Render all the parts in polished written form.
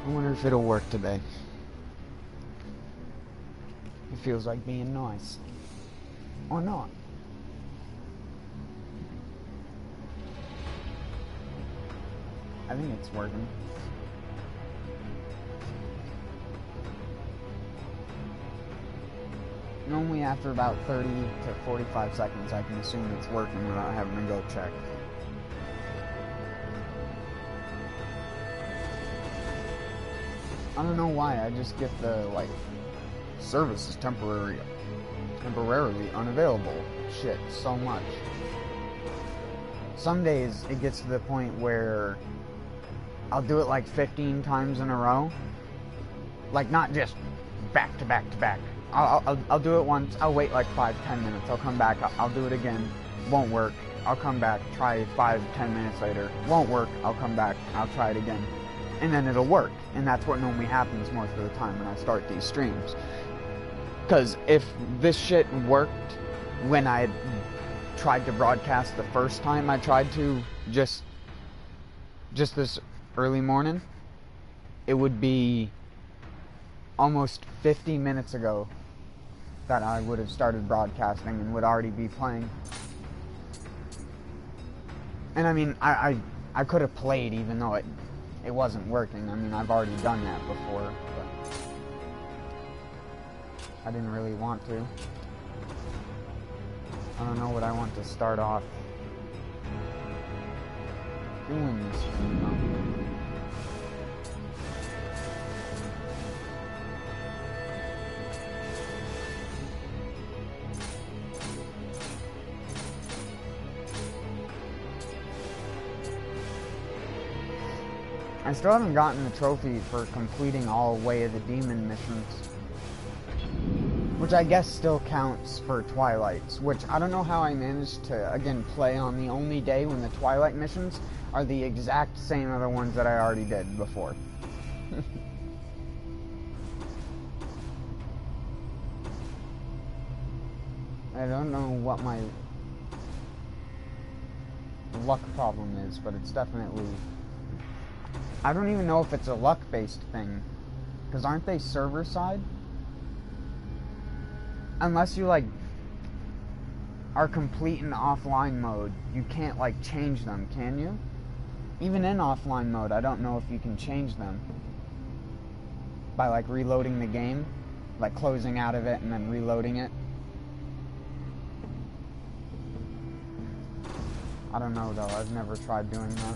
I wonder if it'll work today. It feels like being nice. Or not. I think it's working. Normally after about 30 to 45 seconds I can assume it's working without having to go check. I don't know why, I just get the, like, service is temporarily unavailable shit so much. Some days it gets to the point where I'll do it like 15 times in a row. Like, not just back to back to back. I'll do it once, I'll wait like 5-10 minutes, I'll come back, I'll do it again, won't work, I'll come back, try 5-10 minutes later, won't work, I'll come back, I'll try it again. And then it'll work. And that's what normally happens most of the time when I start these streams. Because if this shit worked when I tried to broadcast the first time I tried to, just this early morning, it would be almost 50 minutes ago that I would have started broadcasting and would already be playing. And I mean, I could have played even though it wasn't working. I mean, I've already done that before, but I didn't really want to. I don't know what I want to start off doing this stream on. I still haven't gotten the trophy for completing all Way of the Demon missions. Which I guess still counts for Twilights. Which I don't know how I managed to, again, play on the only day when the Twilight missions are the exact same as the ones that I already did before. I don't know what my luck problem is, but it's definitely... I don't even know if it's a luck-based thing, because aren't they server-side? Unless you, like, are complete in offline mode, you can't, like, change them, can you? Even in offline mode, I don't know if you can change them. By, like, reloading the game, like, closing out of it and then reloading it. I don't know, though. I've never tried doing that.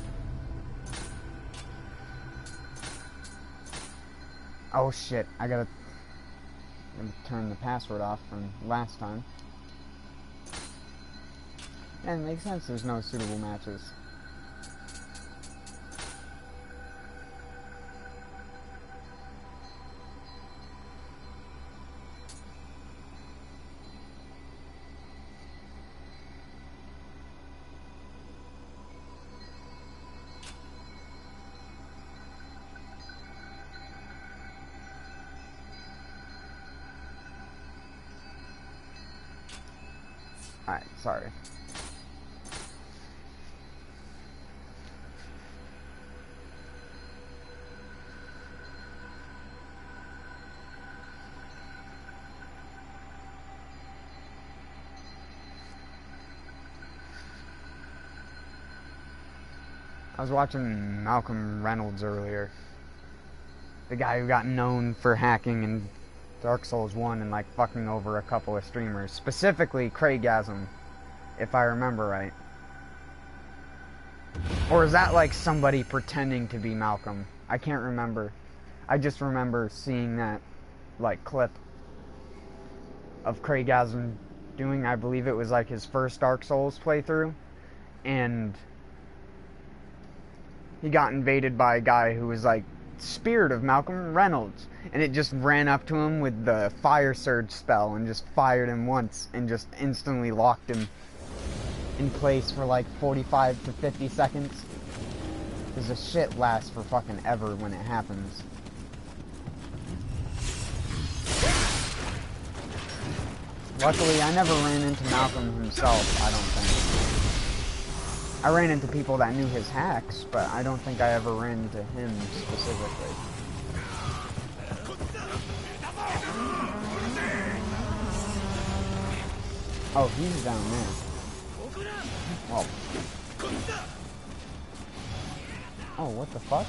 Oh shit, I gotta turn the password off from last time. Yeah, it makes sense there's no suitable matches. Alright, sorry. I was watching Malcolm Reynolds earlier. The guy who got known for hacking in Dark Souls 1 and, like, fucking over a couple of streamers. Specifically, Craigasm, if I remember right. Or is that, like, somebody pretending to be Malcolm? I can't remember. I just remember seeing that, like, clip of Craigasm doing, I believe it was, like, his first Dark Souls playthrough. And he got invaded by a guy who was, like, Spirit of Malcolm Reynolds, and it just ran up to him with the fire surge spell and just fired him once and just instantly locked him in place for like 45 to 50 seconds. Because the shit lasts for fucking ever when it happens. Luckily, I never ran into Malcolm himself, I don't think. I ran into people that knew his hacks, but I don't think I ever ran into him specifically. Oh, he's down there. Well. Oh, what the fuck?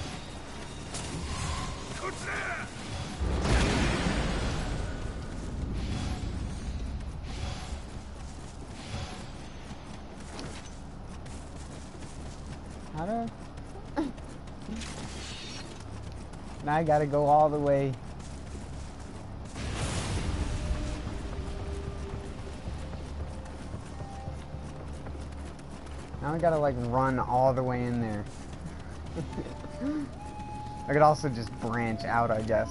How do I... Now I gotta go all the way. Now I gotta like run all the way in there. I could also just branch out, I guess.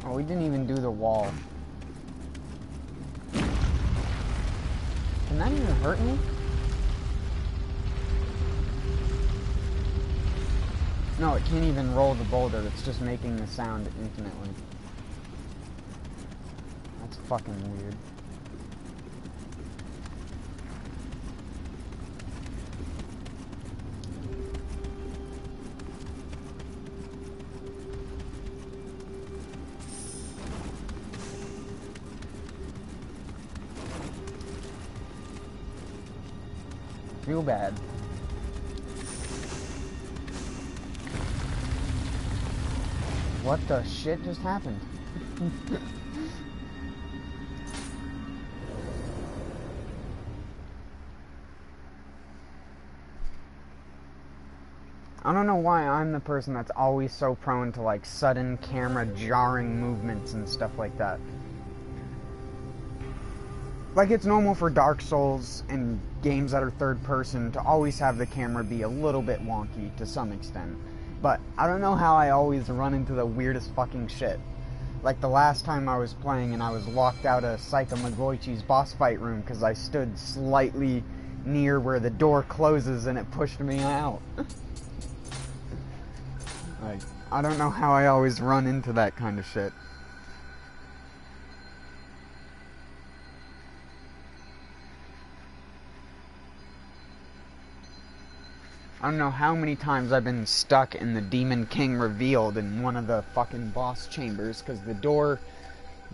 Oh, we didn't even do the wall. Can that even hurt me? No, it can't even roll the boulder. It's just making the sound infinitely. That's fucking weird. Feel bad. What the shit just happened? I don't know why I'm the person that's always so prone to like sudden camera jarring movements and stuff like that. Like, it's normal for Dark Souls and games that are third person to always have the camera be a little bit wonky to some extent. But I don't know how I always run into the weirdest fucking shit. Like the last time I was playing and I was locked out of Saika Magoichi's boss fight room because I stood slightly near where the door closes and it pushed me out. Like, I don't know how I always run into that kind of shit. I don't know how many times I've been stuck in the Demon King revealed in one of the fucking boss chambers because the door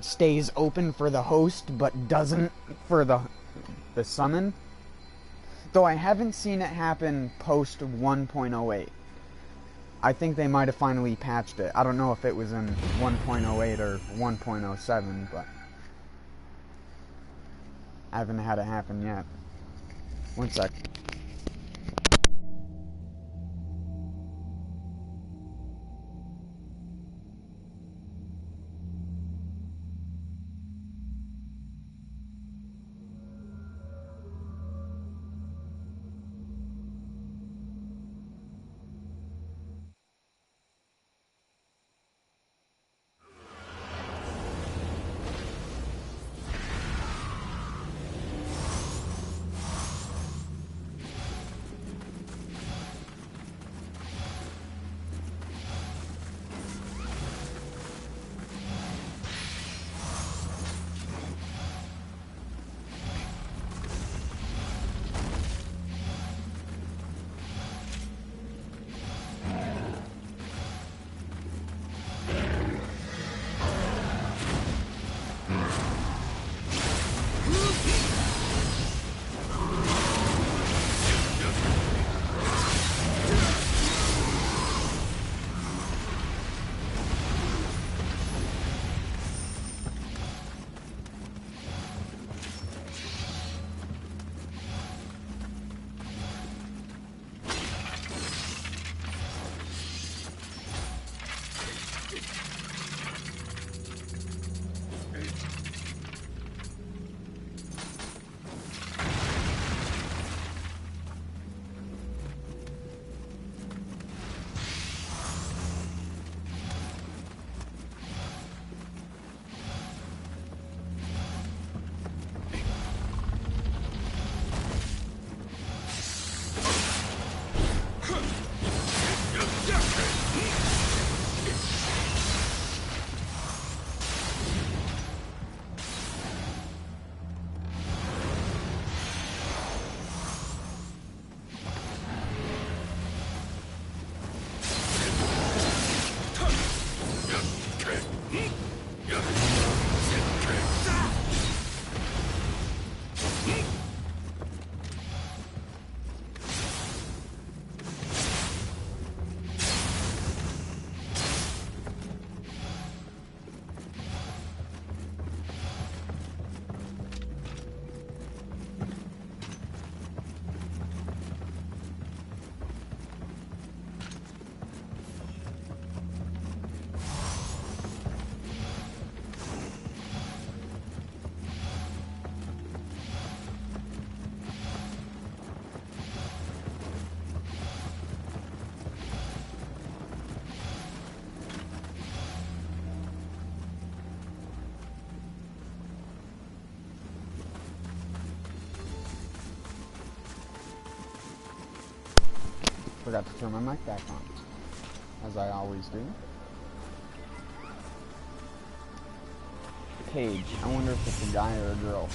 stays open for the host but doesn't for the summon. Though I haven't seen it happen post 1.08. I think they might have finally patched it. I don't know if it was in 1.08 or 1.07, but I haven't had it happen yet. One sec. Forgot to turn my mic back on, as I always do. Cage. I wonder if it's a guy or a girl.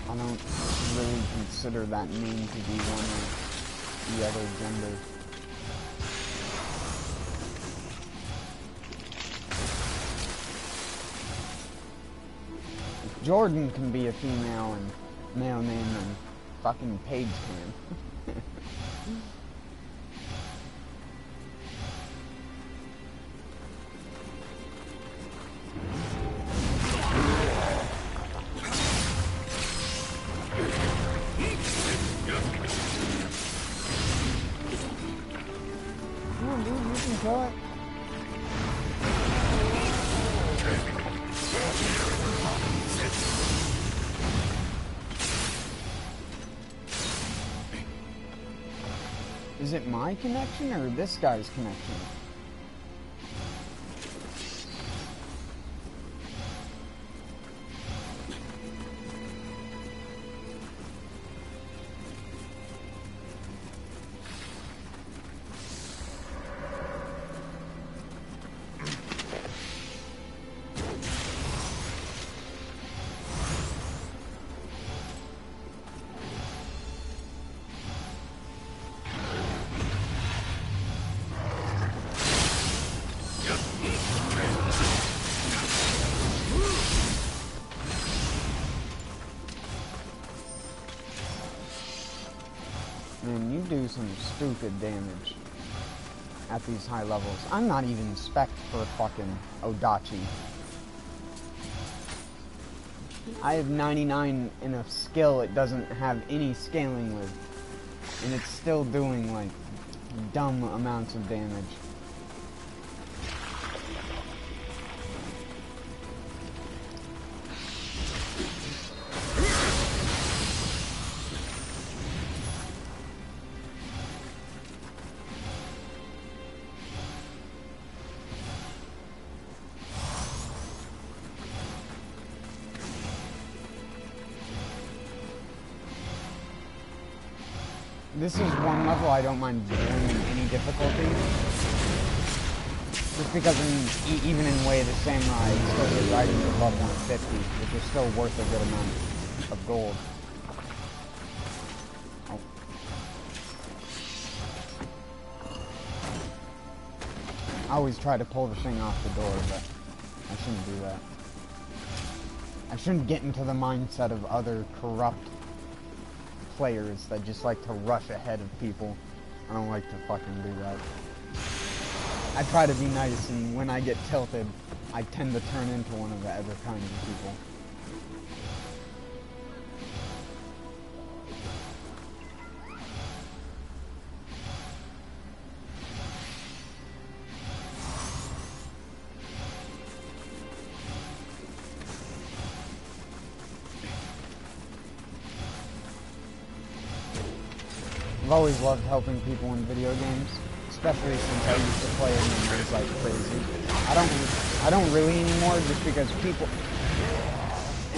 I don't really consider that name to be one of the other gender. If Jordan can be a female and male name, then fucking Paige can. Come on, dude, you can kill it. Is it my connection or this guy's connection? Man, you do some stupid damage at these high levels. I'm not even spec'd for fucking Odachi. I have 99 in a skill it doesn't have any scaling with. And it's still doing, like, dumb amounts of damage. This is one level I don't mind doing in any difficulty. Just because even in Way of the Samurai, you still get items above 150, which is still worth a good amount of gold. Oh. I always try to pull the thing off the door, but I shouldn't do that. I shouldn't get into the mindset of other corrupt players that just like to rush ahead of people. I don't like to fucking do that. I try to be nice, and when I get tilted, I tend to turn into one of the other kinds of people. I've always loved helping people in video games, especially since I used to play MMOs like crazy. I don't really anymore, just because people,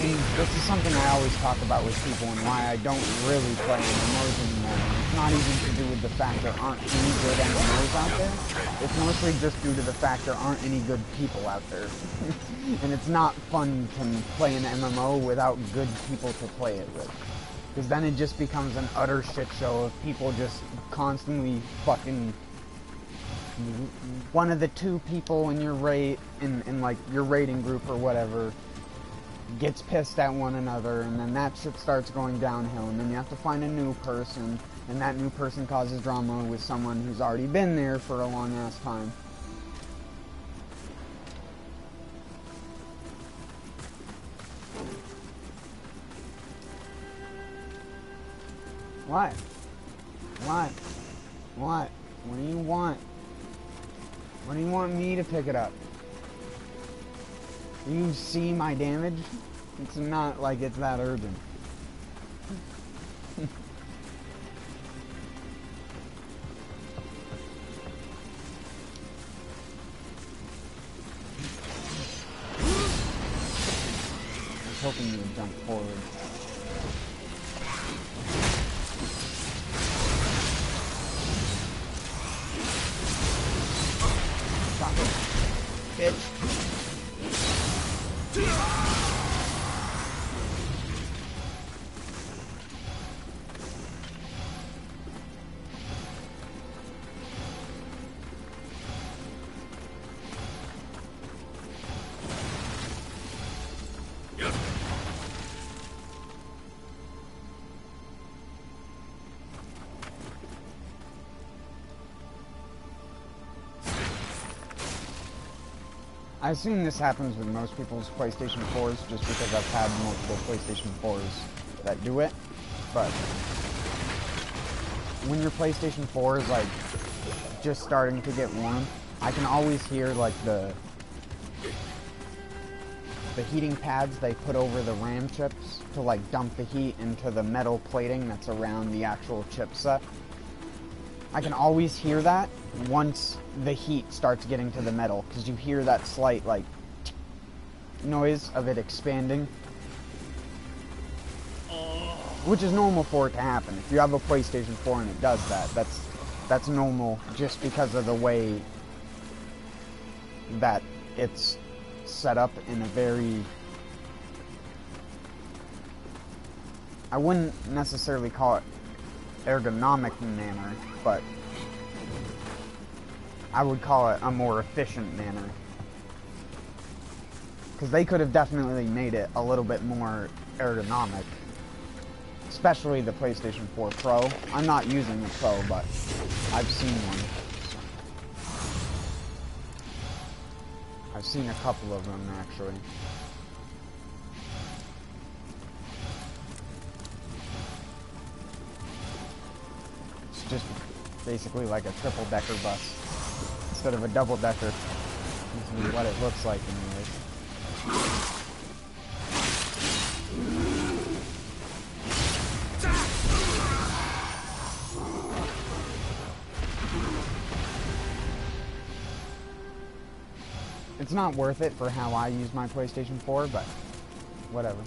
and this is something I always talk about with people and why I don't really play MMOs anymore. It's not even to do with the fact there aren't any good MMOs out there. It's mostly just due to the fact there aren't any good people out there. And it's not fun to play an MMO without good people to play it with. Because then it just becomes an utter shit show of people just constantly fucking... One of the two people in your in like your raiding group or whatever gets pissed at one another, and then that shit starts going downhill, and then you have to find a new person, and that new person causes drama with someone who's already been there for a long ass time. What? What? What? What do you want? What do you want me to pick it up? Do you see my damage? It's not like it's that urgent. hoping you would jump forward. Stop it. Bitch. I assume this happens with most people's PlayStation 4s just because I've had multiple PlayStation 4s that do it, but when your PlayStation 4 is like just starting to get warm, I can always hear like the heating pads they put over the RAM chips to like dump the heat into the metal plating that's around the actual chipset. I can always hear that once the heat starts getting to the metal, because you hear that slight, like, noise of it expanding. Which is normal for it to happen. If you have a PlayStation 4 and it does that, that's normal just because of the way that it's set up in a very... I wouldn't necessarily call it ergonomic manner, but I would call it a more efficient manner. Because they could have definitely made it a little bit more ergonomic. Especially the PlayStation 4 Pro. I'm not using the Pro, but I've seen one. I've seen a couple of them, actually. It's just basically like a triple-decker bus instead of a double-decker. This is what it looks like anyways. It's not worth it for how I use my PlayStation 4, but whatever.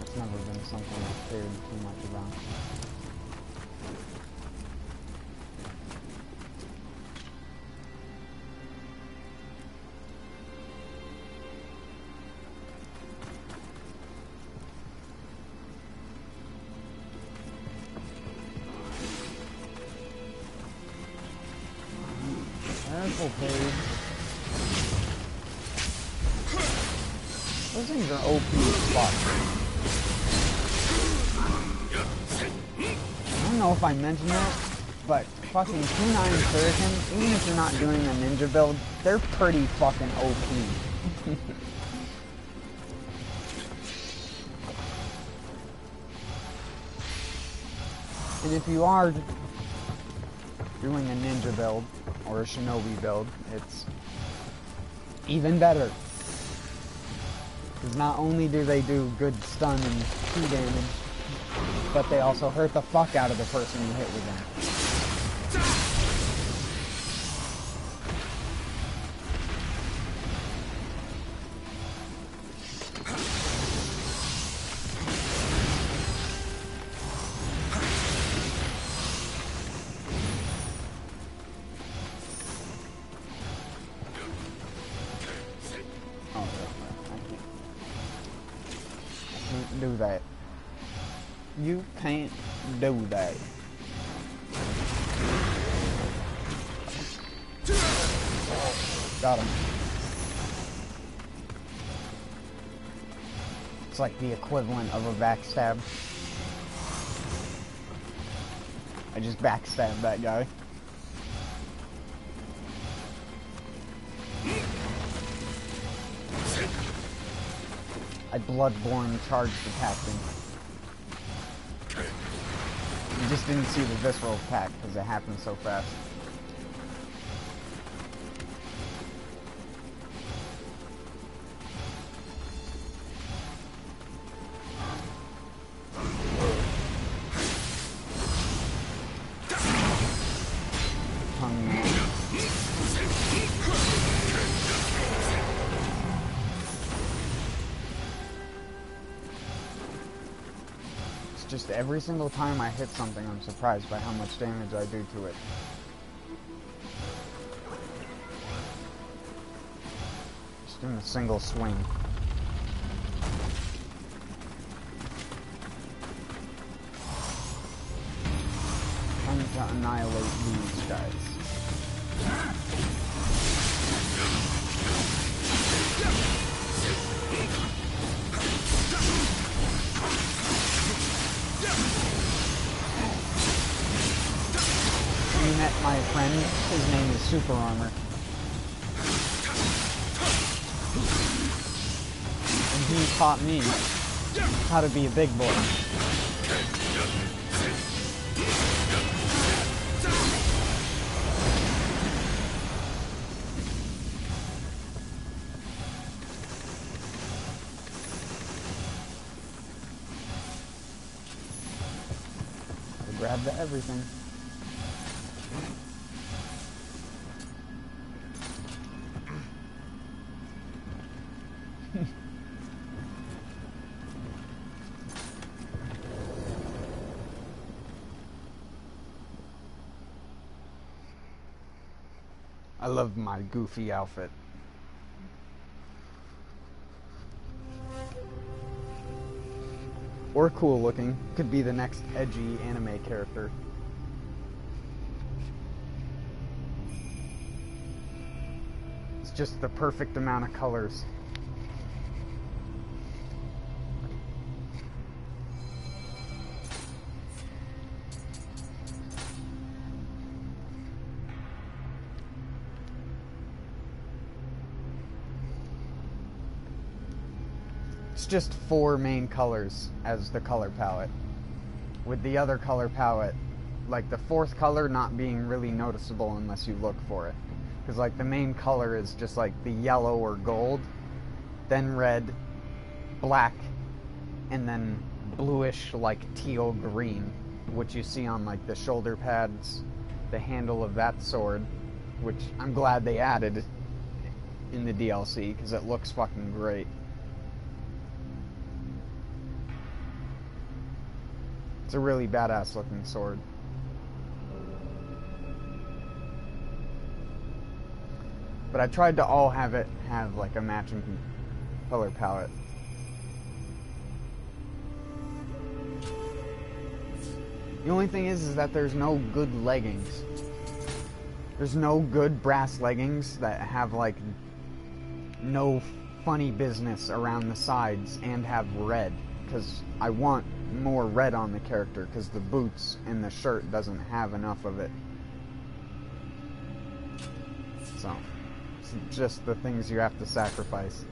It's never been something I've cared too much about. Careful, page. Those things are OP spots. I don't know if I mentioned that, but fucking 2-9 Shuriken, even if you're not doing a ninja build, they're pretty fucking OP. And if you are doing a ninja build, or a shinobi build, it's even better. Because not only do they do good stun and Q damage, but they also hurt the fuck out of the person you hit with them. Do that. You can't do that. Got him. It's like the equivalent of a backstab. I just backstabbed that guy. I Bloodborne charged attacked him. You just didn't see the visceral attack because it happened so fast. Just every single time I hit something, I'm surprised by how much damage I do to it. Just in a single swing. Time to annihilate these guys. You met my friend, his name is Super Armor. And he taught me how to be a big boy. I grabbed everything. I love my goofy outfit. Or cool looking. Could be the next edgy anime character. It's just the perfect amount of colors. It's just 4 main colors as the color palette, with the other color palette, like the 4th color not being really noticeable unless you look for it, because like the main color is just like the yellow or gold, then red, black, and then bluish like teal green, which you see on like the shoulder pads, the handle of that sword, which I'm glad they added in the DLC because it looks fucking great. It's a really badass looking sword. But I tried to all have like a matching color palette. The only thing is that there's no good leggings. There's no good brass leggings that have like no funny business around the sides and have red, because I want more red on the character because the boots and the shirt doesn't have enough of it. So it's just the things you have to sacrifice.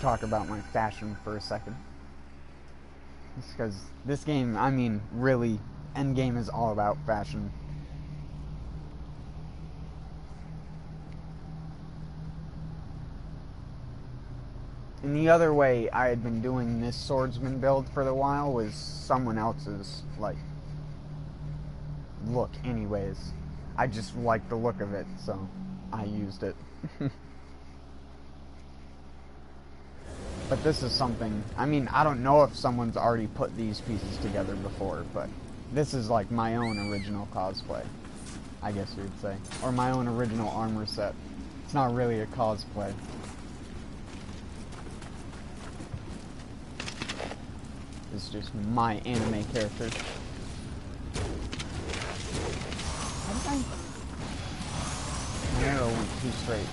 Talk about my fashion for a second. It's because this game, I mean, really, endgame is all about fashion. And the other way I had been doing this swordsman build for a while was someone else's, like, look anyways. I just liked the look of it, so I used it. But this is something, I mean, I don't know if someone's already put these pieces together before, but this is like my own original cosplay, I guess you would say. Or my own original armor set. It's not really a cosplay. It's just my anime character. How did I... My arrow went too straight.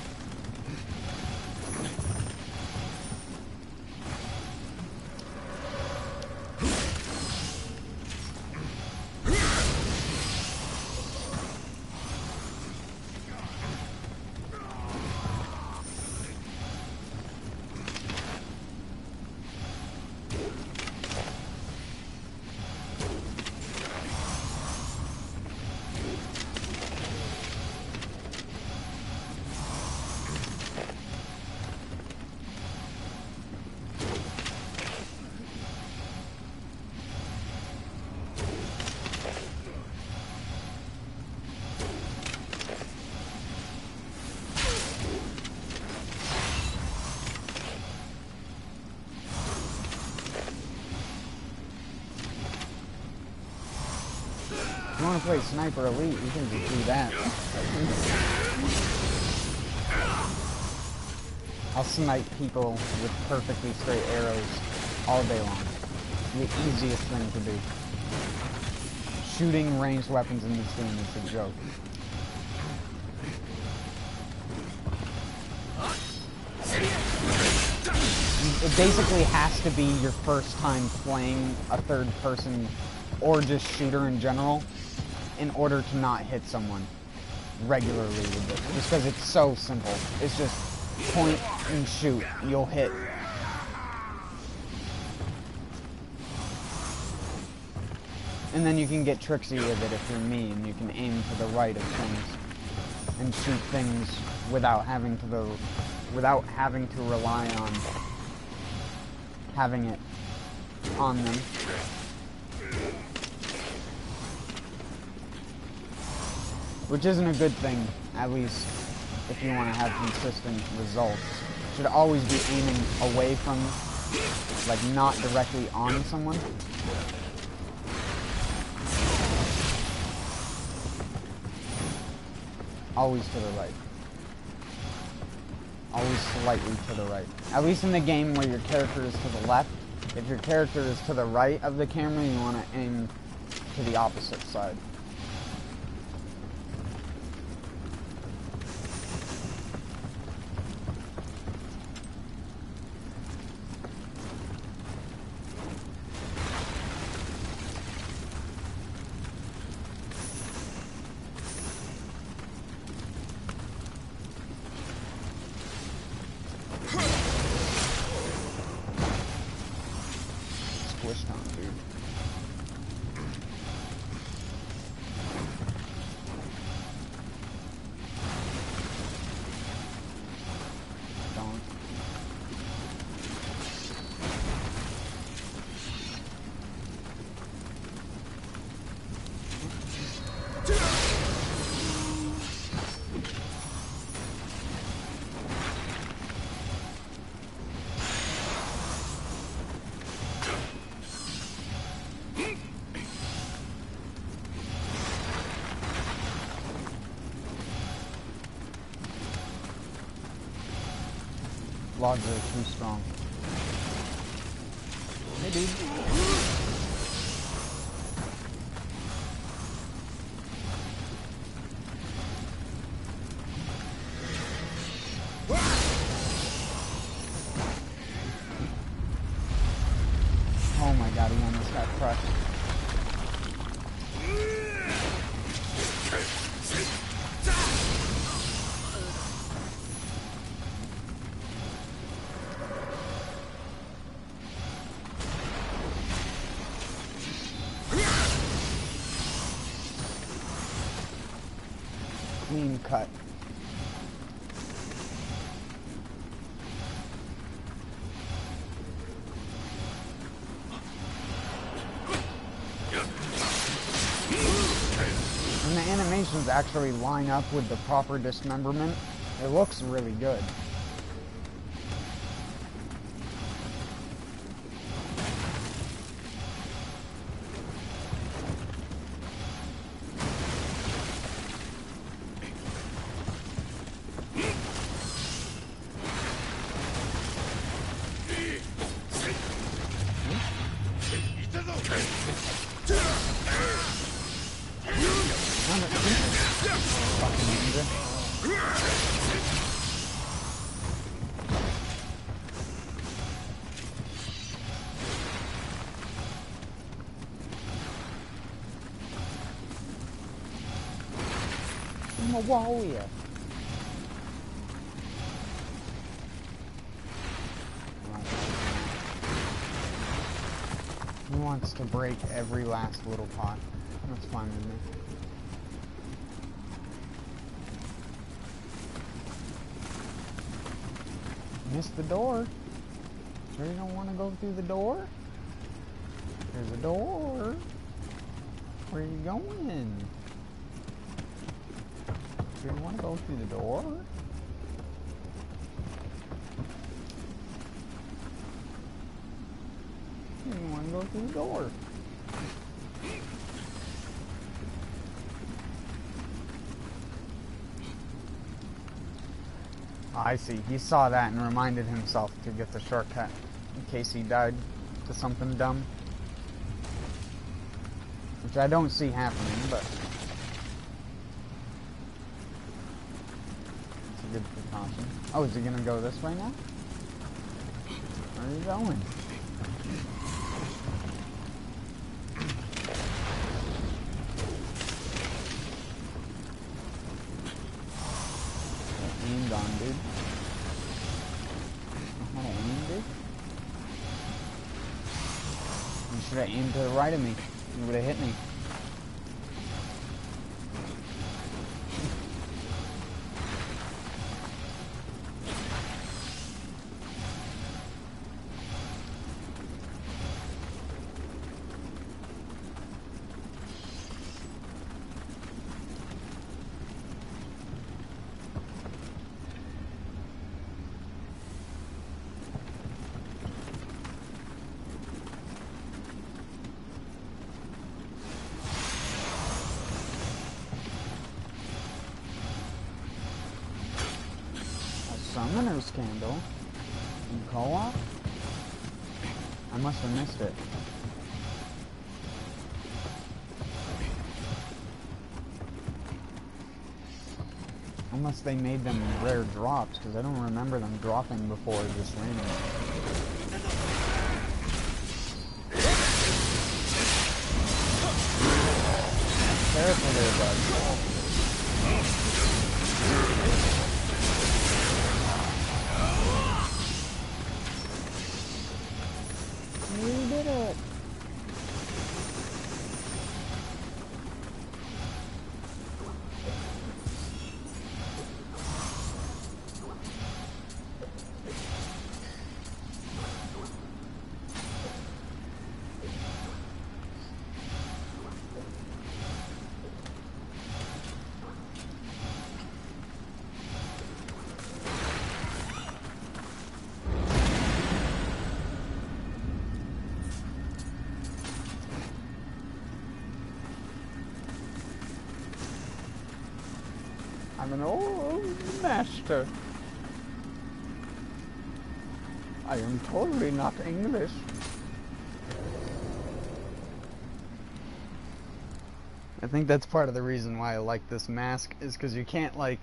you want to play Sniper Elite, you can just do that. I'll snipe people with perfectly straight arrows all day long. The easiest thing to do. Shooting ranged weapons in this game is a joke. It basically has to be your first time playing a third person or just shooter in general in order to not hit someone regularly with this. Just because it's so simple. It's just point and shoot. You'll hit. And then you can get tricksy with it if you're me, and you can aim to the right of things and shoot things without having to rely on having it on them. Which isn't a good thing, at least if you want to have consistent results. You should always be aiming away from, like, not directly on someone. Always to the right. Always slightly to the right. At least in the game where your character is to the left. If your character is to the right of the camera, you want to aim to the opposite side. Logs are too strong. Hey, dude. Oh my god, he almost got crushed. Clean cut. And the animations actually line up with the proper dismemberment. It looks really good. I'm a warrior. He wants to break every last little pot. That's fine with me. Missed the door. Sure you don't want to go through the door? There's a door. Where are you going? Sure you want to go through the door? You want to go through the door. I see. He saw that and reminded himself to get the shortcut in case he died to something dumb. Which I don't see happening, but it's a good precaution. Oh, is he gonna go this way now? Where are you going? Aimed on, dude. How to aim, dude? You should have aimed to the right of me. You would have hit me. Summoner's Candle in co-op? I must have missed it. Unless they made them rare drops, because I don't remember them dropping before just randomly. Careful there, bud. You did it! I'm an old master. I am totally not English. I think that's part of the reason why I like this mask, is because you can't, like,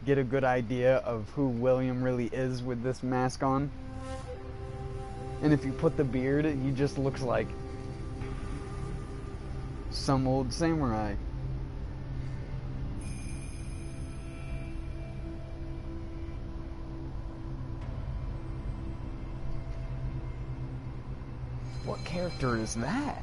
get a good idea of who William really is with this mask on. And if you put the beard, he just looks like some old samurai. What character is that?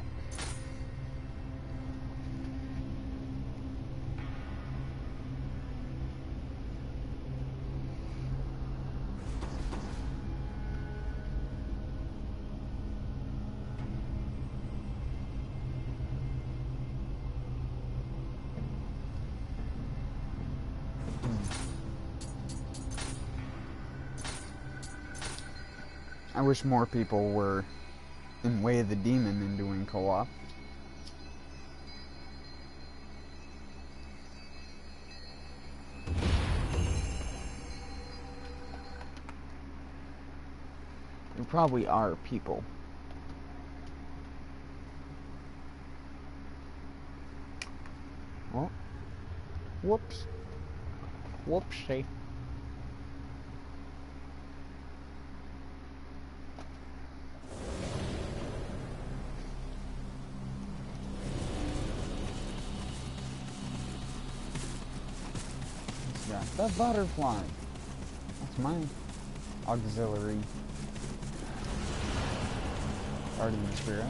I wish more people were in Way of the Demon and doing co-op. There probably are people. Well, whoops. Whoopsie. The butterfly. That's my auxiliary guardian spirit.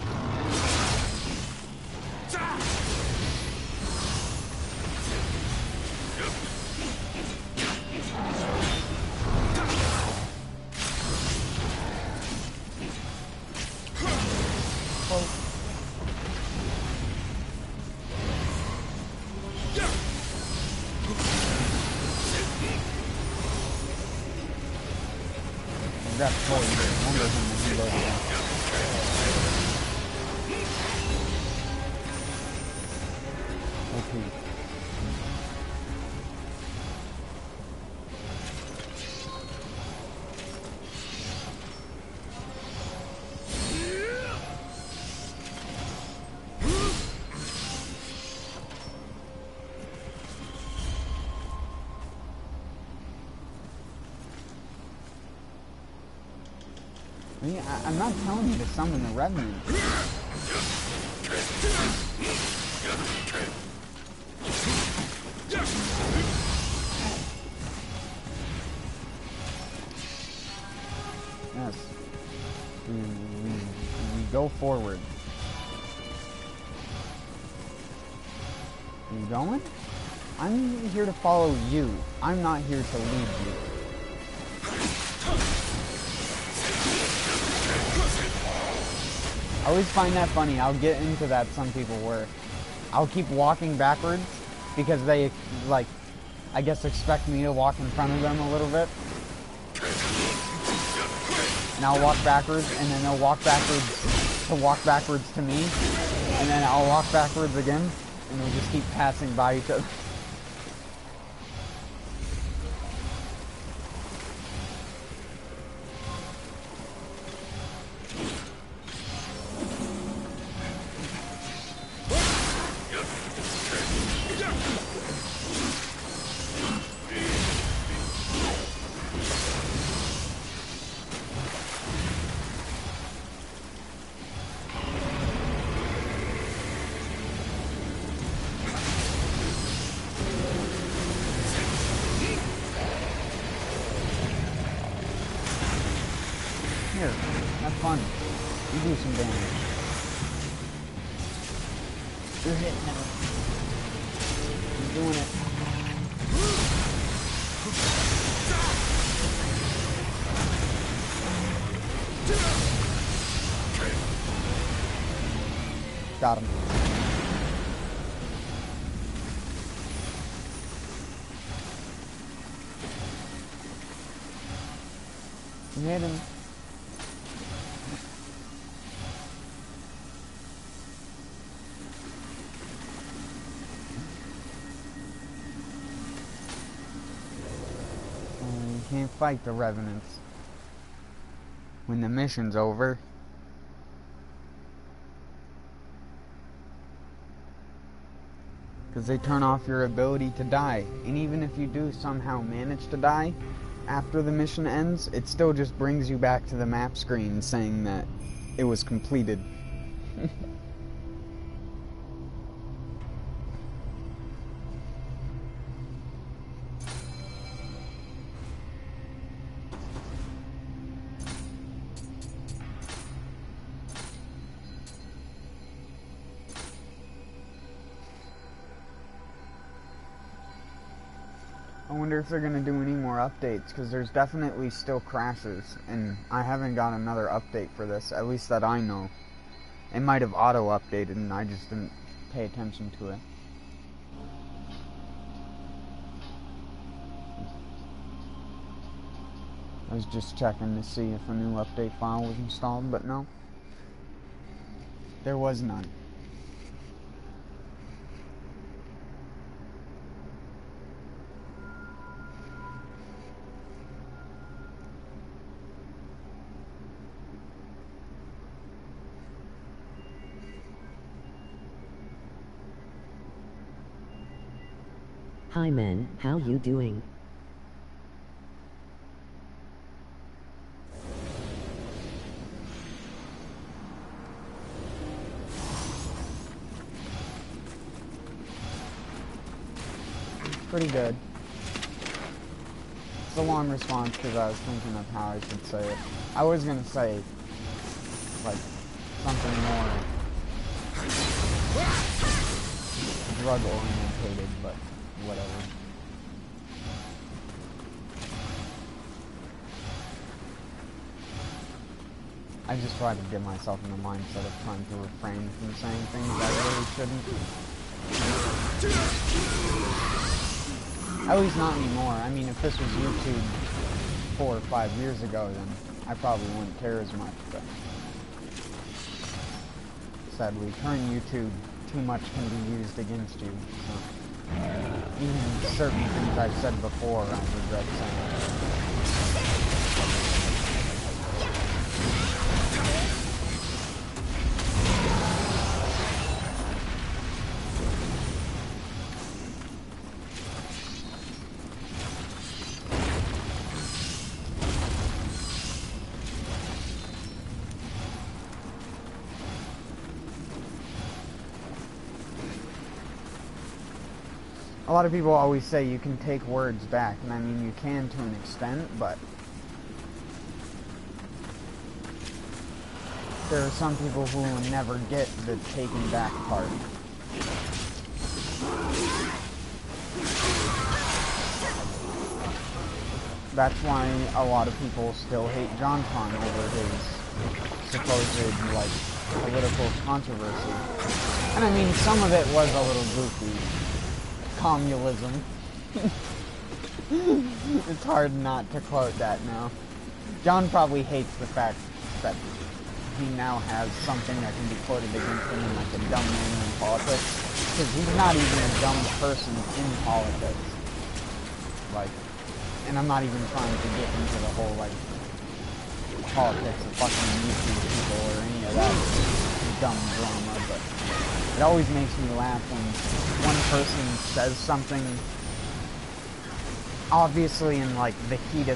That's totally good. Wonder if I'm gonna reload I mean, I'm not telling you to summon the Revenant. Yes. We go forward. Are you going? I'm here to follow you. I'm not here to lead you. I always find that funny. I'll get into that, some people, where I'll keep walking backwards because they, like, I guess expect me to walk in front of them a little bit. And I'll walk backwards, and then they'll walk backwards to me, and then I'll walk backwards again, and we'll just keep passing by each other. Here, have fun. You do some damage. You're hitting it. You're doing it. Got him. You hit him. You can't fight the Revenants when the mission's over. Because they turn off your ability to die. And even if you do somehow manage to die after the mission ends, it still just brings you back to the map screen saying that it was completed. I wonder if they're going to do any more updates, because there's definitely still crashes, and I haven't got another update for this, at least that I know. It might have auto-updated, and I just didn't pay attention to it. I was just checking to see if a new update file was installed, but no. There was none. Hi men, how you doing? Pretty good. It's a long response because I was thinking of how I should say it. I was gonna say, like, something more drug-orientated, but whatever. I just try to get myself in the mindset of trying to refrain from saying things I really shouldn't. At least not anymore. I mean, if this was YouTube 4 or 5 years ago, then I probably wouldn't care as much, but sadly, current YouTube, too much can be used against you, so even certain things I've said before, I regret saying. A lot of people always say you can take words back, and I mean you can to an extent, but there are some people who will never get the taken back part. That's why a lot of people still hate JonTron over his supposed, like, political controversy. And I mean, some of it was a little goofy. Communism. It's hard not to quote that now. John probably hates the fact that he now has something that can be quoted against him in like a dumb manner in politics. Because he's not even a dumb person in politics. Like, and I'm not even trying to get into the whole, like, politics of fucking YouTube people or any of that dumb drama, but it always makes me laugh when one person says something obviously in, like, the heat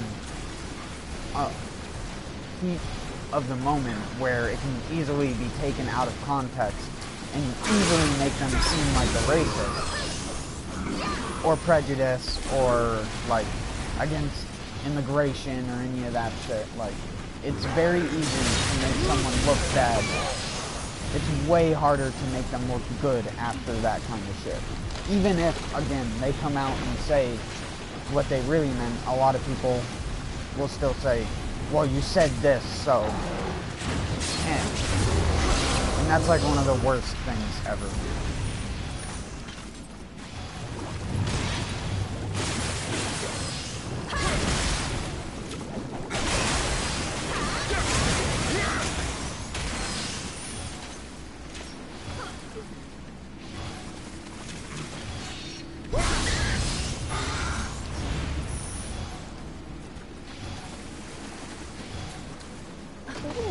of the moment where it can easily be taken out of context and easily make them seem like a racist or prejudice or, like, against immigration or any of that shit. Like, it's very easy to make someone look bad. It's way harder to make them look good after that kind of shit. Even if, again, they come out and say what they really meant, a lot of people will still say, well, you said this, so you can't. And that's like one of the worst things ever.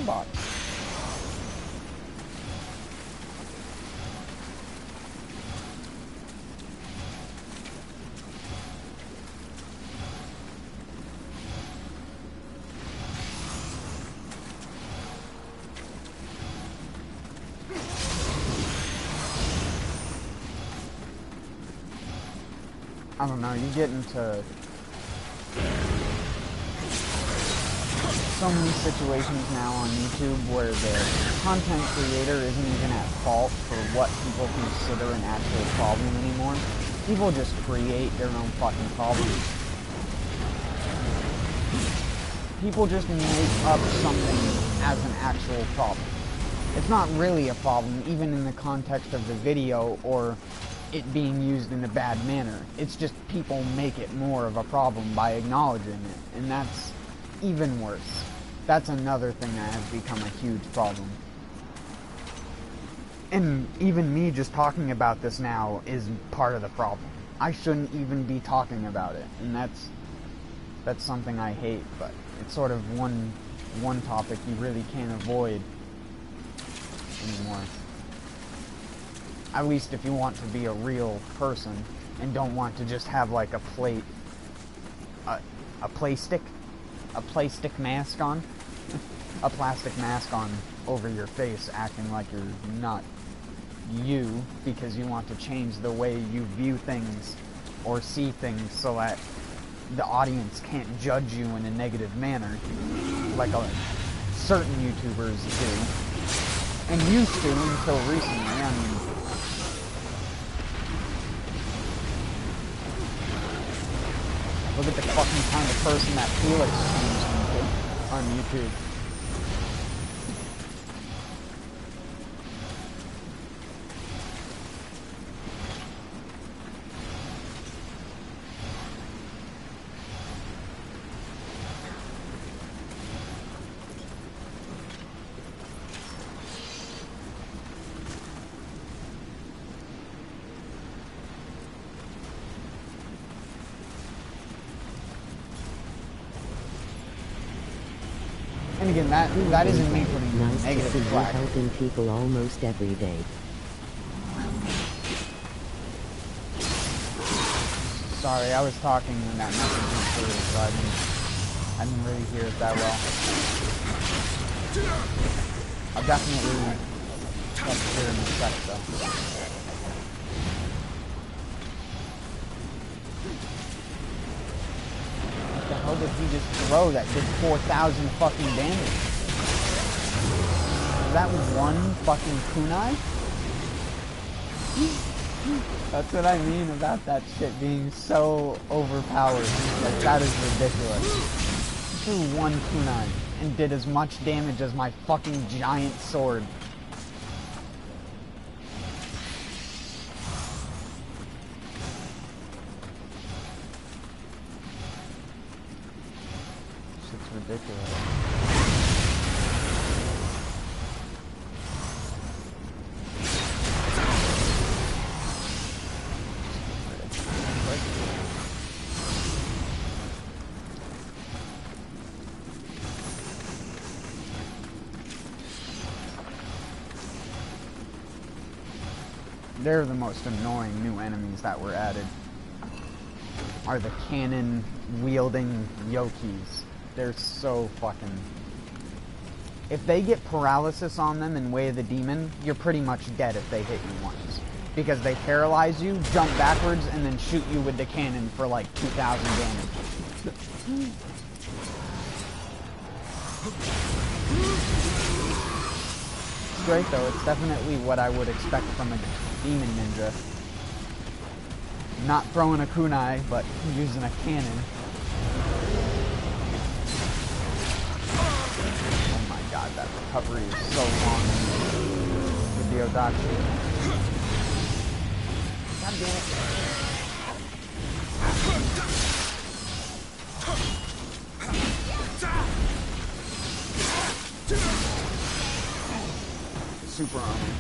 Bot. I don't know, you get into so many situations now on YouTube where the content creator isn't even at fault for what people consider an actual problem anymore. People just create their own fucking problems. People just make up something as an actual problem. It's not really a problem, even in the context of the video or it being used in a bad manner. It's just people make it more of a problem by acknowledging it, and that's even worse. That's another thing that has become a huge problem. And even me just talking about this now is part of the problem. I shouldn't even be talking about it, and that's something I hate, but it's sort of one topic you really can't avoid anymore. At least if you want to be a real person and don't want to just have like a plastic mask on, a plastic mask on over your face, acting like you're not you because you want to change the way you view things or see things so that the audience can't judge you in a negative manner like certain YouTubers do and used to until recently. I mean, look at the fucking kind of person that Felix seems on YouTube. And again, that isn't me putting nice negative to see flag. you helping people almost every day. Sorry, I was talking when that message went through, so I didn't really hear it that well. I'll definitely check here in a sec, though. The hell did he just throw that did 4,000 fucking damage? Is that one fucking kunai? That's what I mean about that shit being so overpowered. Like, that is ridiculous. He threw one kunai and did as much damage as my fucking giant sword. Shit's ridiculous. They're the most annoying new enemies that were added. Are the cannon wielding Yokis. They're so fucking... If they get paralysis on them in Way of the Demon, you're pretty much dead if they hit you once. Because they paralyze you, jump backwards, and then shoot you with the cannon for like 2,000 damage. It's great though, it's definitely what I would expect from a demon ninja. Not throwing a kunai, but using a cannon. Oh my god, that recovery is so long with the Odachi. God damn it. Super armor.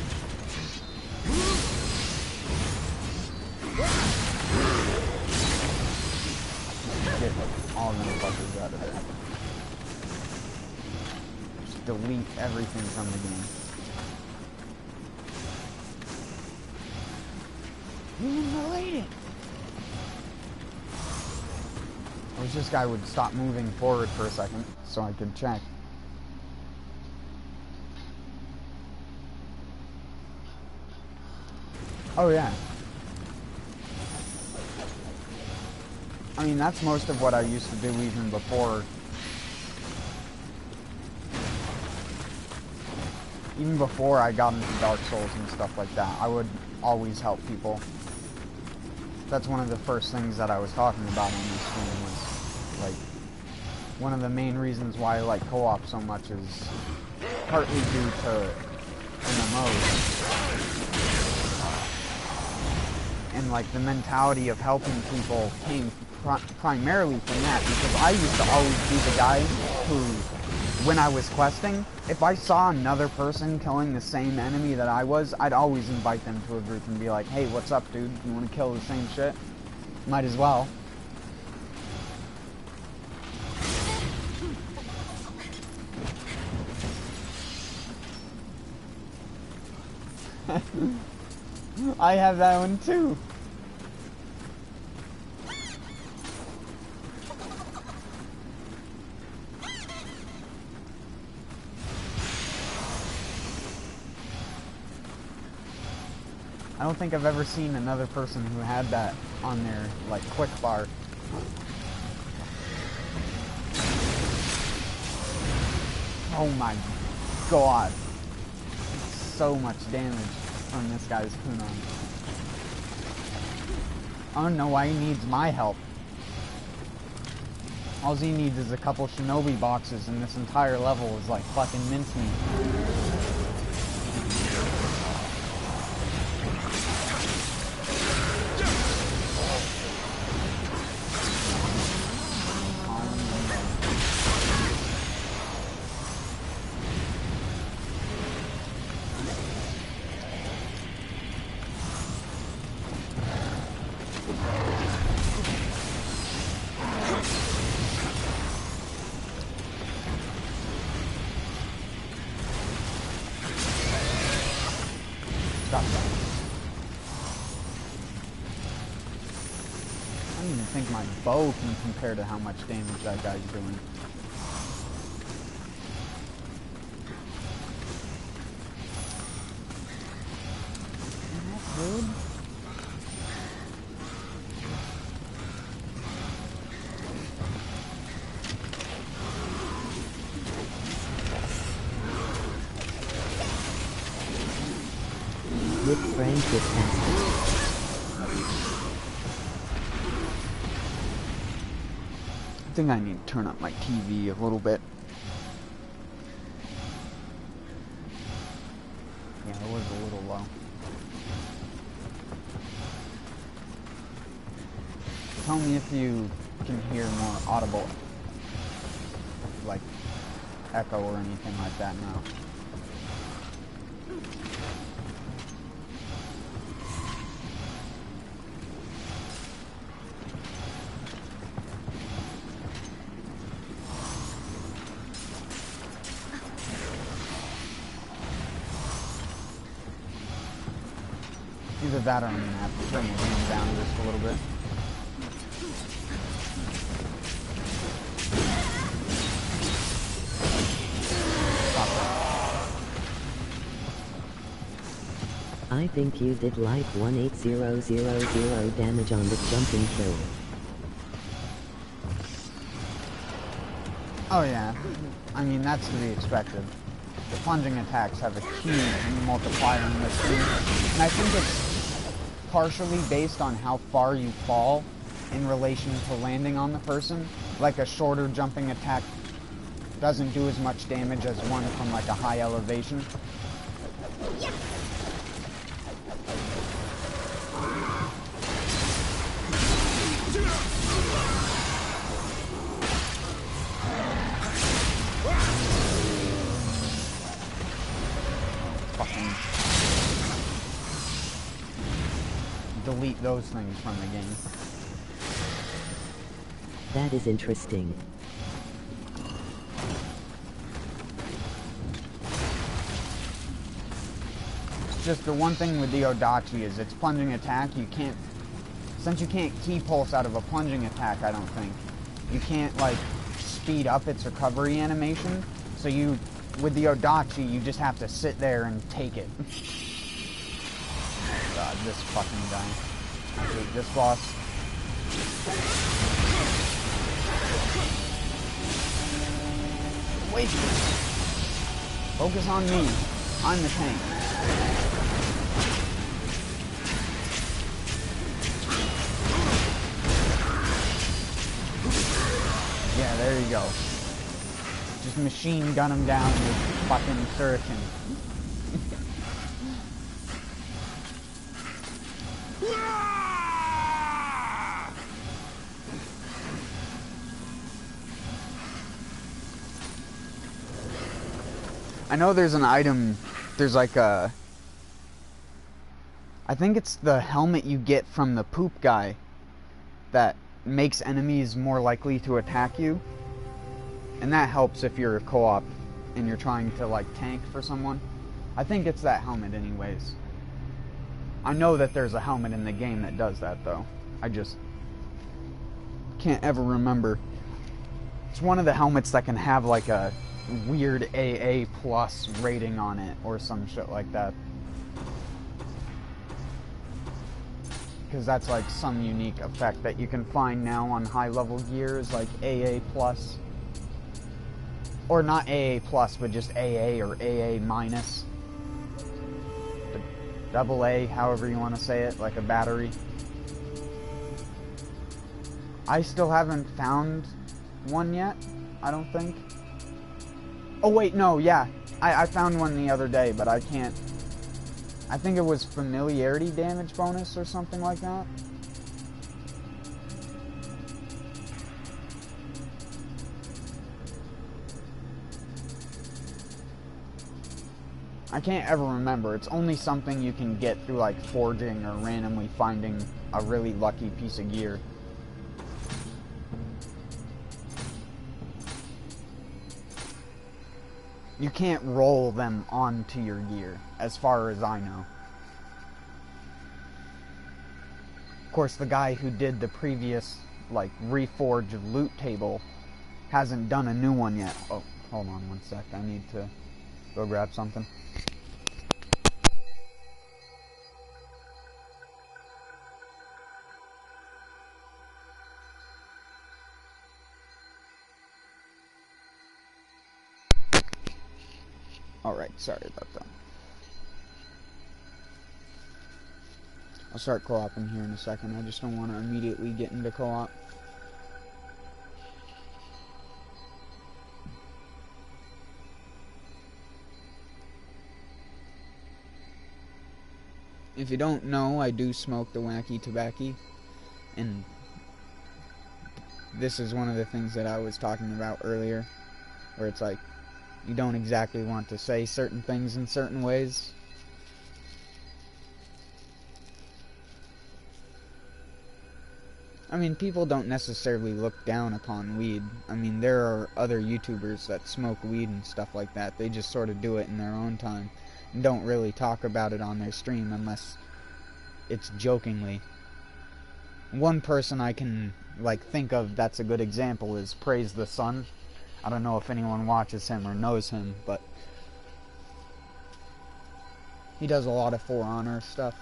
Get all them fuckers out of there. Just delete everything from the game. You didn't delete it! I wish this guy would stop moving forward for a second so I could check. Oh yeah. I mean, that's most of what I used to do even before. Even before I got into Dark Souls and stuff like that, I would always help people. That's one of the first things that I was talking about on this stream was, like, one of the main reasons why I like co-op so much is partly due to MMOs. And like the mentality of helping people came primarily from that, because I used to always be the guy who, when I was questing, if I saw another person killing the same enemy that I was, I'd always invite them to a group and be like, hey, what's up, dude? You want to kill the same shit? Might as well. I have that one too. I don't think I've ever seen another person who had that on their, like, quick bar. Oh my god. So much damage from this guy's kunai. I don't know why he needs my help. All he needs is a couple shinobi boxes and this entire level is like fucking mincemeat. I don't even think my bow can compare to how much damage that guy's doing. Dude. With friends with pastor. I think I need to turn up my TV a little bit. Yeah, it was a little low. Tell me if you can hear more audible, like echo or anything like that now. Either that or I'm gonna have to turn the game down just a little bit. I think you did like 18000 damage on the jumping kill. Oh yeah, I mean that's to be expected. The plunging attacks have a huge multiplier in this game, and I think it's partially based on how far you fall in relation to landing on the person. Like a shorter jumping attack doesn't do as much damage as one from like a high elevation. Delete those things from the game. That is interesting. It's just the one thing with the Odachi is its plunging attack, you can't, since you can't key pulse out of a plunging attack, I don't think, you can't like speed up its recovery animation, so you, with the Odachi, you just have to sit there and take it. God, this fucking guy. I hate this boss. Wait! Focus on me. I'm the tank. Yeah, there you go. Just machine gun him down with fucking shuriken. I know there's an item, there's like a, I think it's the helmet you get from the poop guy that makes enemies more likely to attack you. And that helps if you're a co-op and you're trying to like tank for someone. I think it's that helmet anyways. I know that there's a helmet in the game that does that though. I just can't ever remember. It's one of the helmets that can have like a weird AA plus rating on it or some shit like that. Because that's like some unique effect that you can find now on high level gears, like AA plus. Or not AA plus, but just AA or AA minus. Double A, however you want to say it, like a battery. I still haven't found one yet, I don't think. Oh wait, no, yeah. I found one the other day, but I can't. I think it was familiarity damage bonus or something like that. I can't ever remember. It's only something you can get through like forging or randomly finding a really lucky piece of gear. You can't roll them onto your gear, as far as I know. Of course, the guy who did the previous, like, reforged loot table hasn't done a new one yet. Oh, hold on one sec. I need to go grab something. Alright, sorry about that. I'll start co-oping here in a second. I just don't want to immediately get into co-op. If you don't know, I do smoke the wacky tobacco, and this is one of the things that I was talking about earlier, where it's like, you don't exactly want to say certain things in certain ways. I mean, people don't necessarily look down upon weed. I mean, there are other YouTubers that smoke weed and stuff like that. They just sort of do it in their own time and don't really talk about it on their stream unless it's jokingly. One person I can, like, think of that's a good example is Praise the Sun. I don't know if anyone watches him or knows him, but he does a lot of For Honor stuff.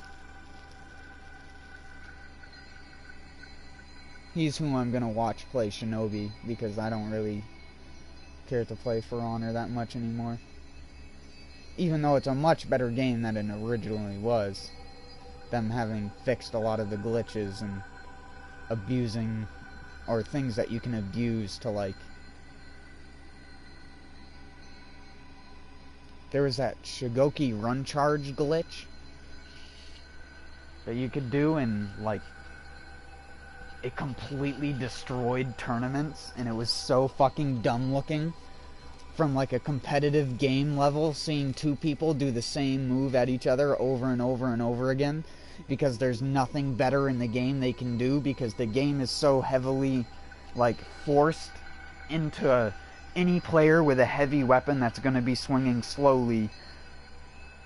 He's who I'm gonna watch play Shinobi, because I don't really care to play For Honor that much anymore. Even though it's a much better game than it originally was. Them having fixed a lot of the glitches and abusing, or things that you can abuse to, like... There was that Shigoki run charge glitch that you could do, and, like, it completely destroyed tournaments, and it was so fucking dumb looking. From, like, a competitive game level, seeing two people do the same move at each other over and over and over again, because there's nothing better in the game they can do, because the game is so heavily, like, forced into any player with a heavy weapon that's going to be swinging slowly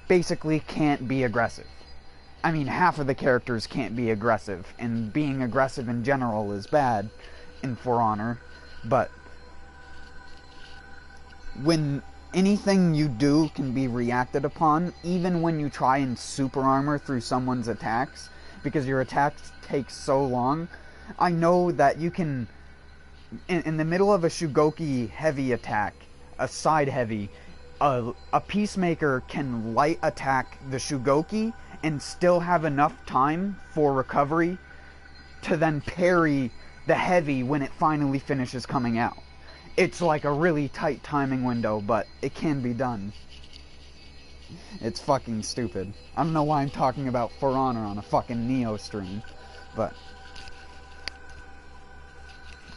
basically can't be aggressive. I mean, half of the characters can't be aggressive, and being aggressive in general is bad in For Honor, but when anything you do can be reacted upon, even when you try and super armor through someone's attacks, because your attacks take so long, I know that you can, in the middle of a Shugoki heavy attack, a side heavy, a Peacemaker can light attack the Shugoki and still have enough time for recovery to then parry the heavy when it finally finishes coming out. It's like a really tight timing window, but it can be done. It's fucking stupid. I don't know why I'm talking about For Honor on a fucking Nioh stream, but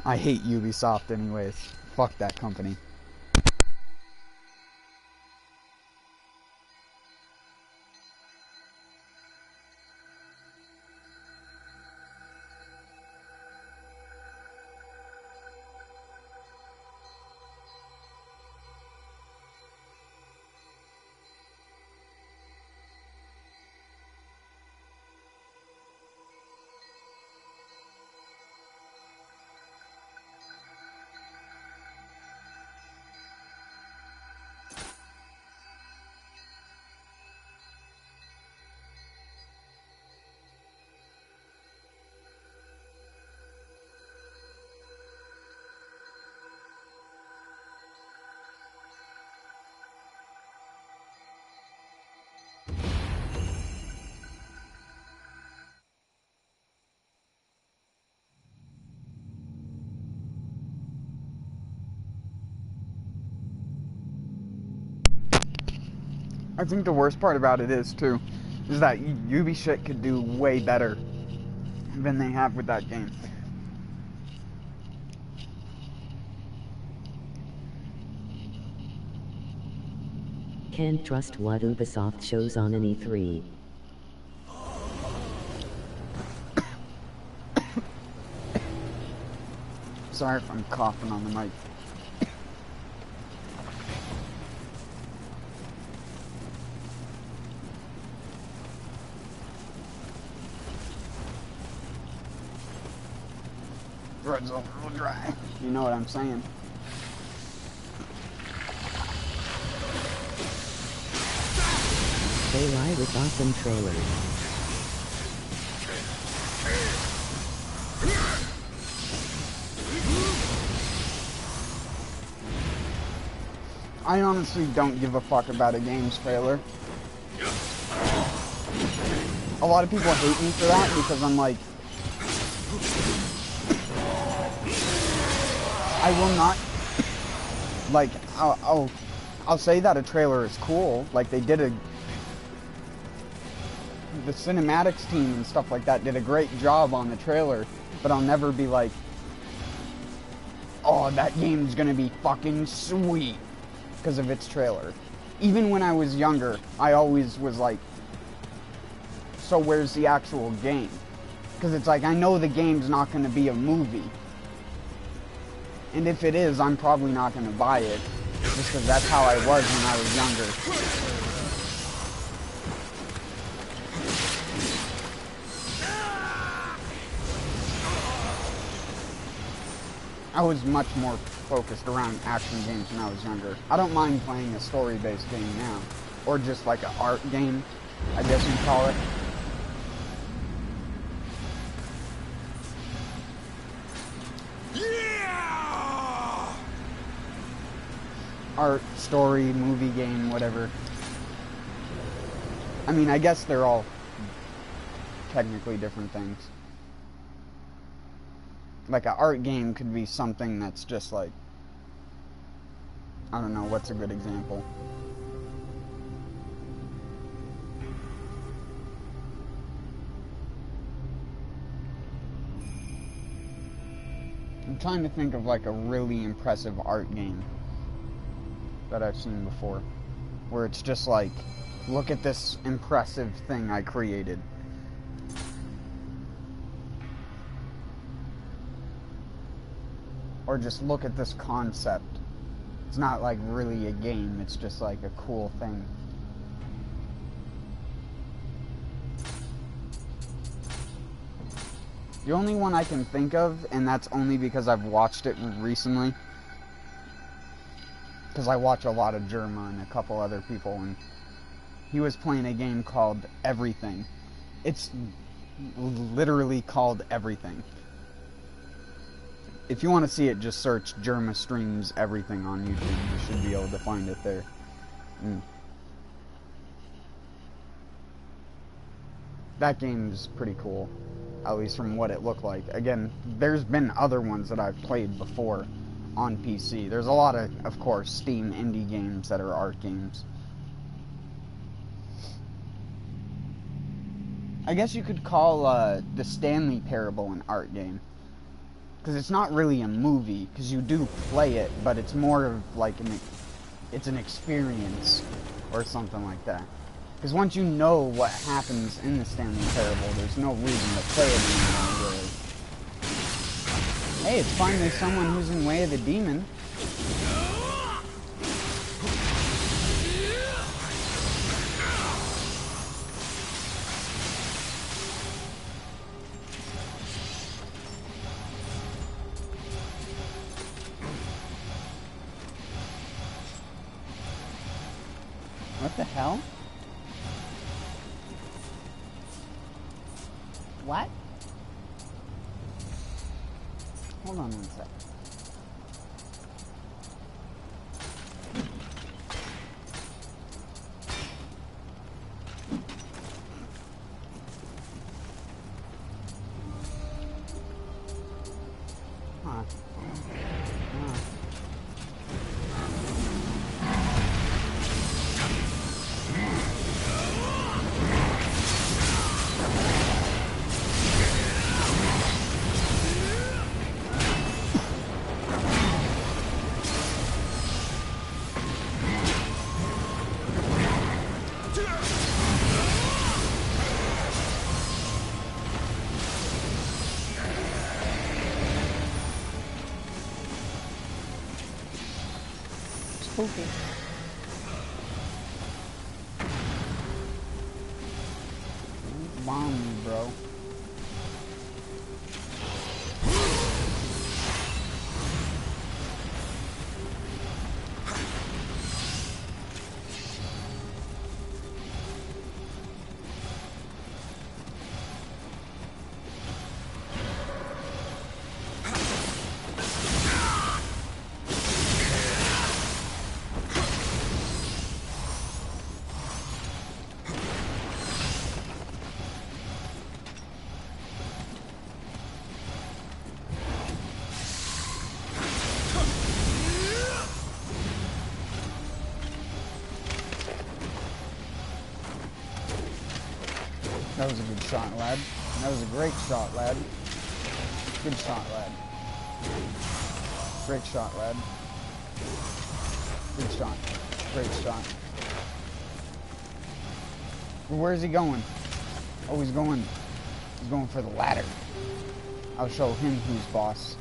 I hate Ubisoft anyways. Fuck that company. I think the worst part about it is, too, is that Ubi shit could do way better than they have with that game. Can't trust what Ubisoft shows on an E3. Sorry if I'm coughing on the mic. Thread's a little dry. You know what I'm saying. They lie with awesome trailers. I honestly don't give a fuck about a game's trailer. a lot of people hate me for that because I'm like, I will not, like, I'll say that a trailer is cool, like they did the cinematics team and stuff like that did a great job on the trailer, but I'll never be like, oh, that game's gonna be fucking sweet because of its trailer. Even when I was younger, I always was like, so where's the actual game? Because it's like, I know the game's not gonna be a movie. And if it is, I'm probably not gonna buy it. Just because that's how I was when I was younger. I was much more focused around action games when I was younger. I don't mind playing a story-based game now. Or just like an art game, I guess you'd call it. Yeah! Art, story, movie game, whatever. I mean, I guess they're all technically different things. Like an art game could be something that's just like, I don't know, what's a good example? I'm trying to think of like a really impressive art game that I've seen before, where it's just like, look at this impressive thing I created. Or just look at this concept. It's not like really a game, it's just like a cool thing. The only one I can think of, and that's only because I've watched it recently, because I watch a lot of Germa and a couple other people, and he was playing a game called Everything. It's literally called Everything. If you want to see it, just search Germa Streams Everything on YouTube. You should be able to find it there. That game's pretty cool, at least from what it looked like. Again, there's been other ones that I've played before on PC. There's a lot of course, Steam indie games that are art games. I guess you could call the Stanley Parable an art game. Because it's not really a movie, because you do play it, but it's more of like it's an experience or something like that. Because once you know what happens in the Stanley Parable, there's no reason to play it anymore, really. Hey, it's finally someone who's in Way of the Demon. What the hell? What? Hold on one sec. Huh. Spooky. Bomb me, bro. That was a good shot, lad. That was a great shot, lad. Good shot, lad. Great shot, lad. Good shot. Great shot. Where's he going? Oh, he's going for the ladder. I'll show him who's boss.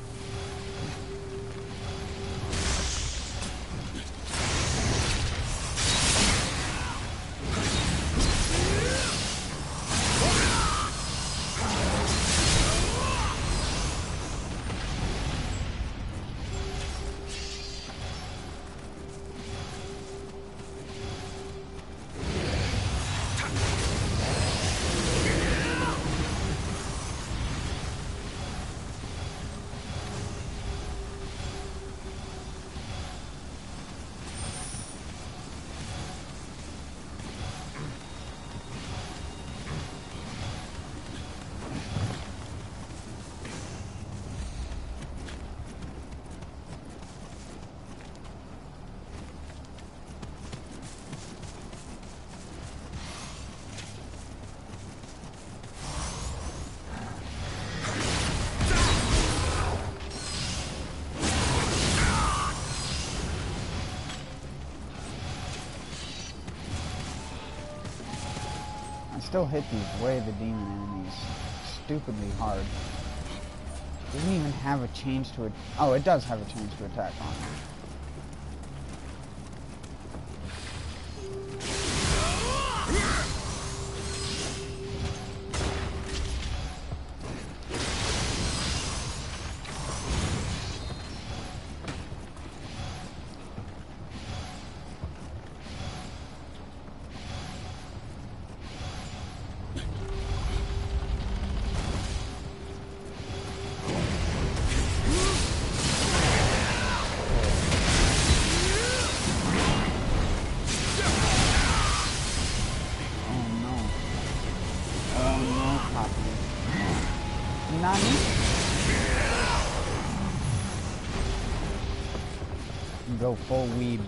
Still hit these way the demon enemies stupidly hard. Doesn't even have a change to it. Oh, it does have a change to attack on it. Go full weed.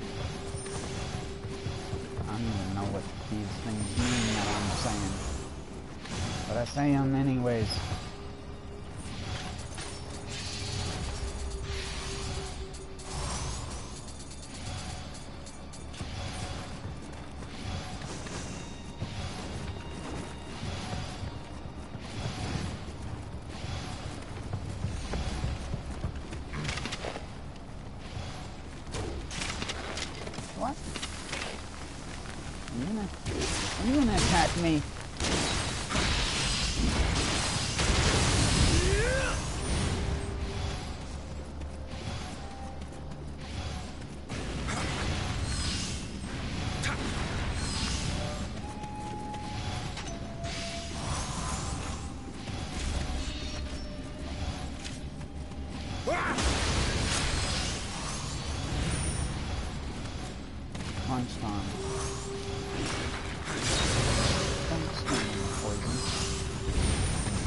I don't even know what these things mean that I'm saying, but I say them anyways. What? Are you gonna attack me? Punch time. Don't stand in the poison.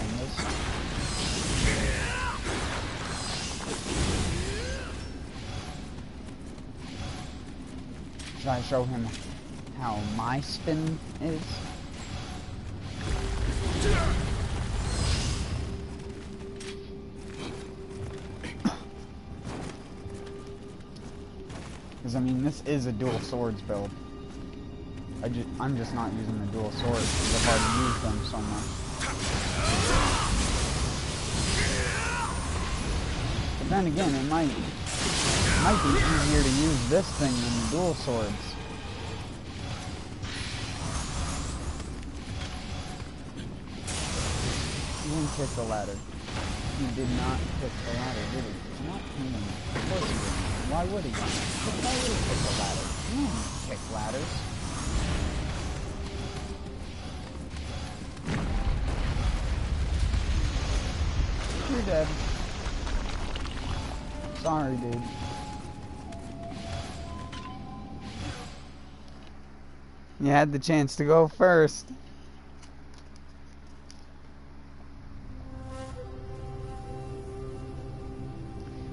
And this. Should I show him how my spin is? Because, I mean, this is a dual swords build. I'm just not using the dual swords because I've already used them so much. But then again, it might be easier to use this thing than the dual swords. You didn't kick the ladder. He did not kick the ladder, did he? Not him. Of course he didn't. Why would he? Why would he kick the ladder? You don't kick ladders. You're dead. Sorry, dude. You had the chance to go first.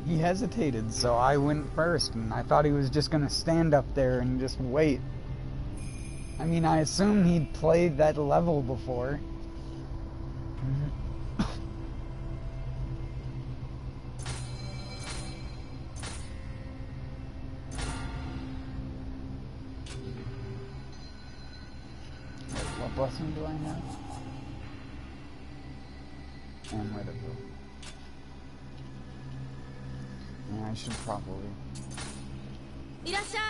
He hesitated, so I went first, and I thought he was just gonna stand up there and just wait. I mean, I assume he'd played that level before. What blessing do I have? And where to go? Yeah, I should probably. いらっしゃい。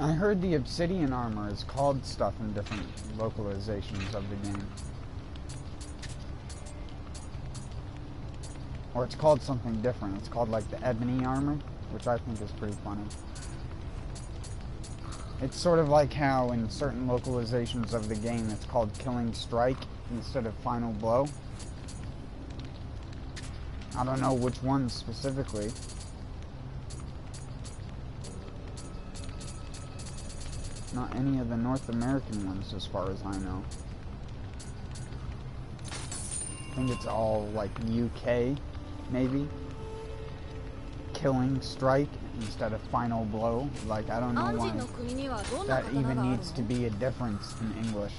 I heard the obsidian armor is called stuff in different localizations of the game. Or it's called something different. It's called like the ebony armor, which I think is pretty funny. It's sort of like how in certain localizations of the game it's called Killing Strike instead of Final Blow. I don't know which one specifically. Not any of the North American ones as far as I know. I think it's all like UK, maybe. Killing Strike instead of Final Blow. Like, I don't know why that even needs to be a difference in English.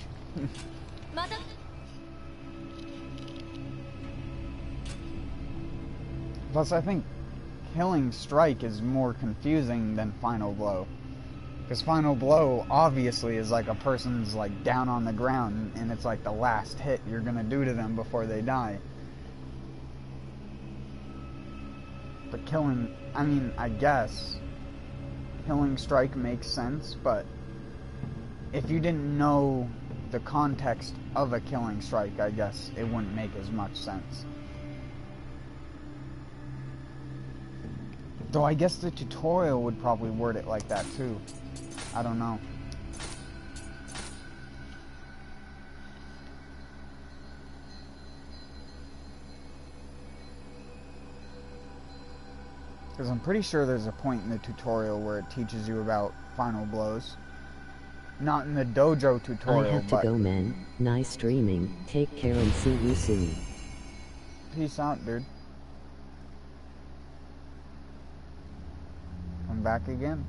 Plus, I think Killing Strike is more confusing than Final Blow. Because Final Blow, obviously, is like a person's like down on the ground, and it's like the last hit you're gonna do to them before they die. But Killing, I mean, I guess Killing Strike makes sense, but if you didn't know the context of a Killing Strike, I guess it wouldn't make as much sense. Though I guess the tutorial would probably word it like that too. I don't know. Because I'm pretty sure there's a point in the tutorial where it teaches you about final blows. Not in the dojo tutorial, I have to go, man. Nice streaming. Take care and see you soon. Peace out, dude. Come back again.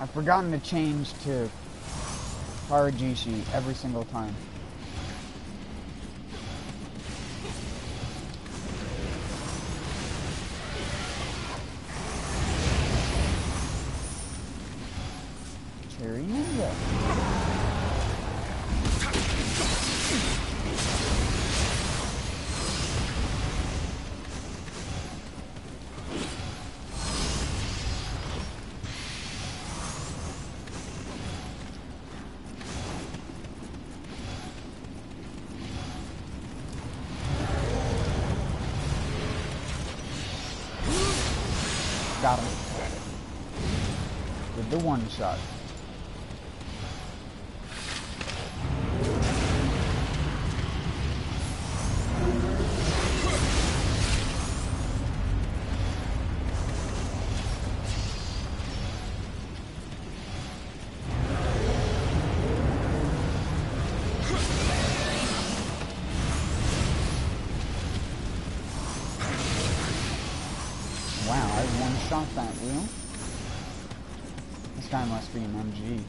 I've forgotten to change to Harajishi every single time. Cherry Ninja. Got him. With the one shot. Wow, I one-shot that wheel. This guy must be an MG.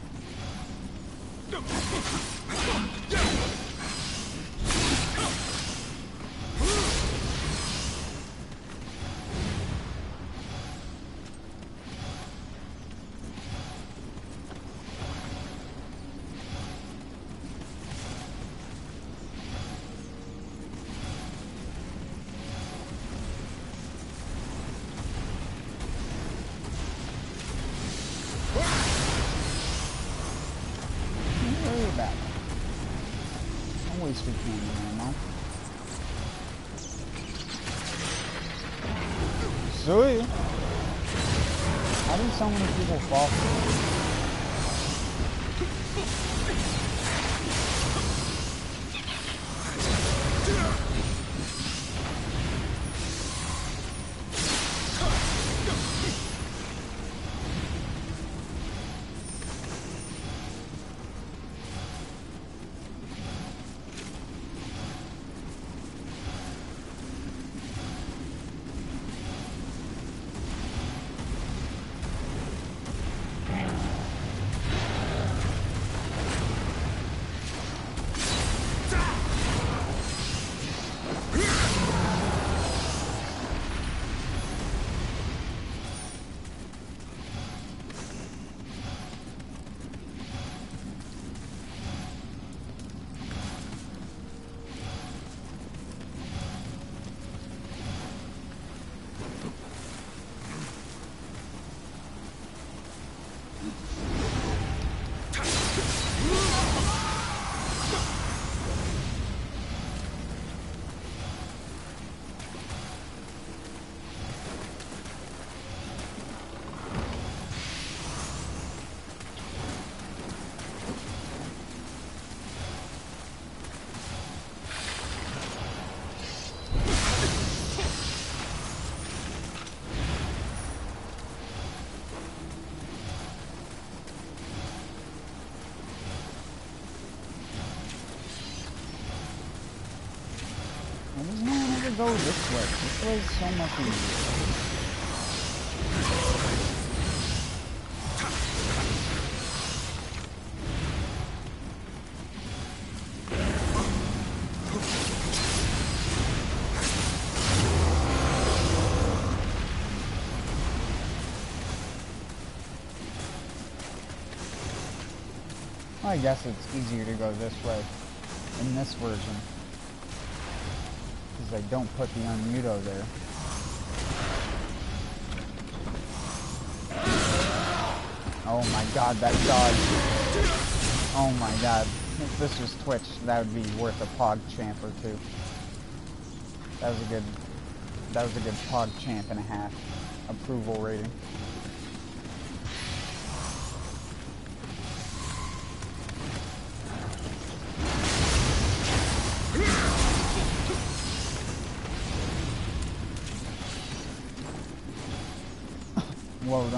least we can ammo. Sweet. How do so many people fall for it? Go this way. This way is so much easier. Well, I guess it's easier to go this way in this version. Because I don't put the Nioh there. Oh my god, that dodge. Oh my god. If this was Twitch, that would be worth a Pog Champ or two. That was a good Pog Champ and a half approval rating. Whoa,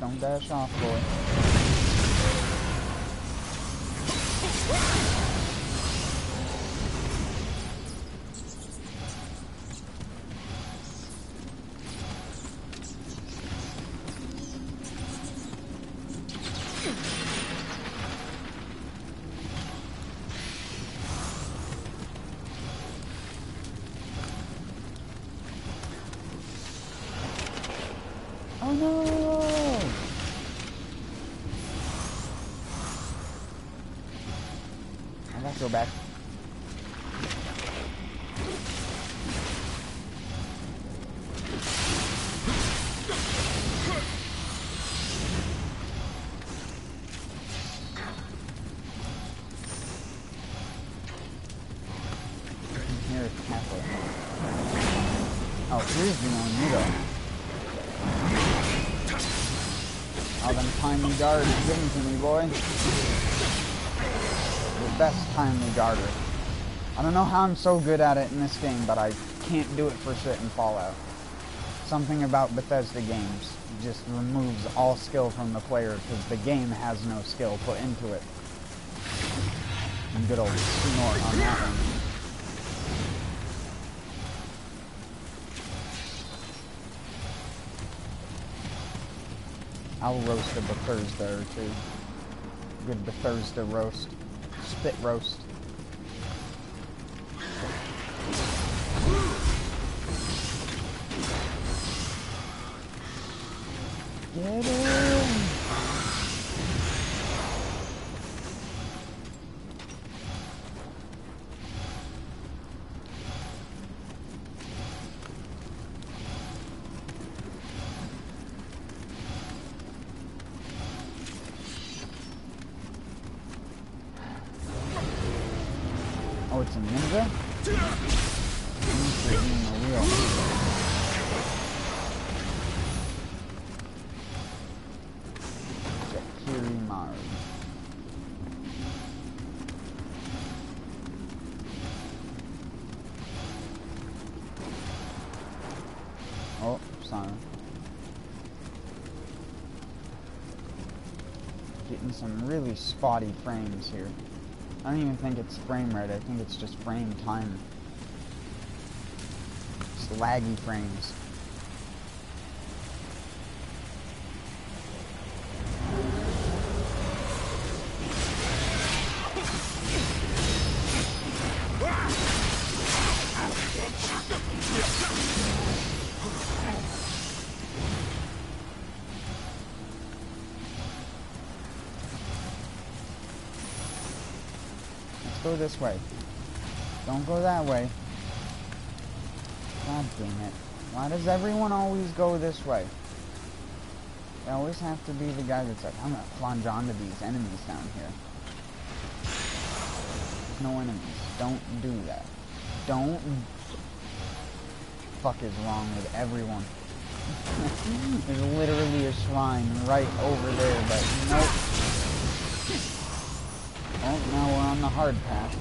don't dash off, boy. Oh no! I gotta go back. Here's halfway. Oh, here's the Nioh. Oh, them timely guards given to me, boy. The best timely guarder. I don't know how I'm so good at it in this game, but I can't do it for shit in Fallout. Something about Bethesda games just removes all skill from the player because the game has no skill put into it. And good old snort on that one. I'll roast a Bethesda or two. Good Bethesda roast. Spit roast. Get in! It's a ninja? Ninja being a real ninja. Kirimaru. Oh, sorry. Getting some really spotty frames here. I don't even think it's frame rate, I think it's just frame time. Just laggy frames. Go this way. Don't go that way. God damn it. Why does everyone always go this way? They always have to be the guy that's like, I'm gonna plunge onto these enemies down here. There's no enemies. Don't do that. Don't. Fuck is wrong with everyone? There's literally a shrine right over there, but nope. Oh, now we're on the hard path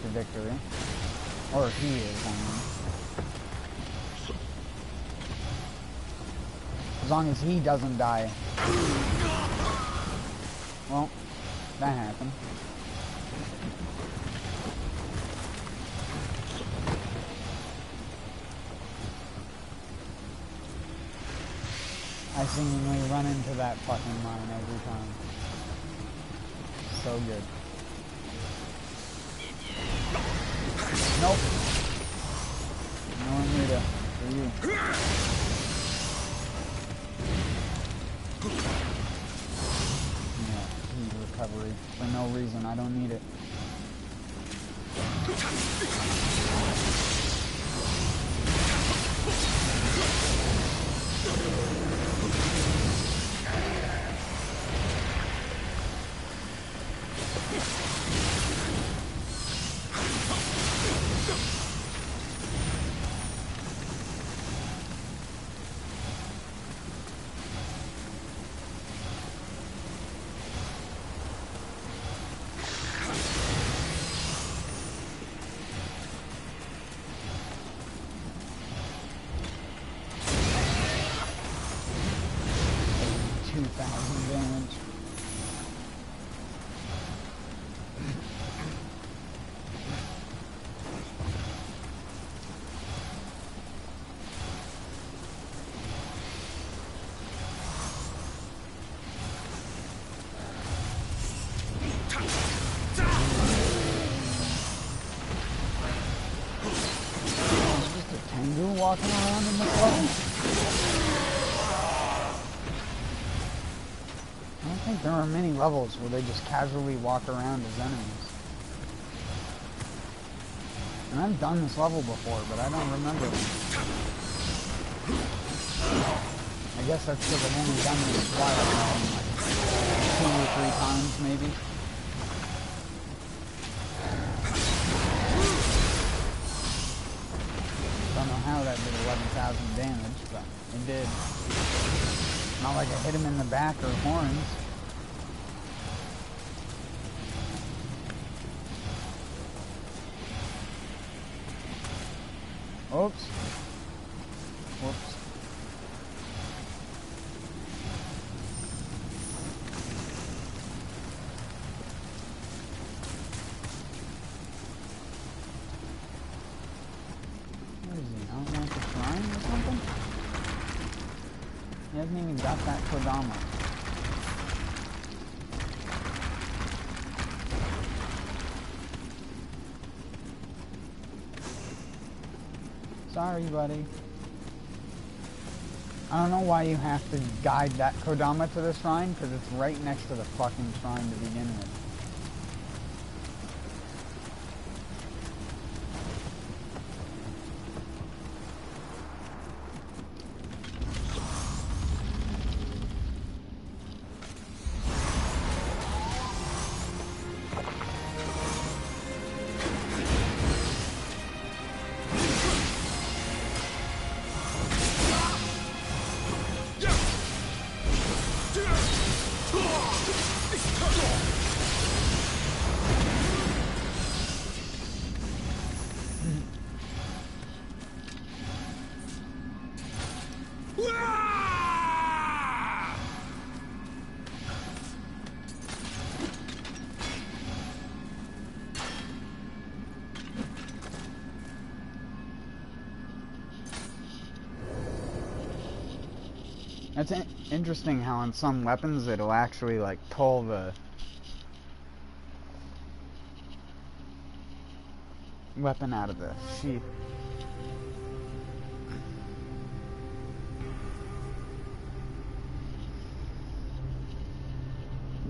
to victory. Or he is, I mean. As long as he doesn't die. Well, that happened. I seemingly run into that fucking mine every time. So good. Nope. No Anita. For you. Yeah, heat recovery. For no reason. I don't need it. Walking around in this level? I don't think there are many levels where they just casually walk around as enemies. And I've done this level before, but I don't remember them. I guess that's because I've only done this wild like 2 or 3 times maybe. Don't know how that did 11,000 damage, but it did. Not like I hit him in the back or horns. Oops. Whoops. He hasn't even got that Kodama. Sorry, buddy. I don't know why you have to guide that Kodama to the shrine, because it's right next to the fucking shrine to begin with. It's interesting how in some weapons it'll actually like pull the weapon out of the sheath.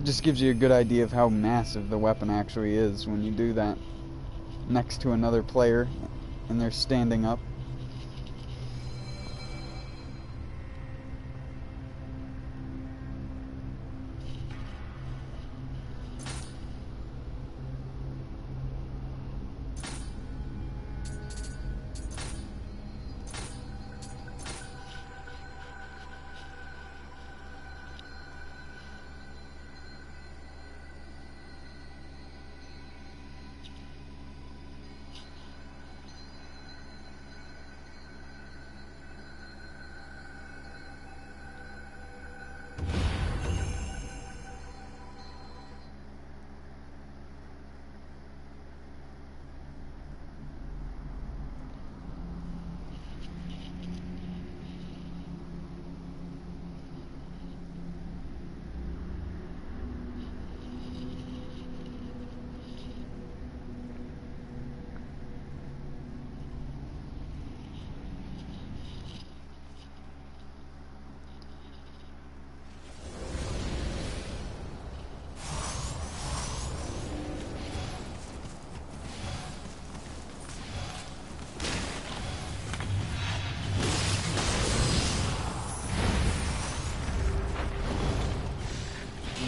Just gives you a good idea of how massive the weapon actually is when you do that next to another player and they're standing up.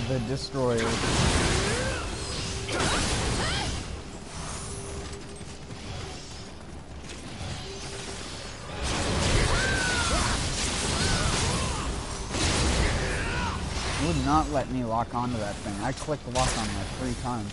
The destroyer. Would not let me lock onto that thing. I clicked lock on like 3 times.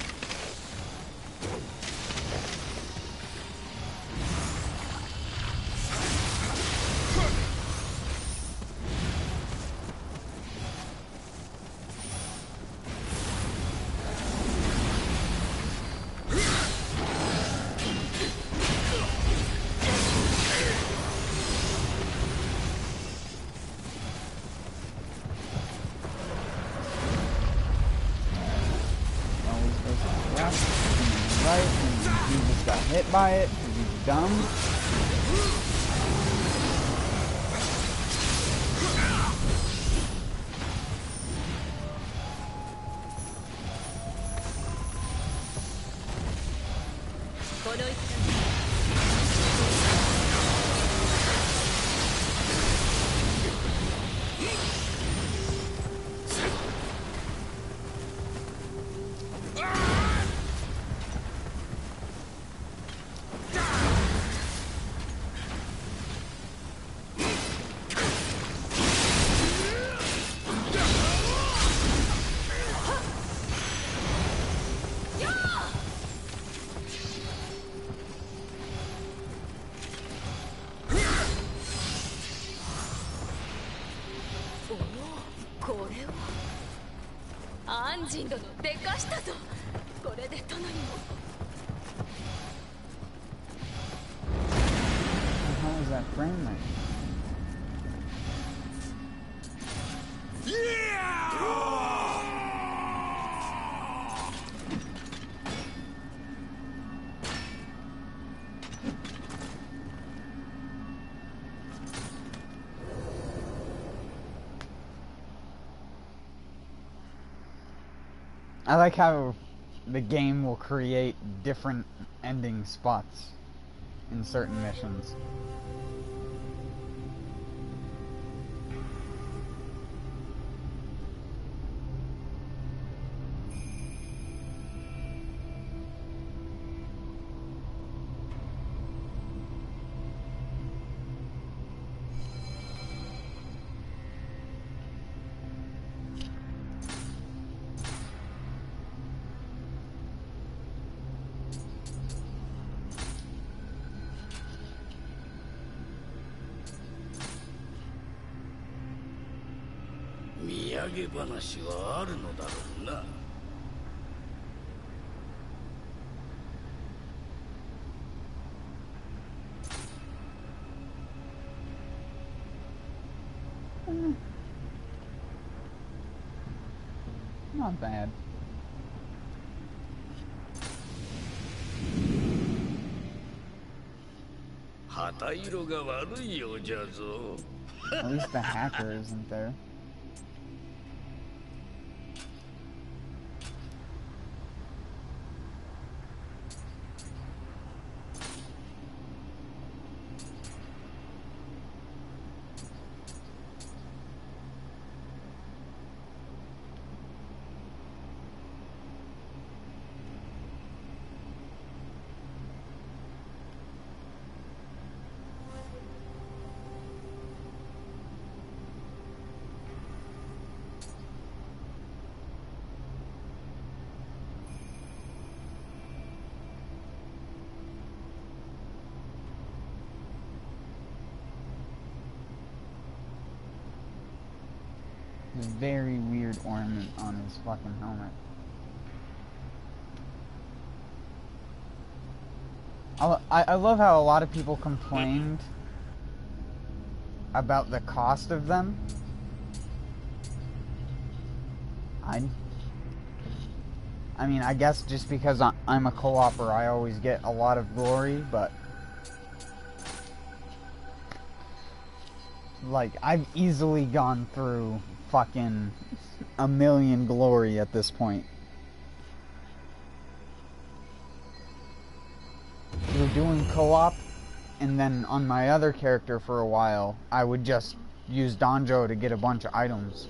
Right, and he just got hit by it because he's dumb. How is that frame rate? I like how the game will create different ending spots in certain missions. not bad. At least the hacker isn't there. Very weird ornament on his fucking helmet. I love how a lot of people complained about the cost of them. I mean, I guess just because I'm a co-opper, I always get a lot of glory, but like, I've easily gone through fucking a million glory at this point. We were doing co-op, and then on my other character for a while, I would just use Donjo to get a bunch of items.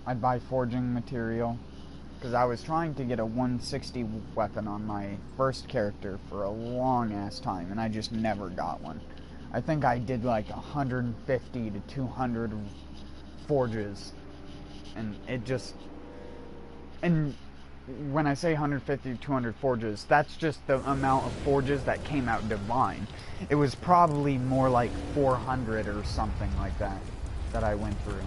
I'd buy forging material, because I was trying to get a 160 weapon on my first character for a long ass time, and I just never got one. I think I did like 150 to 200 forges, and it just... And when I say 150 to 200 forges, that's just the amount of forges that came out divine. It was probably more like 400 or something like that I went through.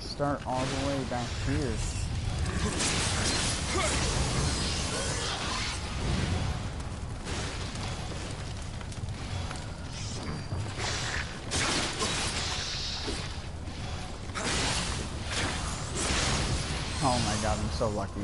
Start all the way back here. Oh my god, I'm so lucky.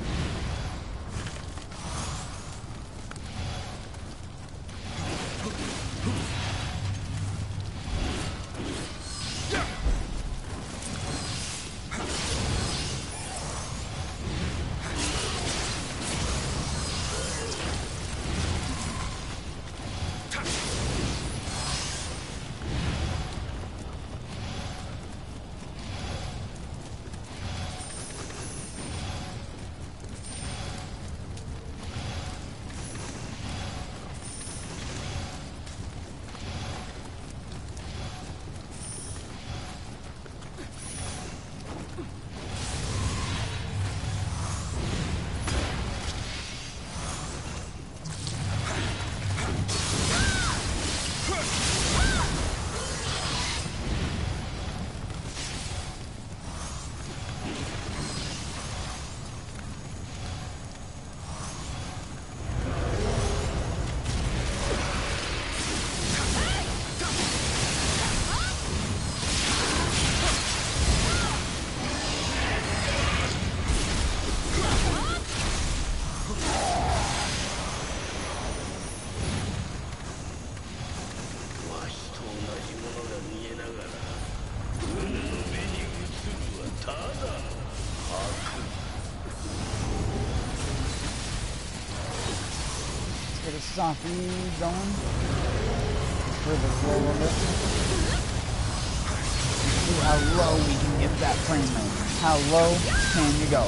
Saki going. for this little bit. See how low we can get that frame rate. How low can you go?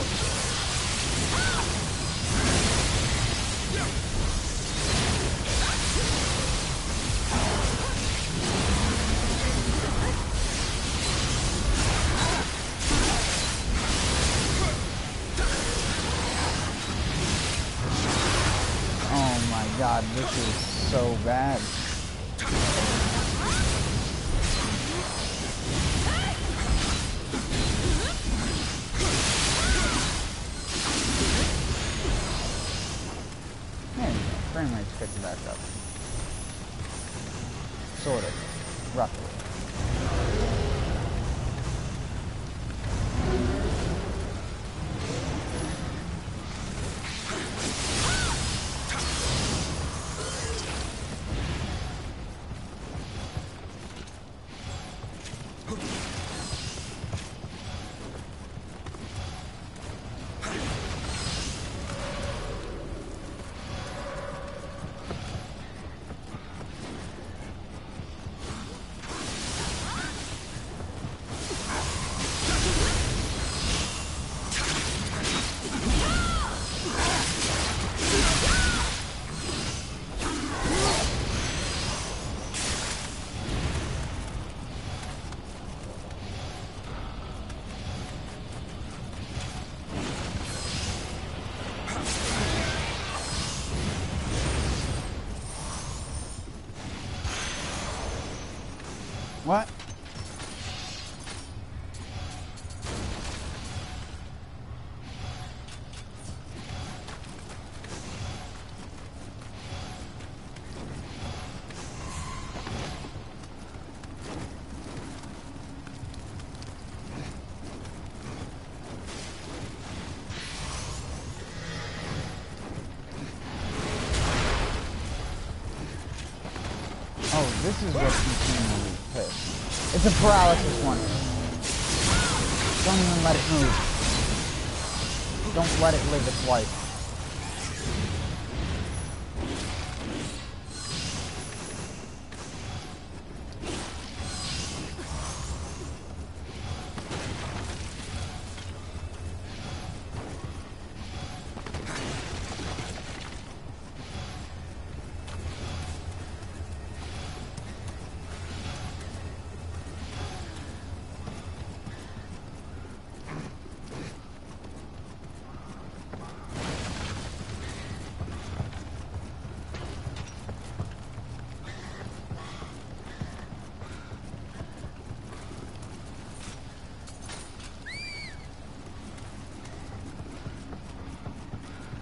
Oh my god, this is so bad. There you go. Frame rate's picked back up. Sort of. Roughly. What? Oh, this is what keeps me pissed. It's a paralysis one. Don't even let it move. Don't let it live its life.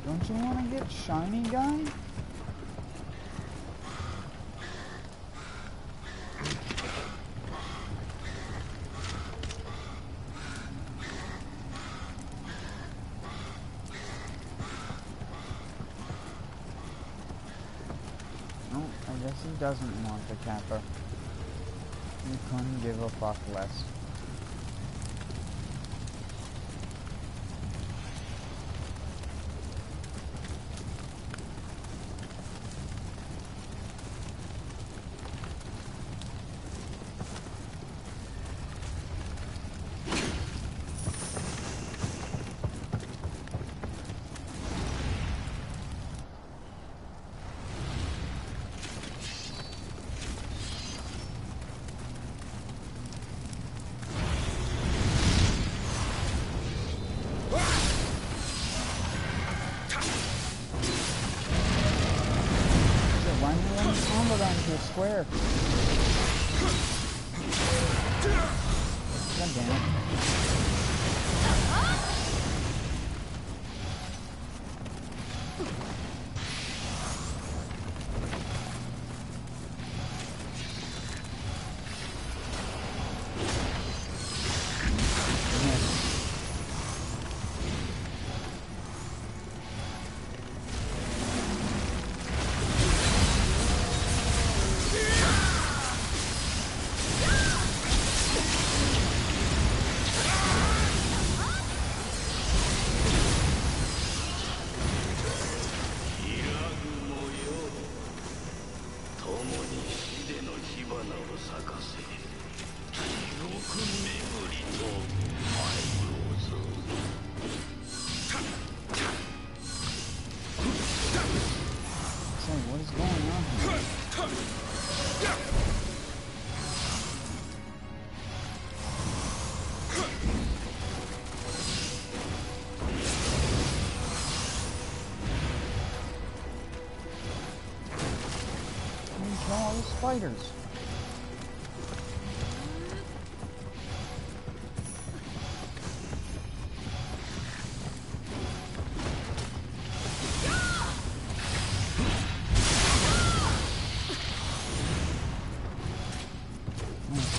Don't you want to get shiny, guy? Oh, I guess he doesn't want the Kappa. You couldn't give a fuck less. Into a square. God damn it. spiders.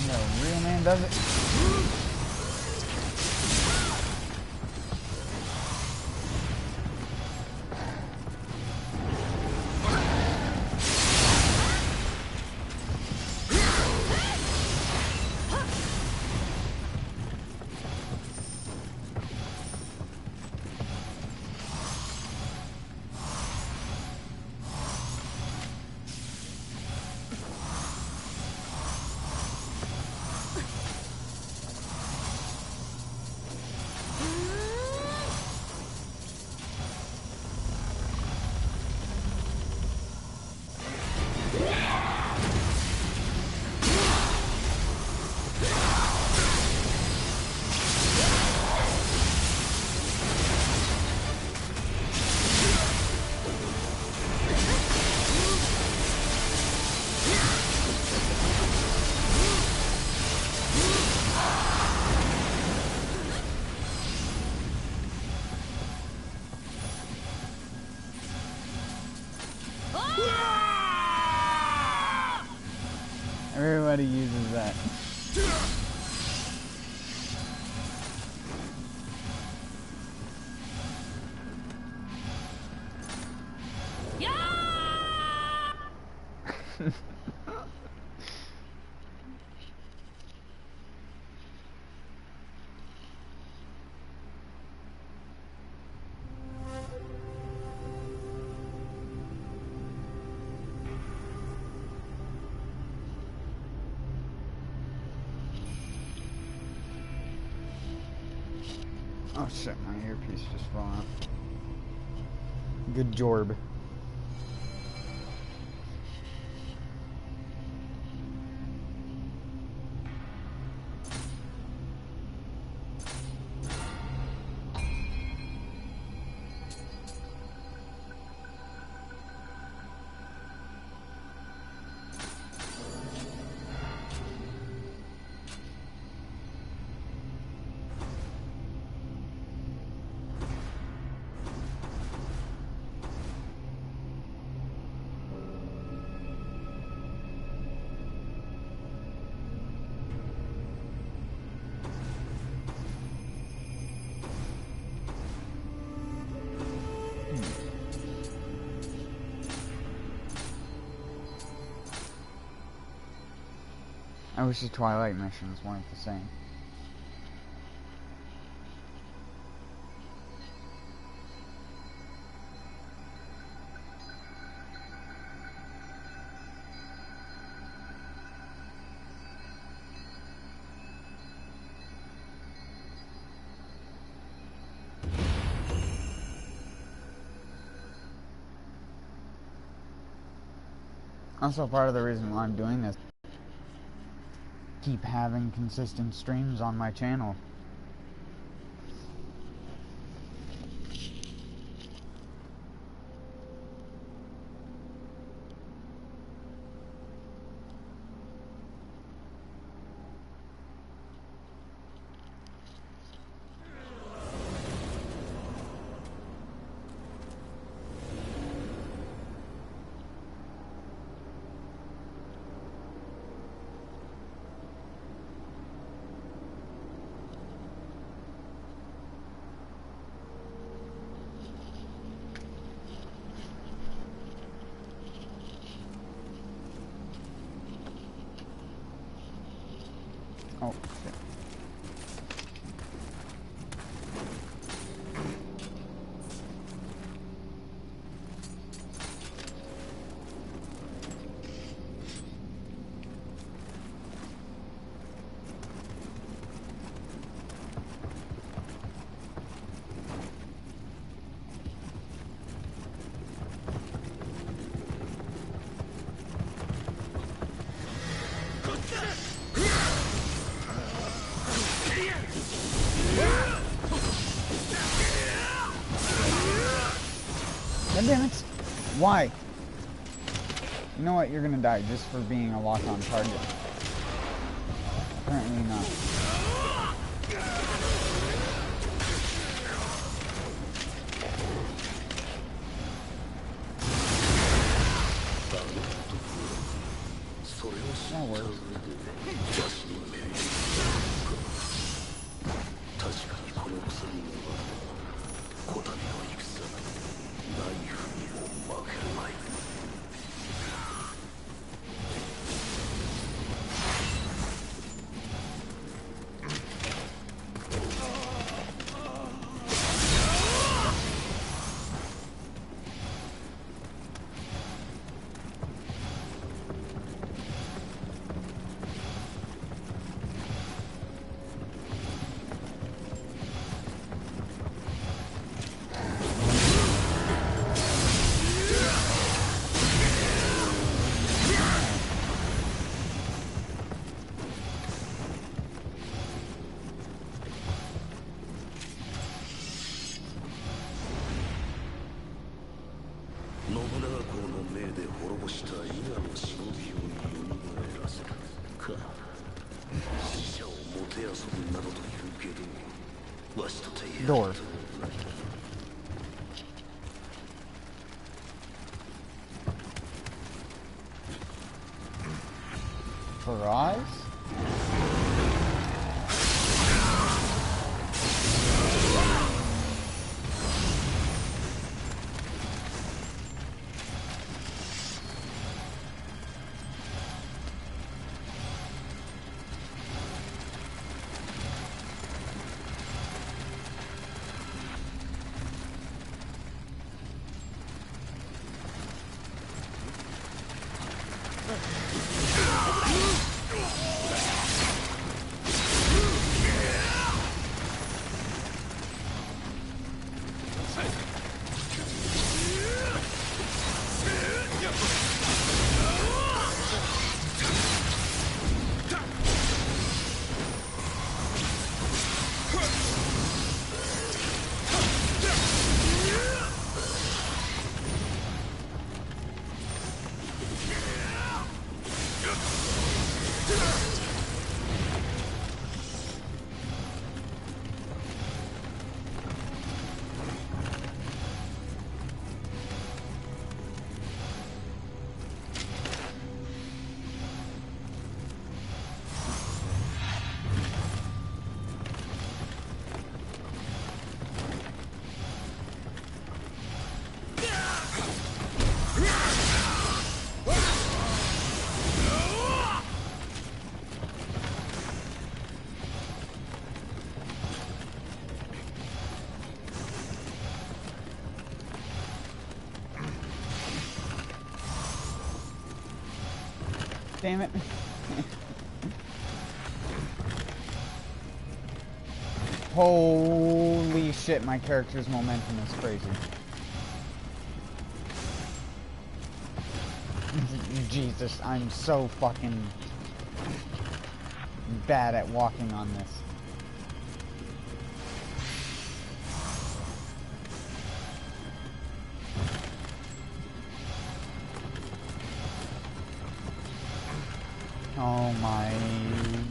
No, real man does it. Everybody uses that. Oh shit, my earpiece just fell out. Good jorb. I wish the Twilight missions weren't the same. Also, part of the reason why I'm doing this, keep having consistent streams on my channel. Oh, shit. God damn it. Why? You know what? You're gonna die just for being a lock-on target. Apparently not. That works. Door. For eyes? Damn it. Holy shit, my character's momentum is crazy. Jesus, I'm so fucking bad at walking on this. Oh my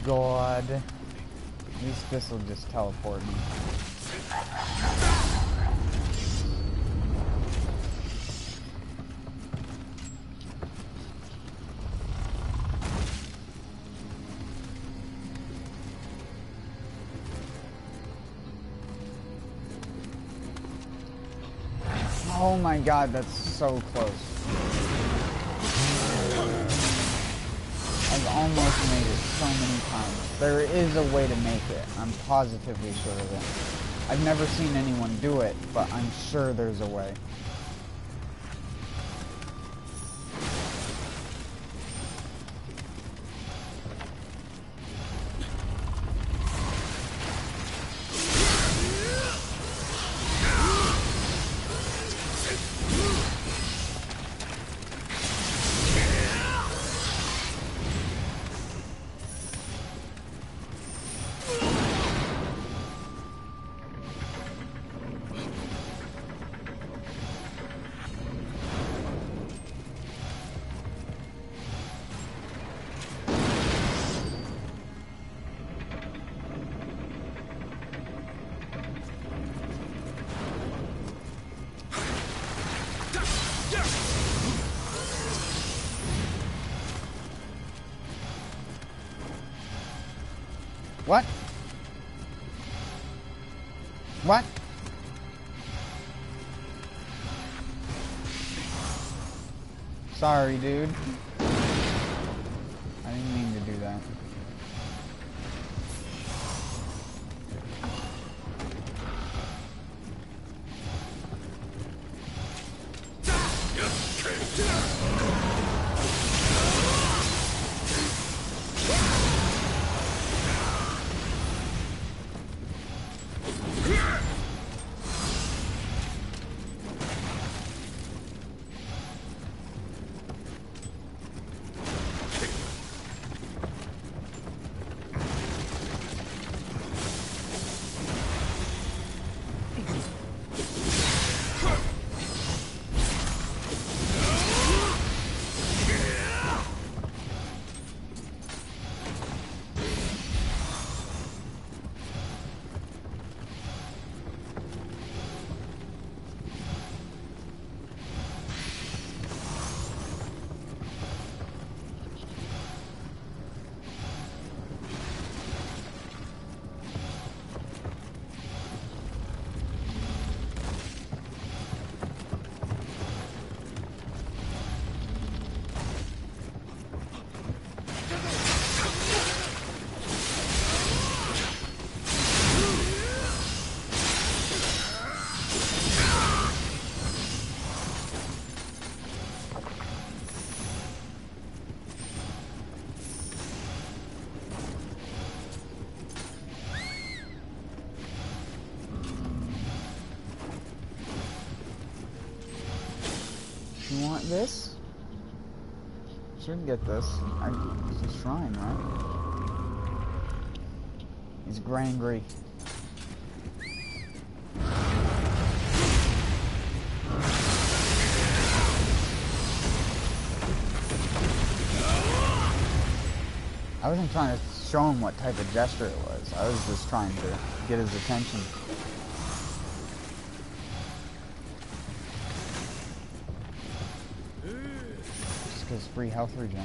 god. At least this will just teleport me. Oh my god, that's so close. I've almost made it so many times. There is a way to make it. I'm positively sure of it. I've never seen anyone do it, but I'm sure there's a way. What? What? Sorry, dude. I didn't mean to do that. You want this? Should get this. It's a shrine, right? He's grangry. I wasn't trying to show him what type of gesture it was. I was just trying to get his attention. Just because free health regen.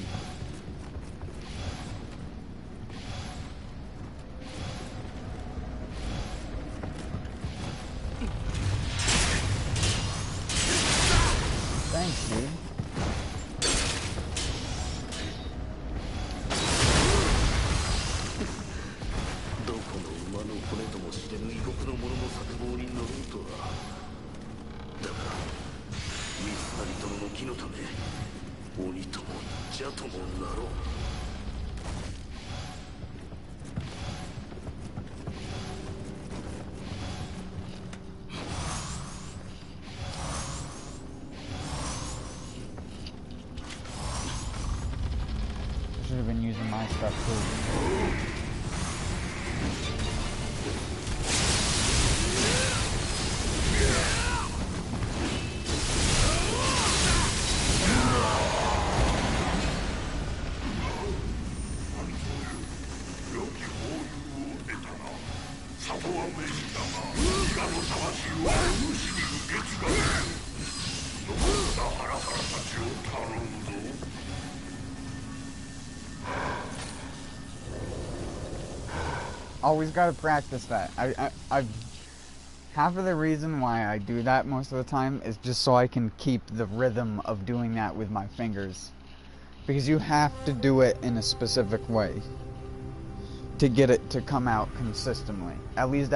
Thanks, dude. Should have been using my stuff too. Always gotta practice that. I've half of the reason why I do that most of the time is just so I can keep the rhythm of doing that with my fingers. Because you have to do it in a specific way to get it to come out consistently. At least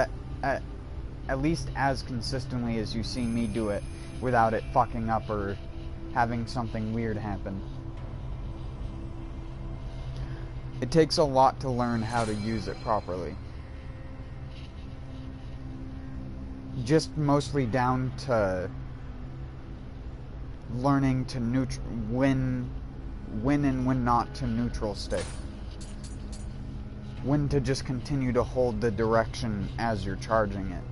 as consistently as you see me do it without it fucking up or having something weird happen. It takes a lot to learn how to use it properly. Just mostly down to learning to when and when not to neutral stick. When to just continue to hold the direction as you're charging it.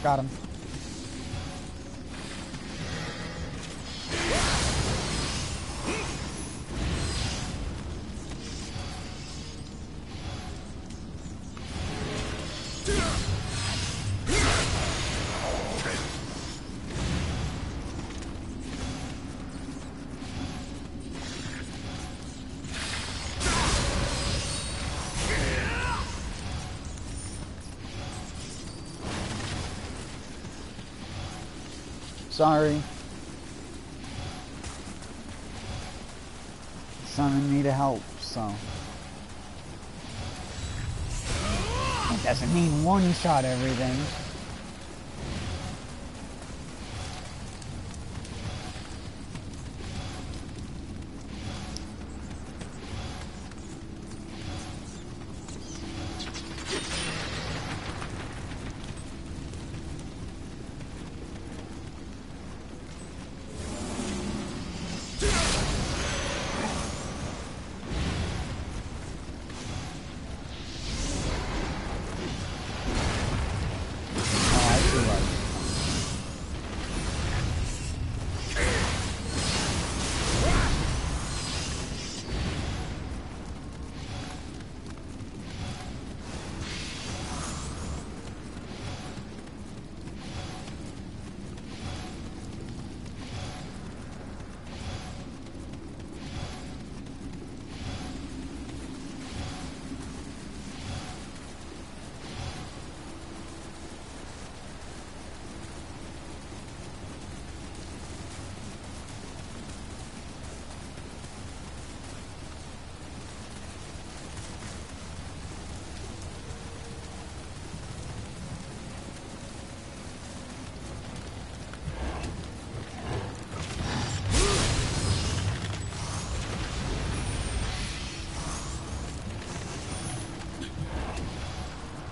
Got him. Sorry. Summoned me to help, so. It doesn't mean one-shot everything.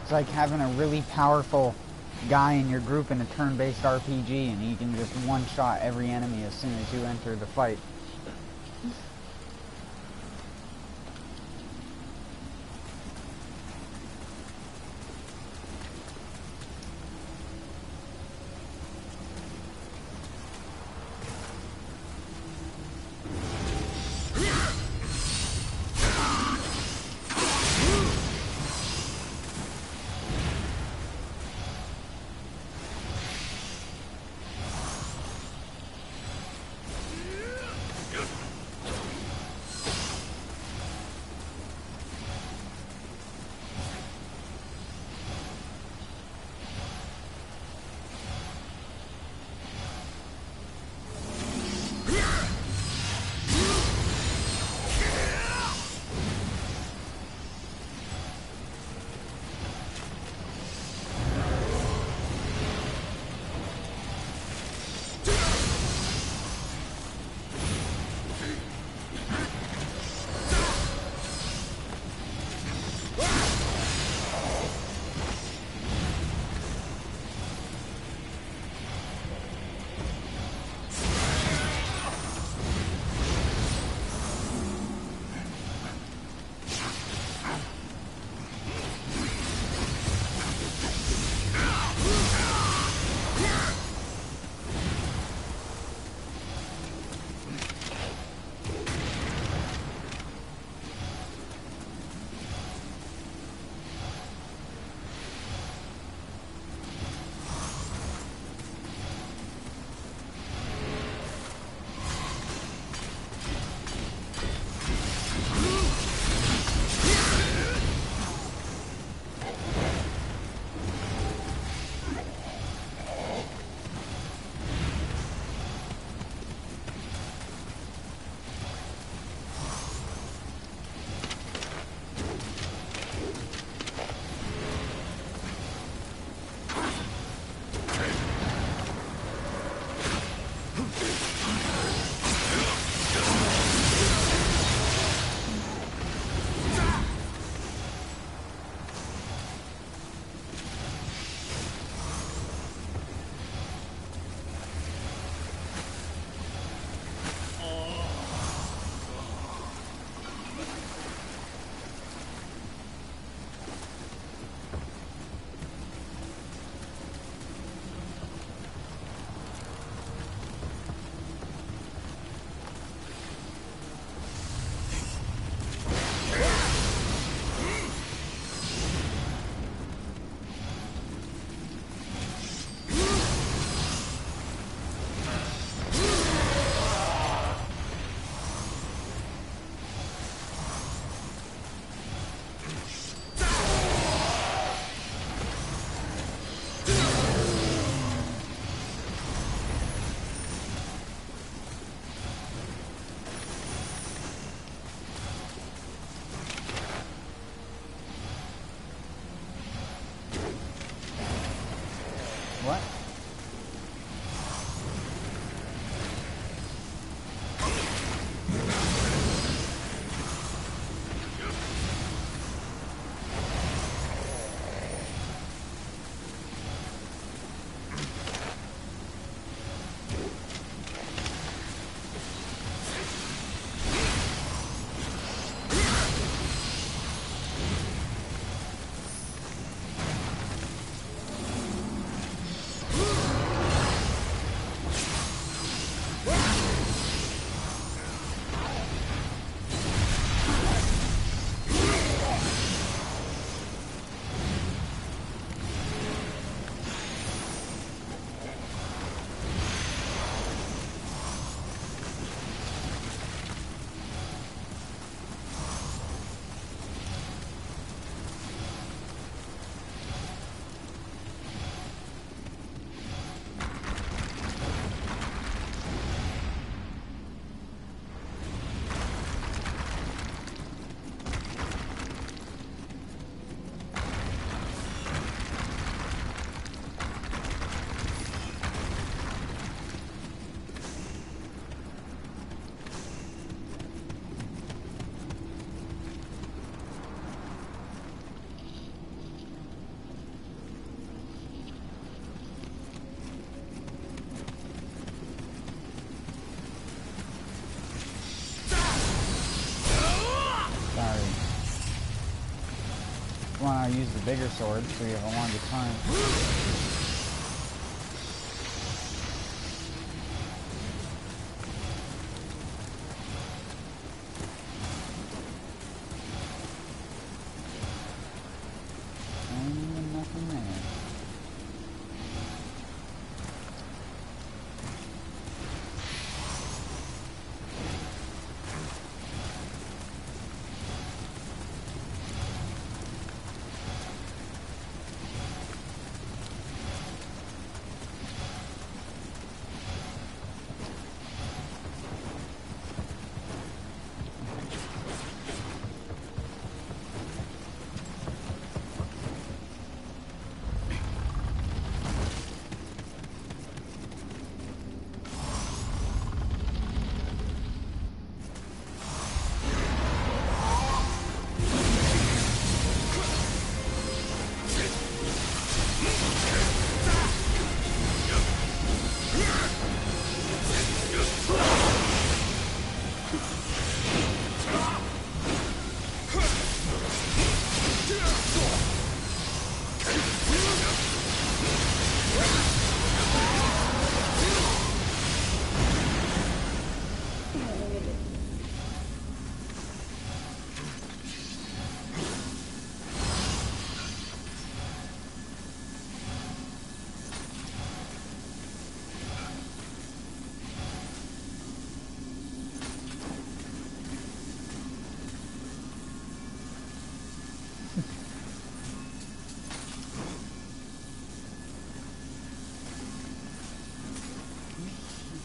It's like having a really powerful guy in your group in a turn-based RPG, and he can just one-shot every enemy as soon as you enter the fight. use the bigger sword so you have a longer time. And nothing there.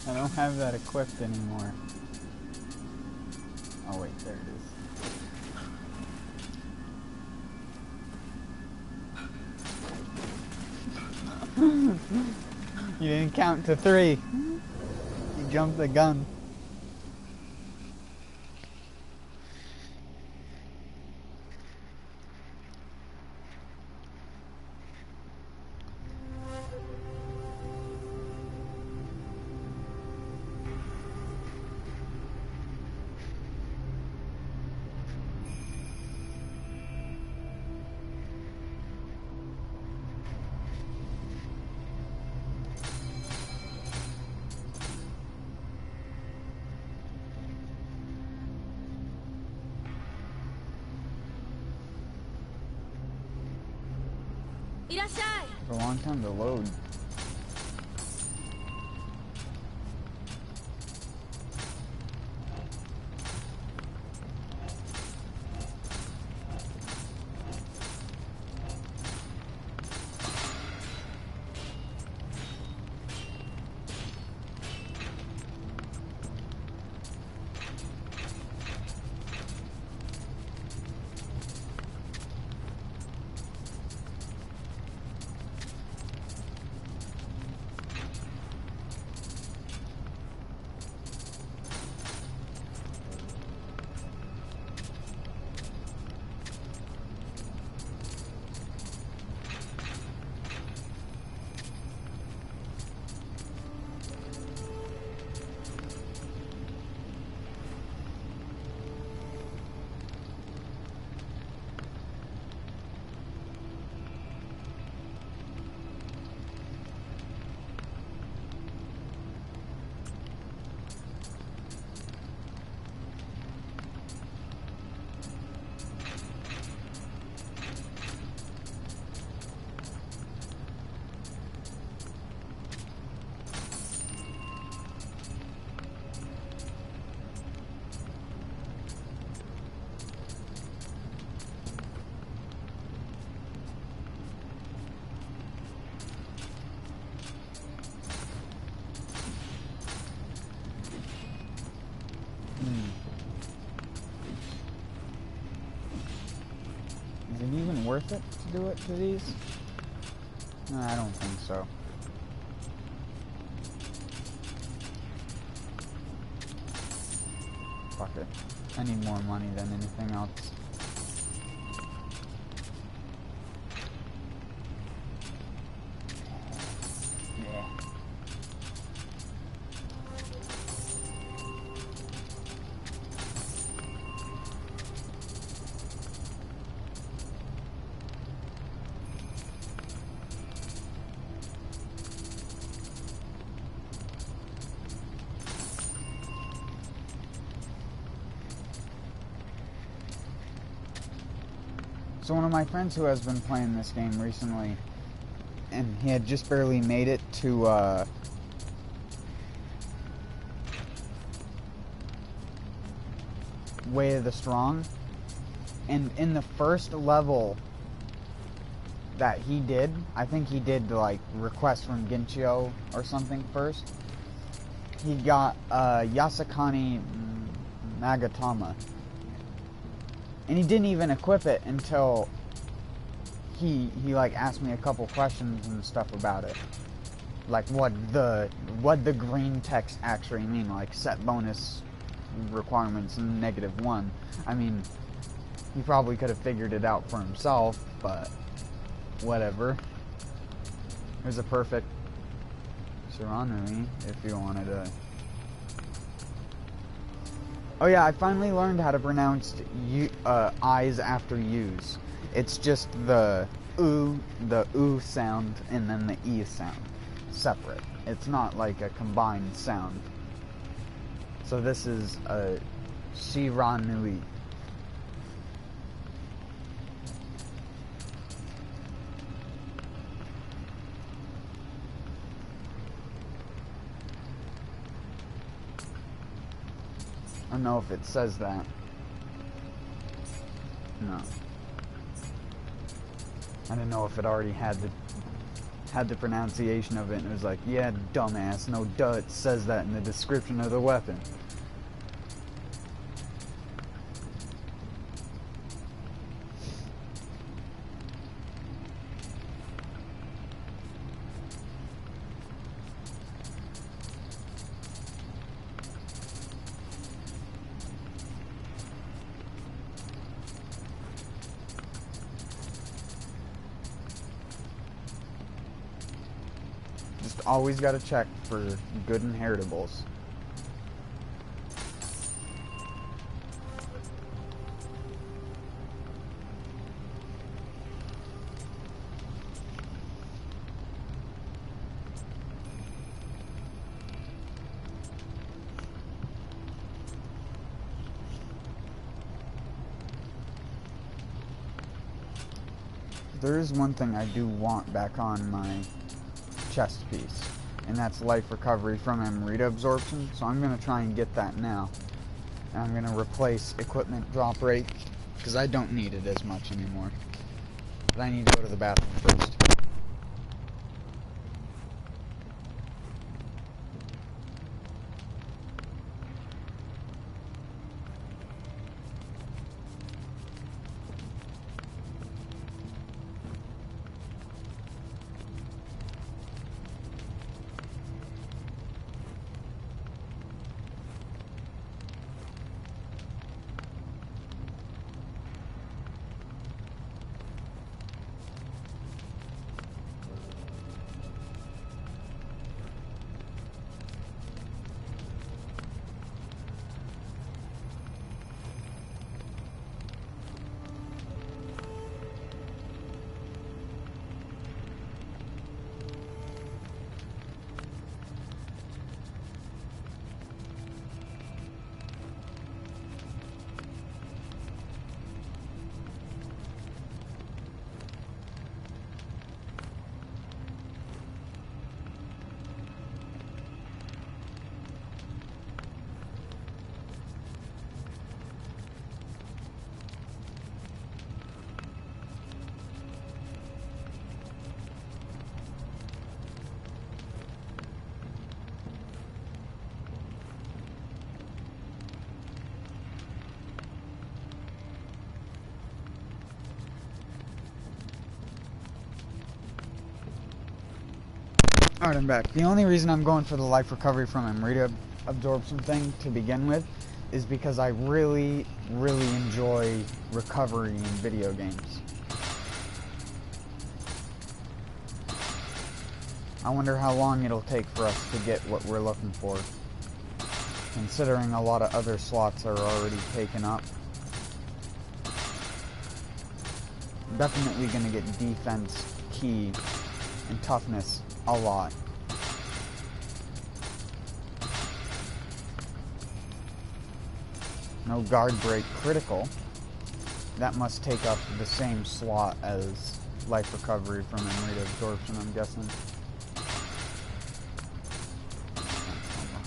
I don't have that equipped anymore. Oh wait, there it is. You didn't count to 3. You jumped the gun. Took a long time to load. Is it even worth it to do it to these? No, I don't think so. Fuck it. I need more money than anything else. Yeah. So one of my friends who has been playing this game recently, and he had just barely made it to, Way of the Strong, and in the first level that he did, I think he did, like, Request from Ginchio or something first, he got, Yasakani Magatama. And he didn't even equip it until he like asked me a couple questions and stuff about it. Like what the green text actually mean, like set bonus requirements and -1. I mean, he probably could have figured it out for himself, but whatever. Here's a perfect Shiranui if you wanted to. Oh yeah, I finally learned how to pronounce I's after U's. It's just the U sound and then the E sound. Separate. It's not like a combined sound. So this is a Shiranui. I don't know if it says that. No. I didn't know if it already had the pronunciation of it, and it was like, yeah, dumbass, no duh, it says that in the description of the weapon. Always gotta check for good inheritables. There is one thing I do want back on my chest piece, and that's life recovery from Amrita absorption, so I'm going to try and get that now. And I'm going to replace equipment drop rate, because I don't need it as much anymore. But I need to go to the bathroom first. Alright, I'm back. The only reason I'm going for the life recovery from Amrita absorption thing to begin with is because I really, really enjoy recovery in video games. I wonder how long it'll take for us to get what we're looking for, considering a lot of other slots are already taken up. I'm definitely going to get defense, key, and toughness a lot. No guard break critical. That must take up the same slot as life recovery from memory to absorption, I'm guessing.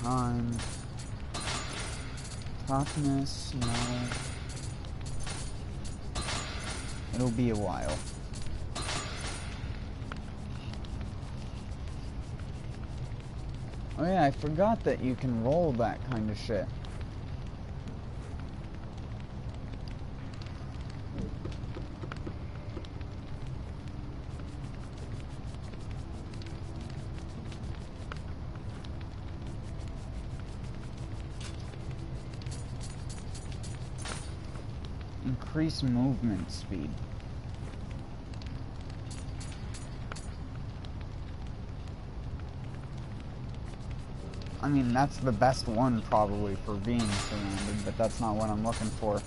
Behind. Toughness, no. It'll be a while. Oh yeah, I forgot that you can roll that kind of shit. Increase movement speed. I mean, that's the best one probably for being surrounded, but that's not what I'm looking for.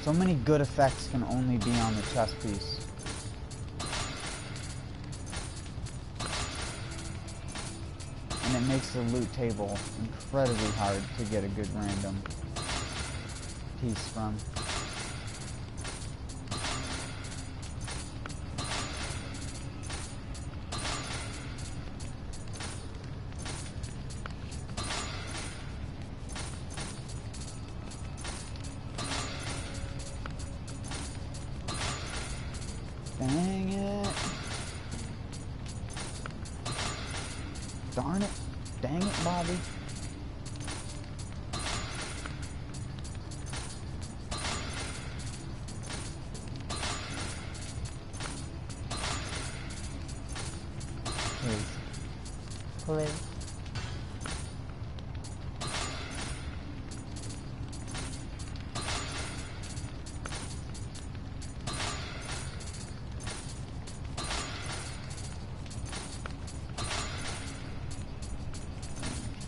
So many good effects can only be on the chest piece. And it makes the loot table incredibly hard to get a good random piece from. Dang it. Darn it. Dang it, Bobby. Please. Please.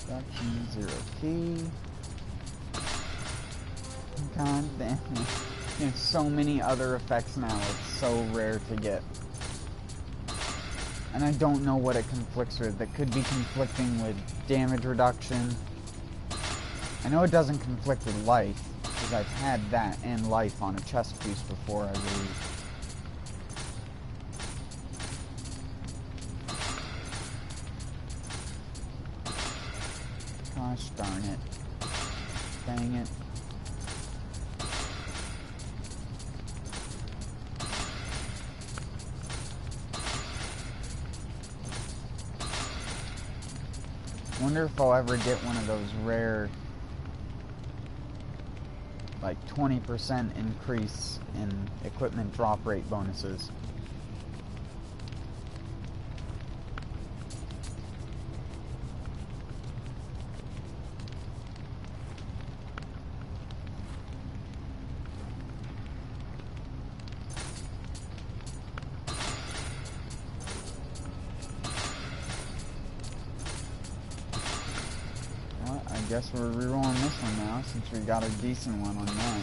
Introduction, 0 key. God damn it. There's so many other effects now, it's so rare to get. And I don't know what it conflicts with. That could be conflicting with damage reduction. I know it doesn't conflict with life, because I've had that and life on a chest piece before, I believe. Gosh darn it. Dang it. Wonder if I'll ever get one of those rare, like 20% increase in equipment drop rate bonuses. I guess we're rerolling this one now, since we got a decent one on that.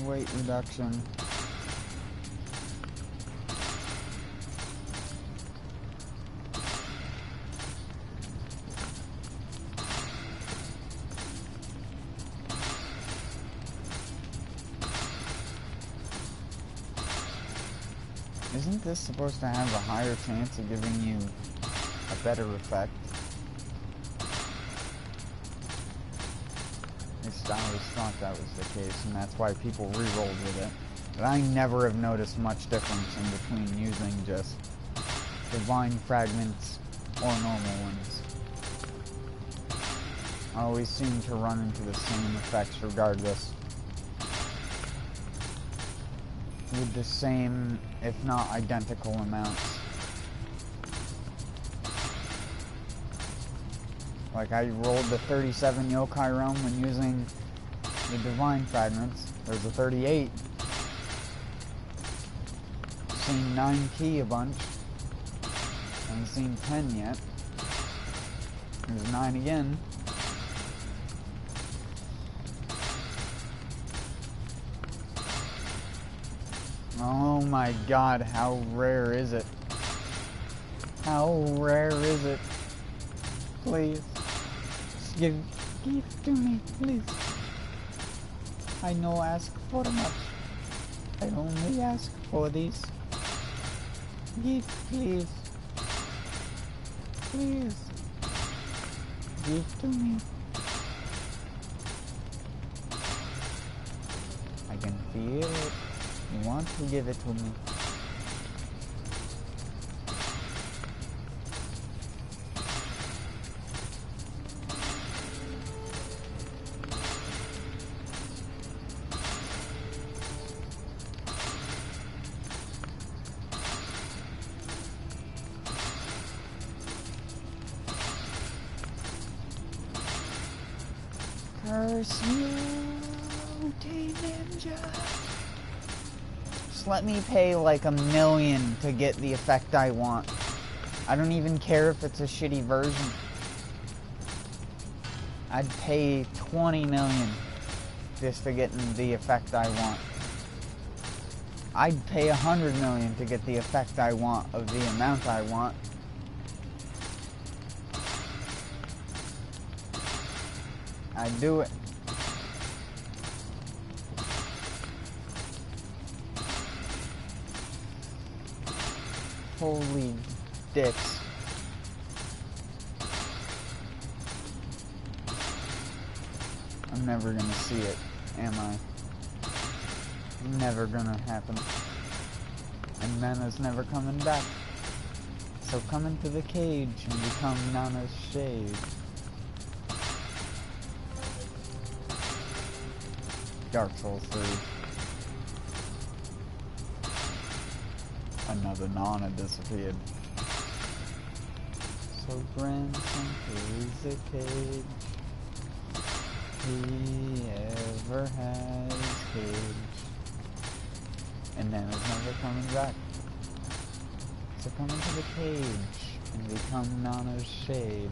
Weight reduction. Isn't this supposed to have a higher chance of giving you a better effect? I always thought that was the case, and that's why people re-rolled with it. But I never have noticed much difference in between using just divine fragments or normal ones. I always seem to run into the same effects regardless. With the same, if not identical amounts. Like I rolled the 37 yokai realm when using the divine fragments. There's a 38. Seen 9 key a bunch. Haven't seen 10 yet. There's 9 again. Oh my god, how rare is it? How rare is it? Please. Just give to me, please. I no ask for much. I only ask for these. Give, please. Please. Give to me. I can feel it. You want to give it to me. Curse you, Teen Ninja. Just let me pay like $1 million to get the effect I want. I don't even care if it's a shitty version. I'd pay 20 million just to get the effect I want. I'd pay 100 million to get the effect I want of the amount I want. I'd do it. Holy dicks. I'm never gonna see it, am I? Never gonna happen. And Nana's never coming back. So come into the cage and become Nana's shade. Dark Souls 3. Another Nana disappeared. So grandson is a cage. He ever has cage. And Nana's never coming back. So come into the cage and become Nana's shade.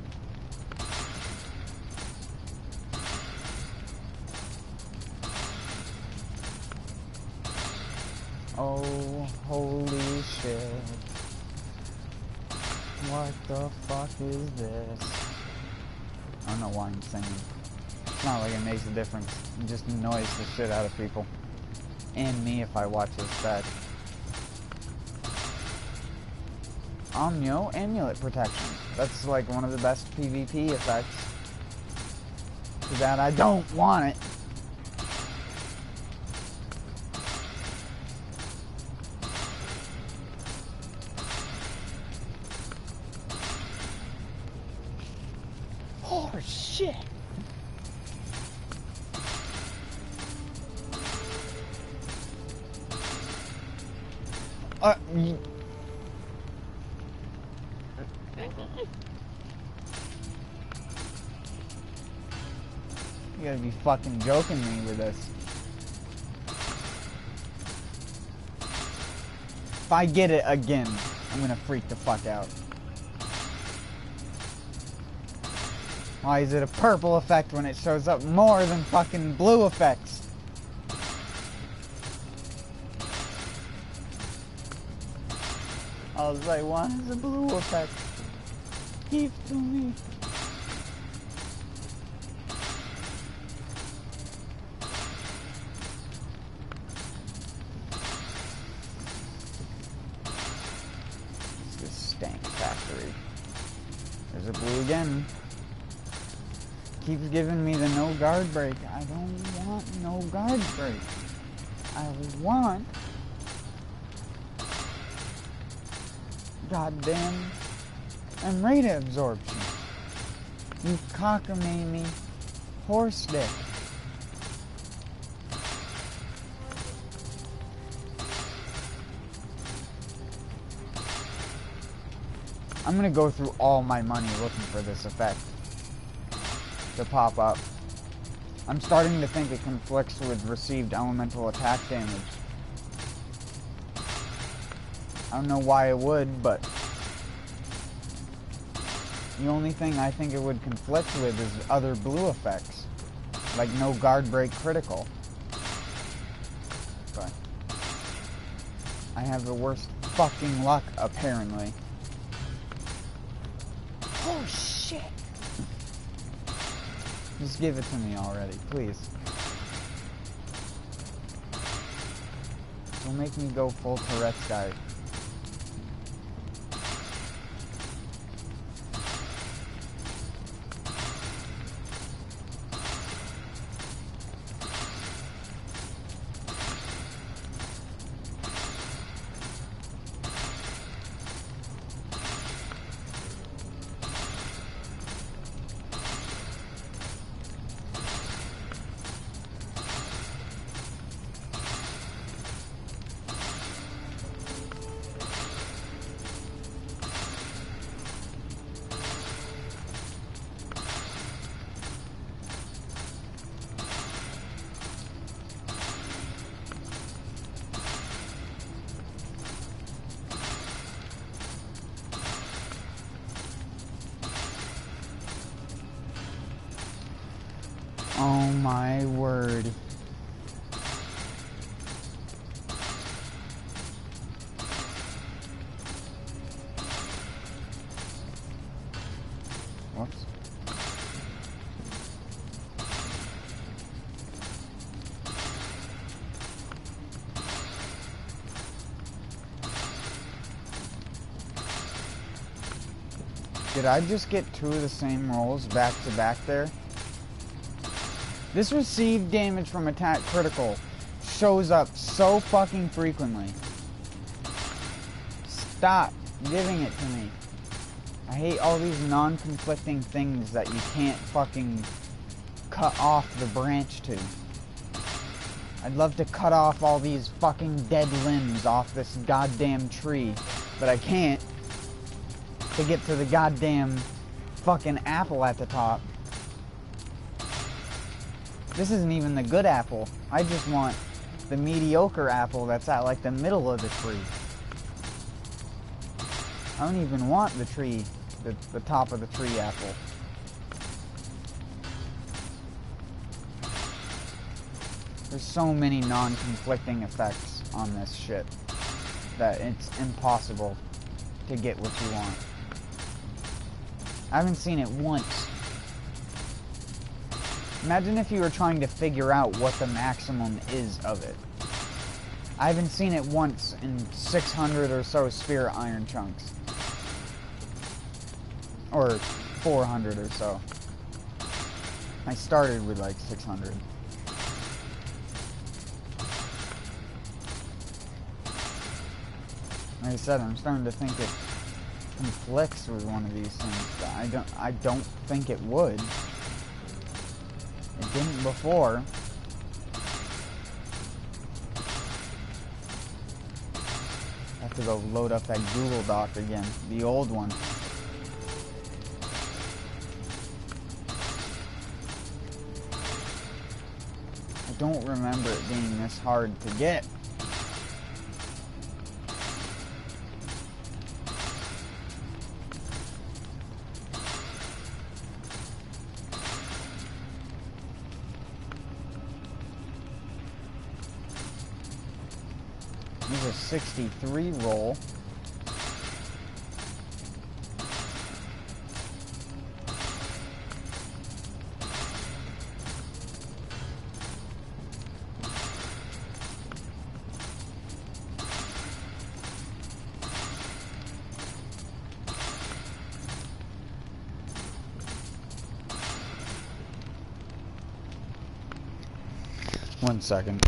Oh, holy shit. What the fuck is this? I don't know why I'm singing. It's not like it makes a difference. It just annoys the shit out of people. And me if I watch this back. Nioh Amulet Protection. That's like one of the best PvP effects. Too bad I don't want it. Oh shit! You gotta be fucking joking me with this. If I get it again, I'm gonna freak the fuck out. Why is it a purple effect when it shows up more than fucking blue effects? All I want is a blue effect. Give to me. It's this stank factory. There's a blue again. Keeps giving me the no guard break. I don't want no guard break. I want goddamn rate absorption. You cockamamie Horse dick. I'm gonna go through all my money looking for this effect to pop up. I'm starting to think it conflicts with received elemental attack damage. I don't know why it would, but the only thing I think it would conflict with is other blue effects, like no guard break critical. But I have the worst fucking luck, apparently. Oh shit! Just give it to me already, please. Don't make me go full Tourette's guy. Oh my word. Whoops. Did I just get two of the same rolls back to back there? This received damage from attack critical shows up so fucking frequently. Stop giving it to me. I hate all these non-conflicting things that you can't fucking cut off the branch to. I'd love to cut off all these fucking dead limbs off this goddamn tree, but I can't to get to the goddamn fucking apple at the top. This isn't even the good apple. I just want the mediocre apple that's at like the middle of the tree. I don't even want the tree, the top of the tree apple. There's so many non-conflicting effects on this shit that it's impossible to get what you want. I haven't seen it once. Imagine if you were trying to figure out what the maximum is of it. I haven't seen it once in 600 or so spirit iron chunks. Or 400 or so. I started with like 600. Like I said, I'm starting to think it conflicts with one of these things, but I don't think it would. It didn't before. I have to go load up that Google Doc again, the old one. I don't remember it being this hard to get. This is a 63 roll. One second.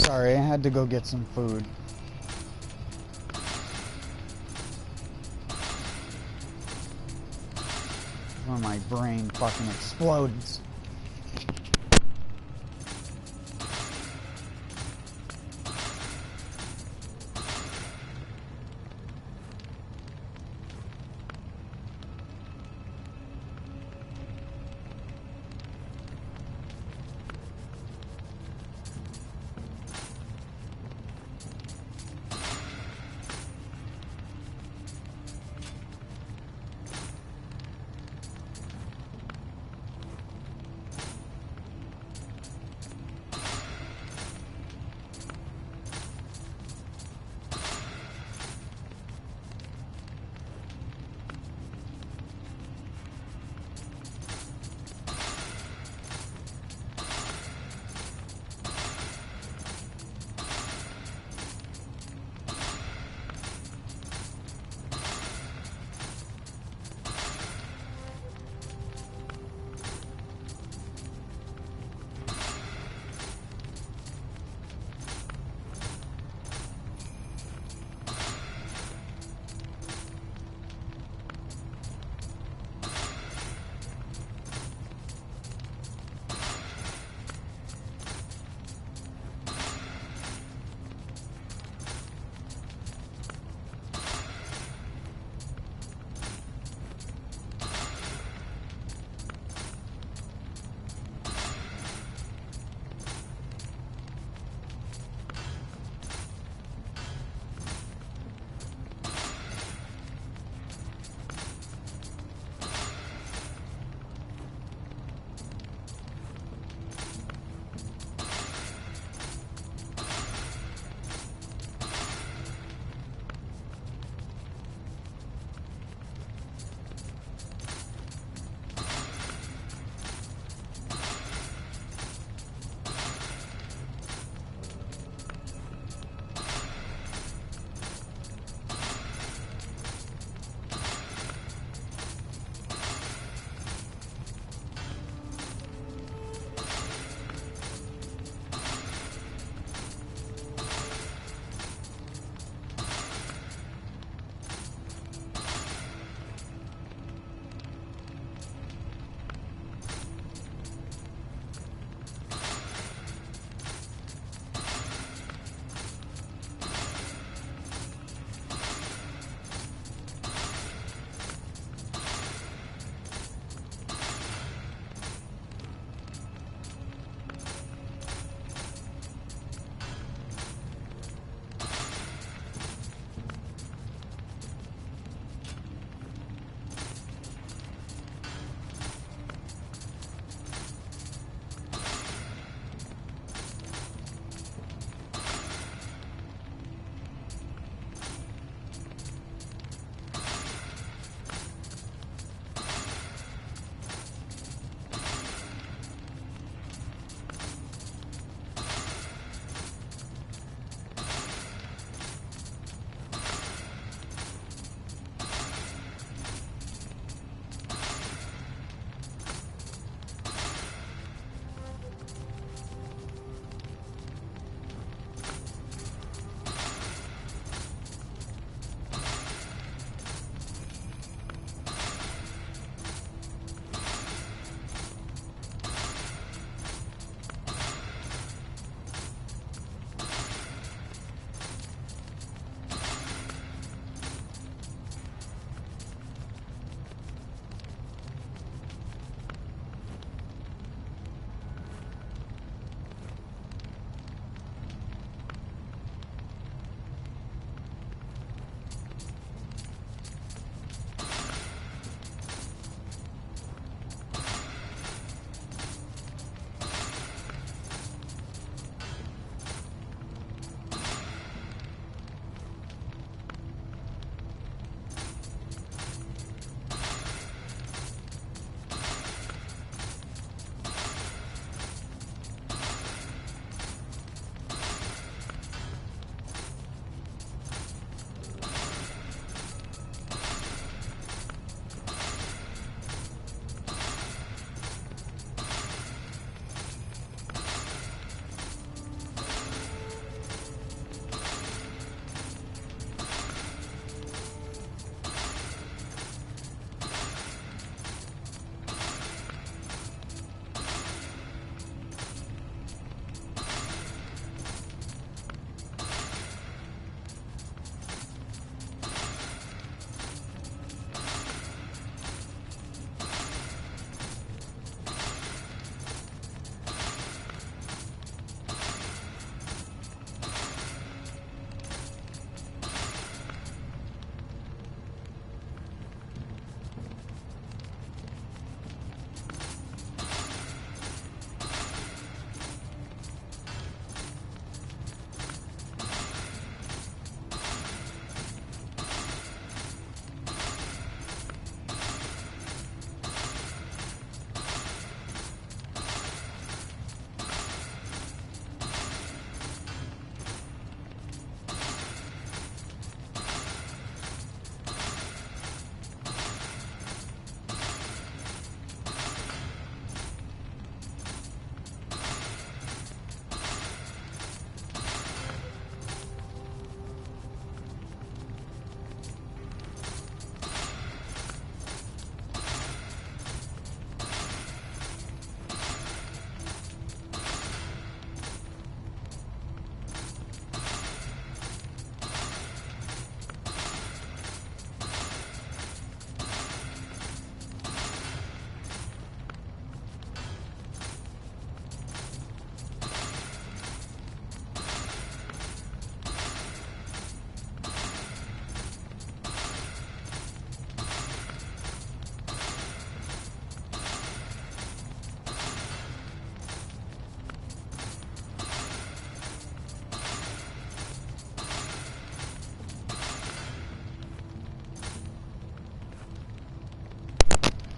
Sorry, I had to go get some food. When my brain fucking explodes.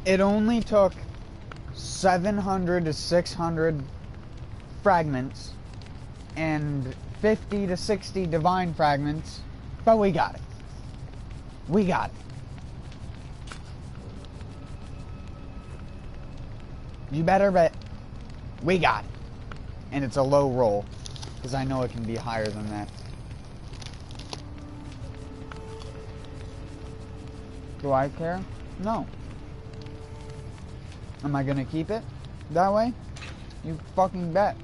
It only took 700 to 600 fragments and 50 to 60 divine fragments, but we got it. We got it. You better bet we got it. And it's a low roll, because I know it can be higher than that. Do I care? No. Am I gonna keep it that way? You fucking bet.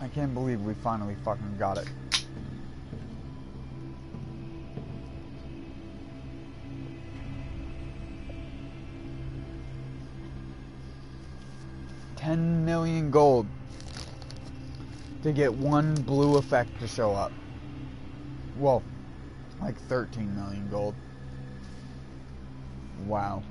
I can't believe we finally fucking got it. $10 million gold to get one blue effect to show up. Well, like 13 million gold. Wow.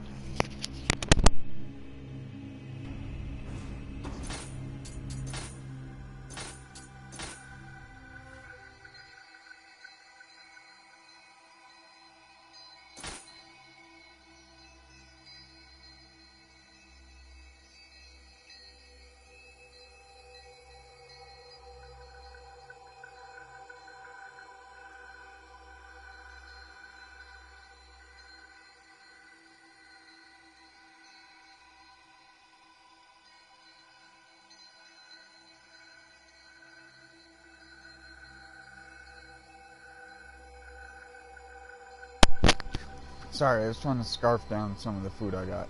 Sorry, I was trying to scarf down some of the food I got.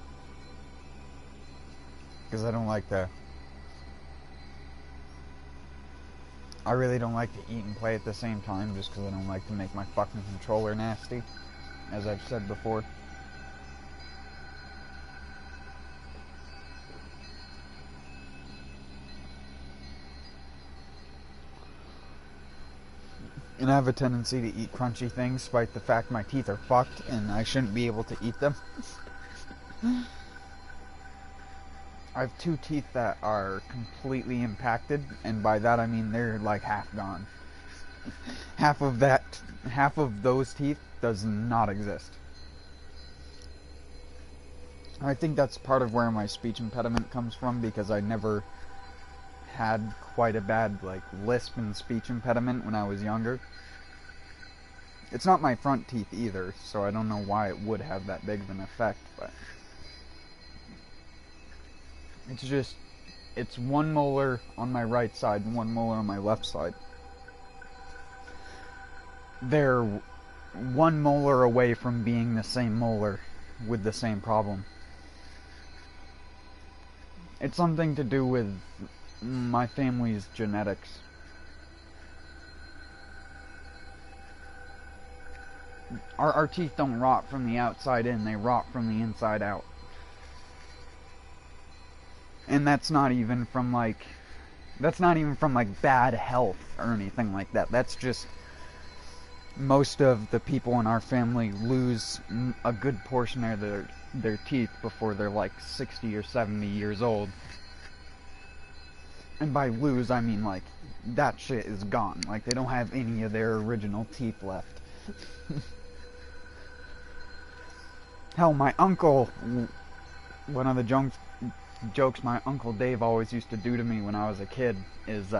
Because I don't like to... I really don't like to eat and play at the same time, just because I don't like to make my fucking controller nasty, as I've said before. And I have a tendency to eat crunchy things, despite the fact my teeth are fucked and I shouldn't be able to eat them. I have 2 teeth that are completely impacted, and by that I mean they're like half gone. Half of those teeth does not exist. I think that's part of where my speech impediment comes from, because I never had quite a bad like lisp and speech impediment when I was younger. It's not my front teeth either, so I don't know why it would have that big of an effect, but it's just, it's 1 molar on my right side and 1 molar on my left side. They're 1 molar away from being the same molar with the same problem. It's something to do with my family's genetics. Our teeth don't rot from the outside in, they rot from the inside out. And that's not even from like bad health or anything like that. That's just, most of the people in our family lose a good portion of their teeth before they're like 60 or 70 years old. And by lose, I mean like, that shit is gone. Like, they don't have any of their original teeth left. Hell, my uncle, one of the jokes my Uncle Dave always used to do to me when I was a kid is,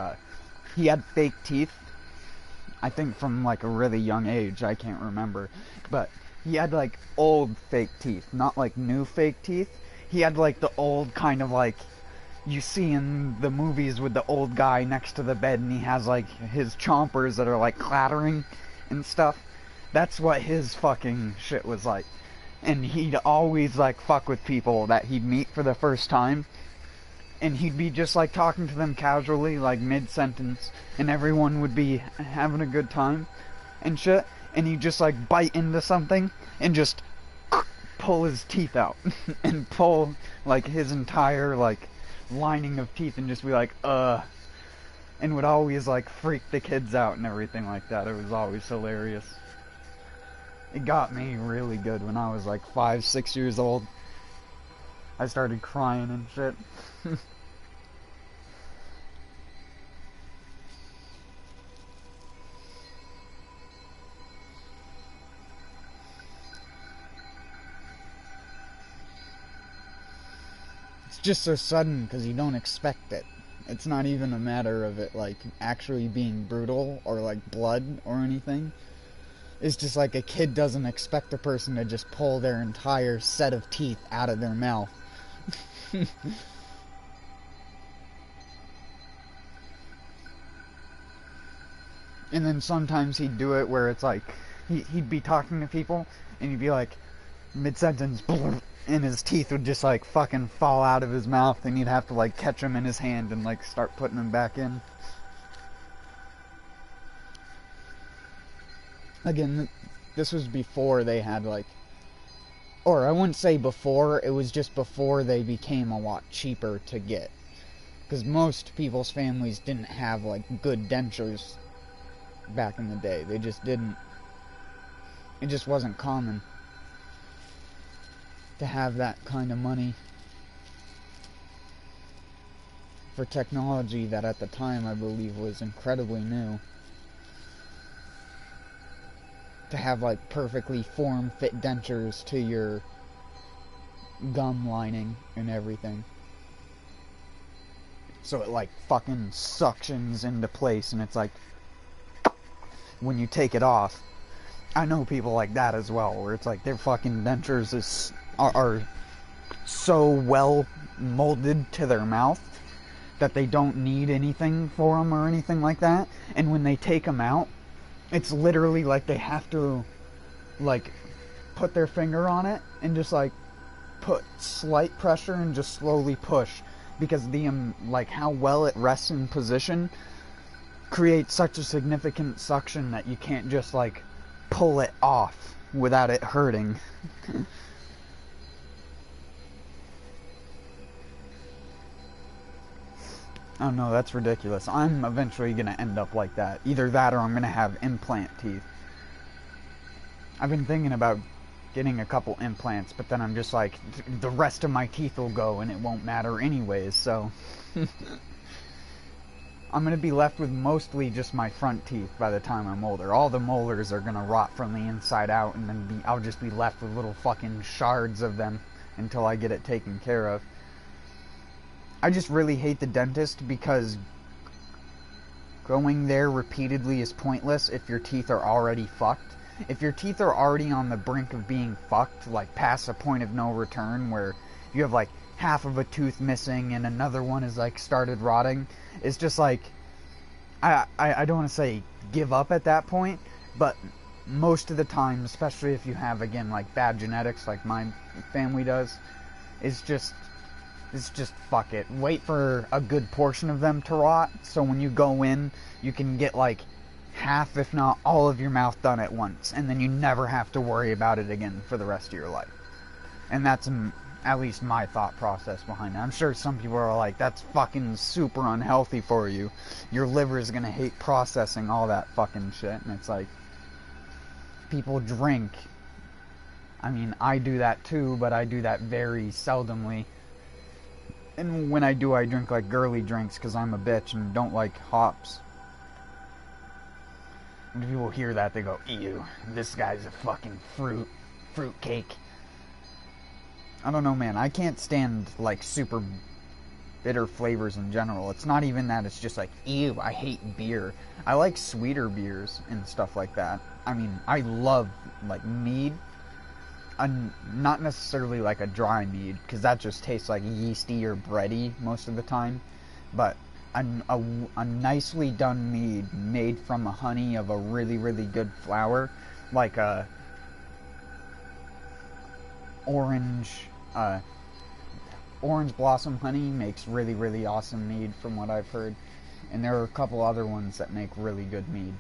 he had fake teeth. I think from like a really young age, I can't remember. But he had like old fake teeth, not like new fake teeth. He had like the old kind of like, you see in the movies with the old guy next to the bed and he has like his chompers that are like clattering and stuff. That's what his fucking shit was like. And he'd always like fuck with people that he'd meet for the first time. And he'd be just like talking to them casually, like mid-sentence, and everyone would be having a good time and shit. and he'd just like bite into something and just pull his teeth out and pull like his entire like lining of teeth and just be like, and would always like freak the kids out and everything like that. It was always hilarious. It got me really good when I was like 5, 6 years old. I started crying and shit. It's just so sudden because you don't expect it. It's not even a matter of it like actually being brutal or like blood or anything. It's just like a kid doesn't expect a person to just pull their entire set of teeth out of their mouth. And then sometimes he'd do it where it's like he'd be talking to people and he'd be like mid-sentence and his teeth would just like fucking fall out of his mouth and he'd have to like catch them in his hand and like start putting them back in. Again, this was before they had like, or I wouldn't say before, it was just before they became a lot cheaper to get. Because most people's families didn't have like good dentures back in the day. They just didn't. It just wasn't common to have that kind of money for technology that at the time I believe was incredibly new. To have like perfectly form-fit dentures to your gum lining and everything. So it like fucking suctions into place and it's like when you take it off. I know people like that as well, where it's like their fucking dentures are so well molded to their mouth that they don't need anything for them or anything like that. And when they take them out, it's literally like they have to like put their finger on it and just like put slight pressure and just slowly push, because the like how well it rests in position creates such a significant suction that you can't just like pull it off without it hurting. Oh no, that's ridiculous. I'm eventually going to end up like that. Either that or I'm going to have implant teeth. I've been thinking about getting a couple implants, but then I'm just like, the rest of my teeth will go and it won't matter anyways, so... I'm going to be left with mostly just my front teeth by the time I'm older. All the molars are going to rot from the inside out, and then I'll just be left with little fucking shards of them until I get it taken care of. I just really hate the dentist because going there repeatedly is pointless if your teeth are already fucked. If your teeth are already on the brink of being fucked, like past a point of no return where you have like half of a tooth missing and another one is like started rotting, it's just like, I don't want to say give up at that point, but most of the time, especially if you have, again, like bad genetics like my family does, it's just fuck it. Wait for a good portion of them to rot, so when you go in, you can get like half, if not all of your mouth done at once, and then you never have to worry about it again for the rest of your life. And that's at least my thought process behind it. I'm sure some people are like, that's fucking super unhealthy for you. Your liver is gonna hate processing all that fucking shit. And it's like, people drink. I mean, I do that too, but I do that very seldomly. And when I do, I drink like girly drinks because I'm a bitch and don't like hops. When people hear that, they go, ew, this guy's a fucking fruitcake. I don't know, man. I can't stand like super bitter flavors in general. It's not even that. It's just like, ew, I hate beer. I like sweeter beers and stuff like that. I mean, I love like mead. Not necessarily like a dry mead, because that just tastes like yeasty or bready most of the time. But a nicely done mead made from a honey of a really, really good flower, like a orange blossom honey makes really, really awesome mead from what I've heard. And there are a couple other ones that make really good mead.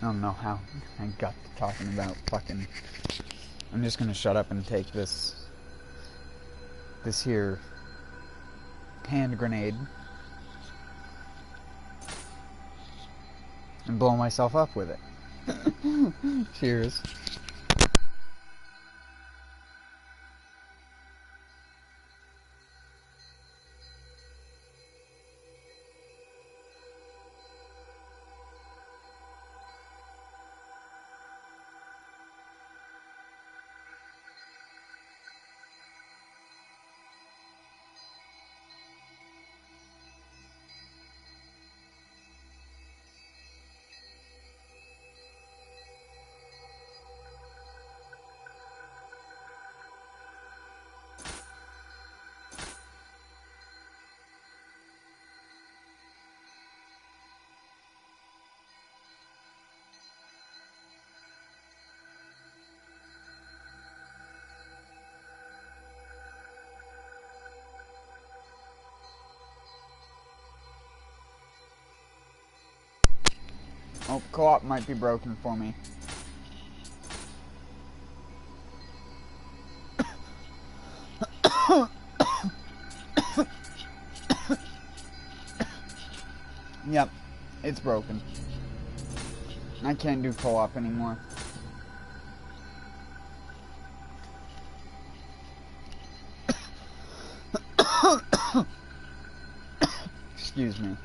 I don't know how I got to talking about fucking... I'm just gonna shut up and take this here hand grenade and blow myself up with it. Cheers. Oh, co-op might be broken for me. Yep, it's broken. I can't do co-op anymore. Excuse me.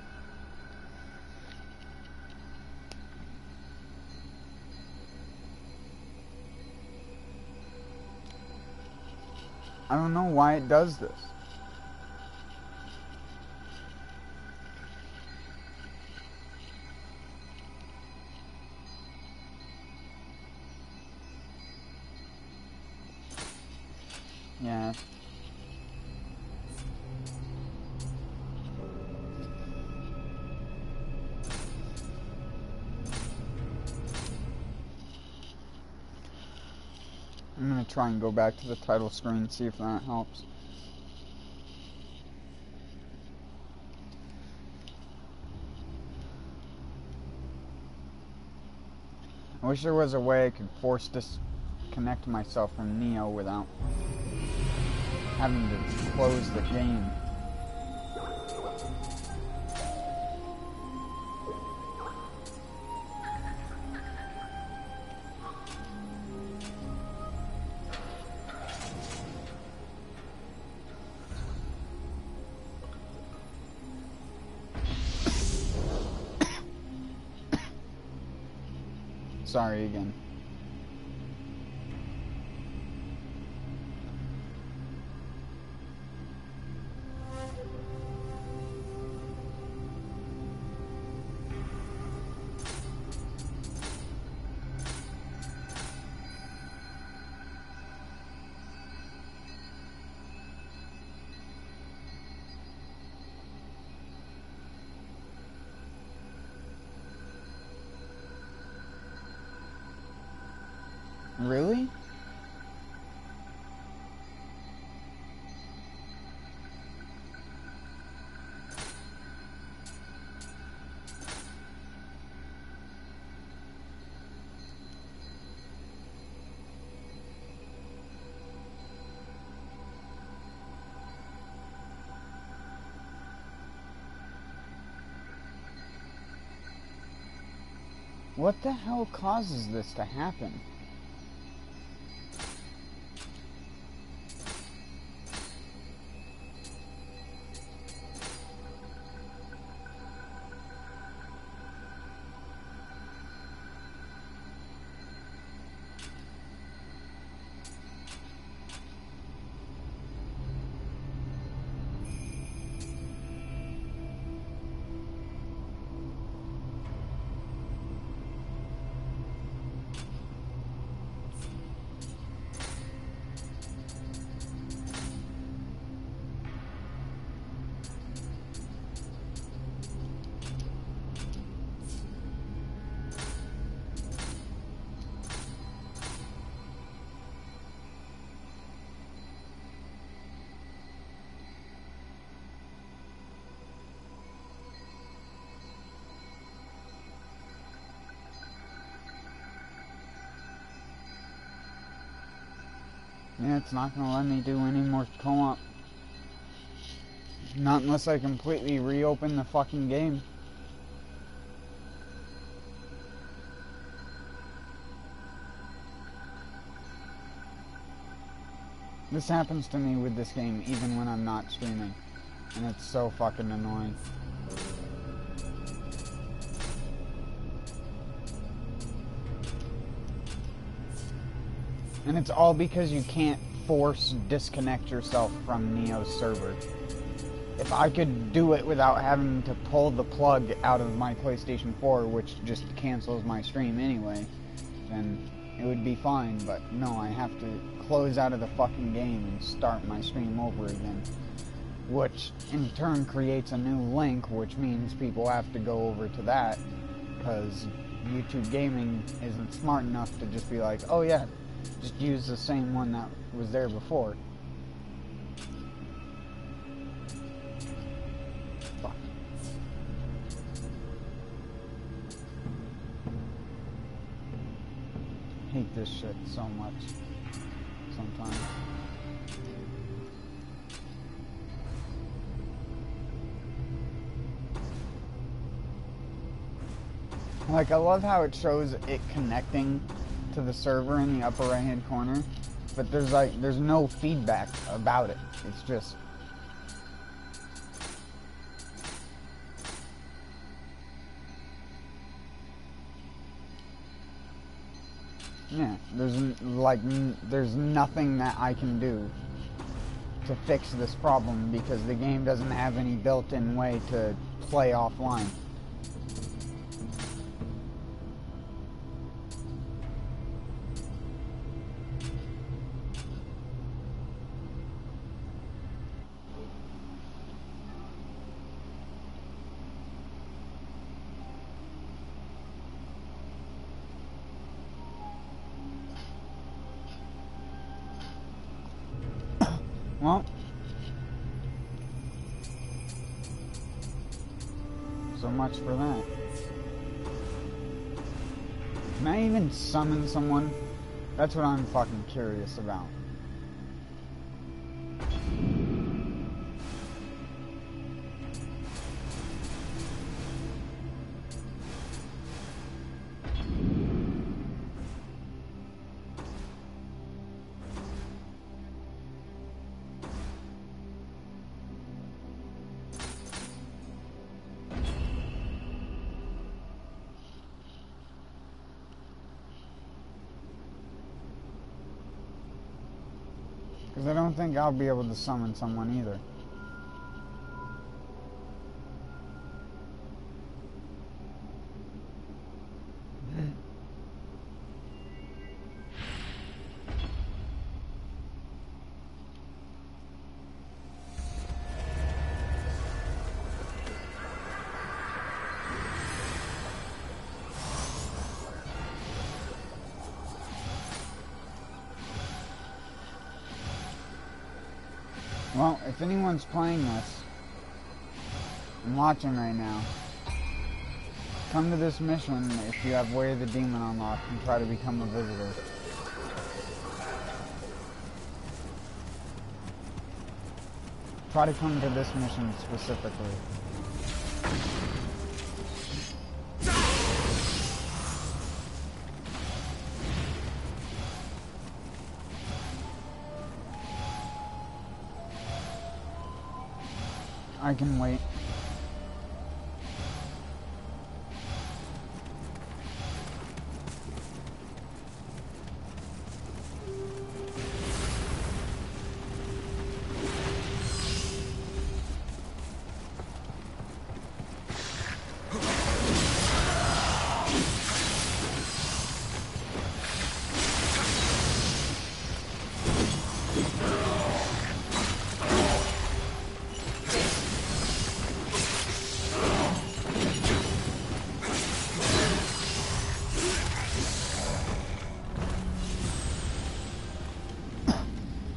I don't know why it does this. Yeah. I'm gonna try and go back to the title screen, see if that helps. I wish there was a way I could force disconnect myself from Nioh without having to close the game. Sorry again. Really? What the hell causes this to happen? Yeah, it's not gonna let me do any more co-op. Not unless I completely reopen the fucking game. This happens to me with this game even when I'm not streaming. And it's so fucking annoying. And it's all because you can't force disconnect yourself from Nioh's server. If I could do it without having to pull the plug out of my PlayStation 4, which just cancels my stream anyway, then it would be fine. But no, I have to close out of the fucking game and start my stream over again. Which in turn creates a new link, which means people have to go over to that, because YouTube Gaming isn't smart enough to just be like, oh yeah, just use the same one that was there before. Fuck. I hate this shit so much sometimes. Like, I love how it shows it connecting to the server in the upper right hand corner, but there's no feedback about it. It's just yeah, there's nothing that I can do to fix this problem because the game doesn't have any built-in way to play offline. Well, so much for that. Can I even summon someone? That's what I'm fucking curious about. Because I don't think I'll be able to summon someone either. Well, if anyone's playing this and watching right now, come to this mission if you have Way of the Demon unlocked and try to become a visitor. Try to come to this mission specifically. I can wait.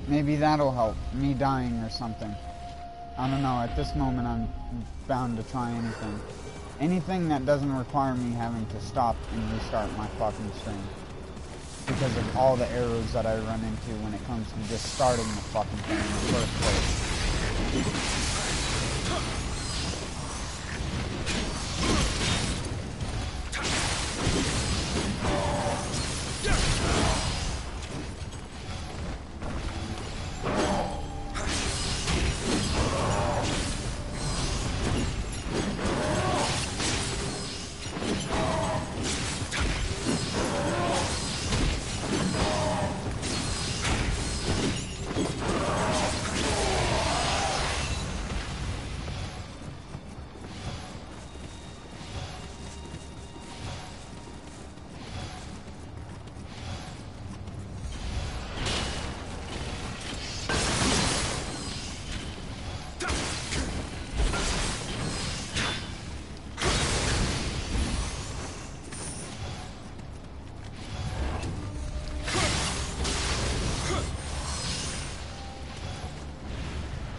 Maybe that'll help, me dying or something. I don't know, at this moment I'm bound to try anything. Anything that doesn't require me having to stop and restart my fucking stream. because of all the errors that I run into when it comes to just starting the fucking thing in the first place.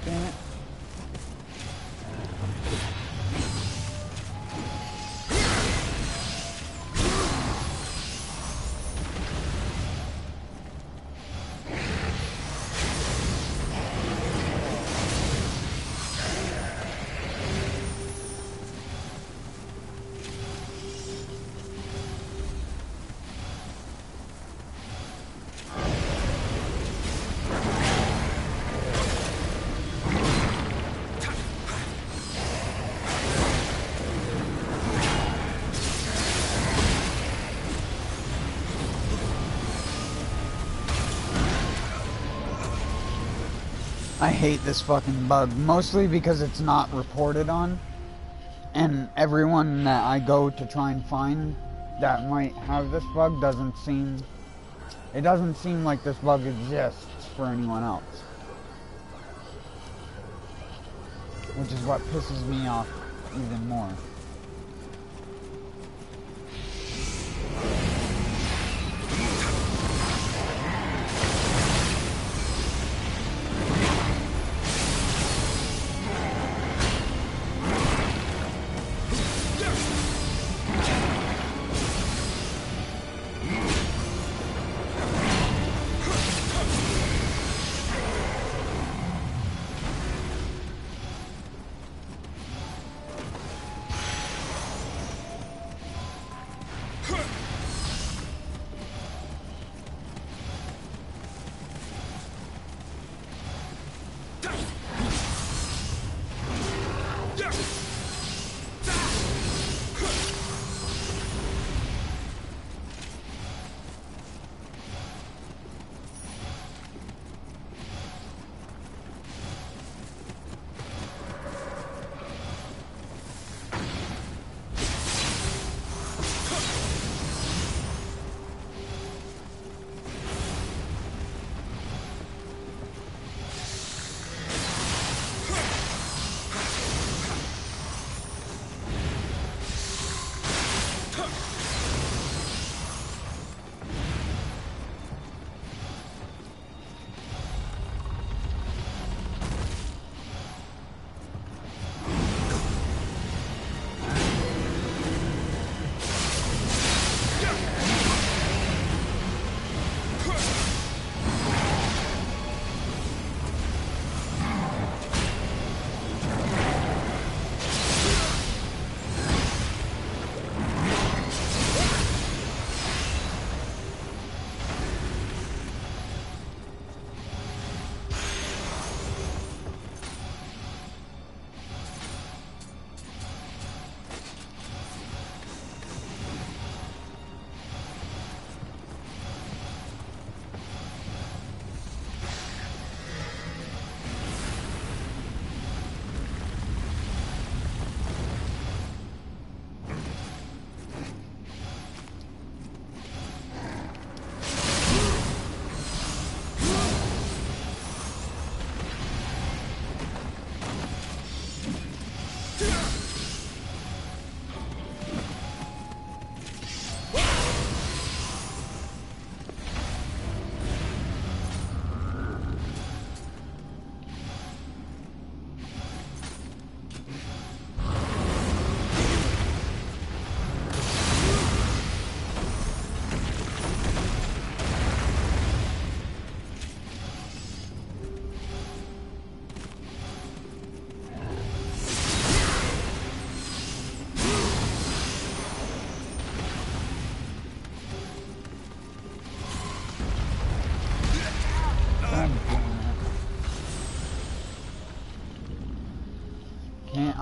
Damn it. I hate this fucking bug, mostly because it's not reported on, and everyone that I go to try and find that might have this bug doesn't seem like this bug exists for anyone else. Which is what pisses me off even more.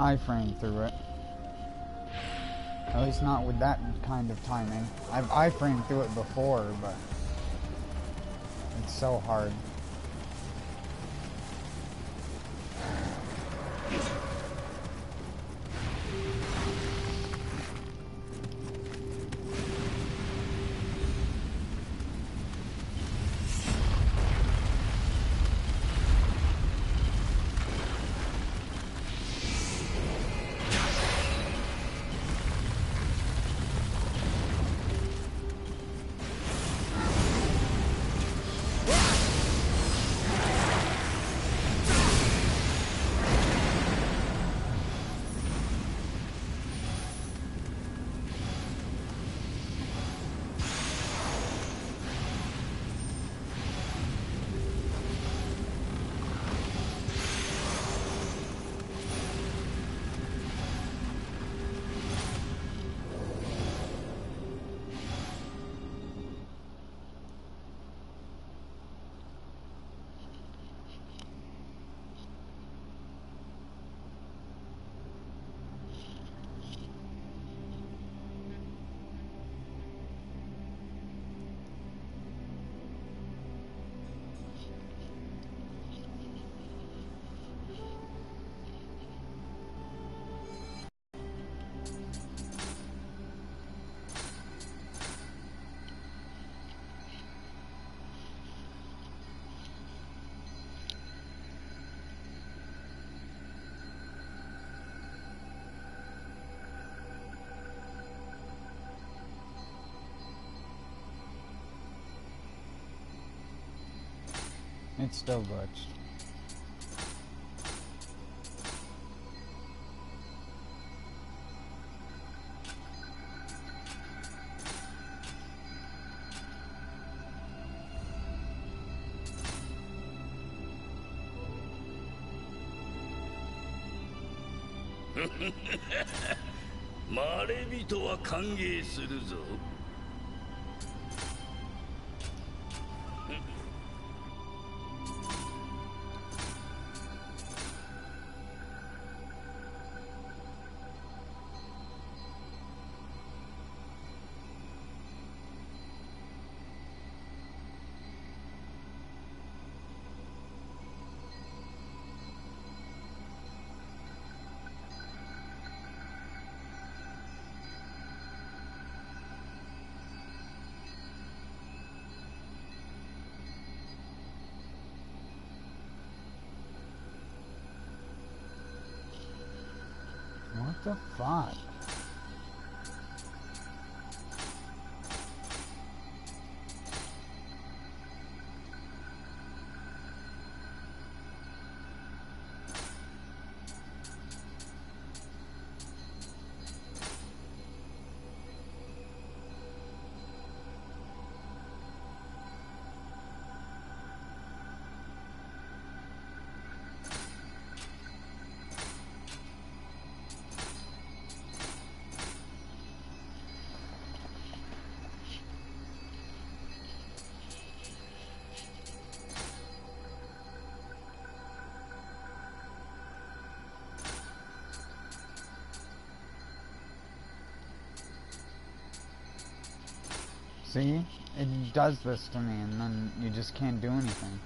iframe through it. At least not with that kind of timing. I've iframed through it before, but it's so hard. It's still glitched. What the fuck? See? It does this to me, and then you just can't do anything.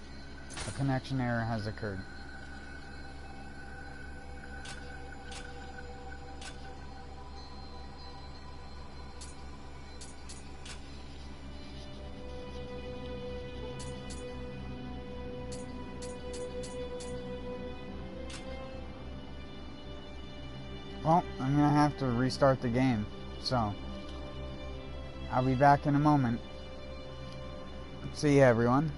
A connection error has occurred. Well, I'm gonna have to restart the game, so I'll be back in a moment. See ya, everyone.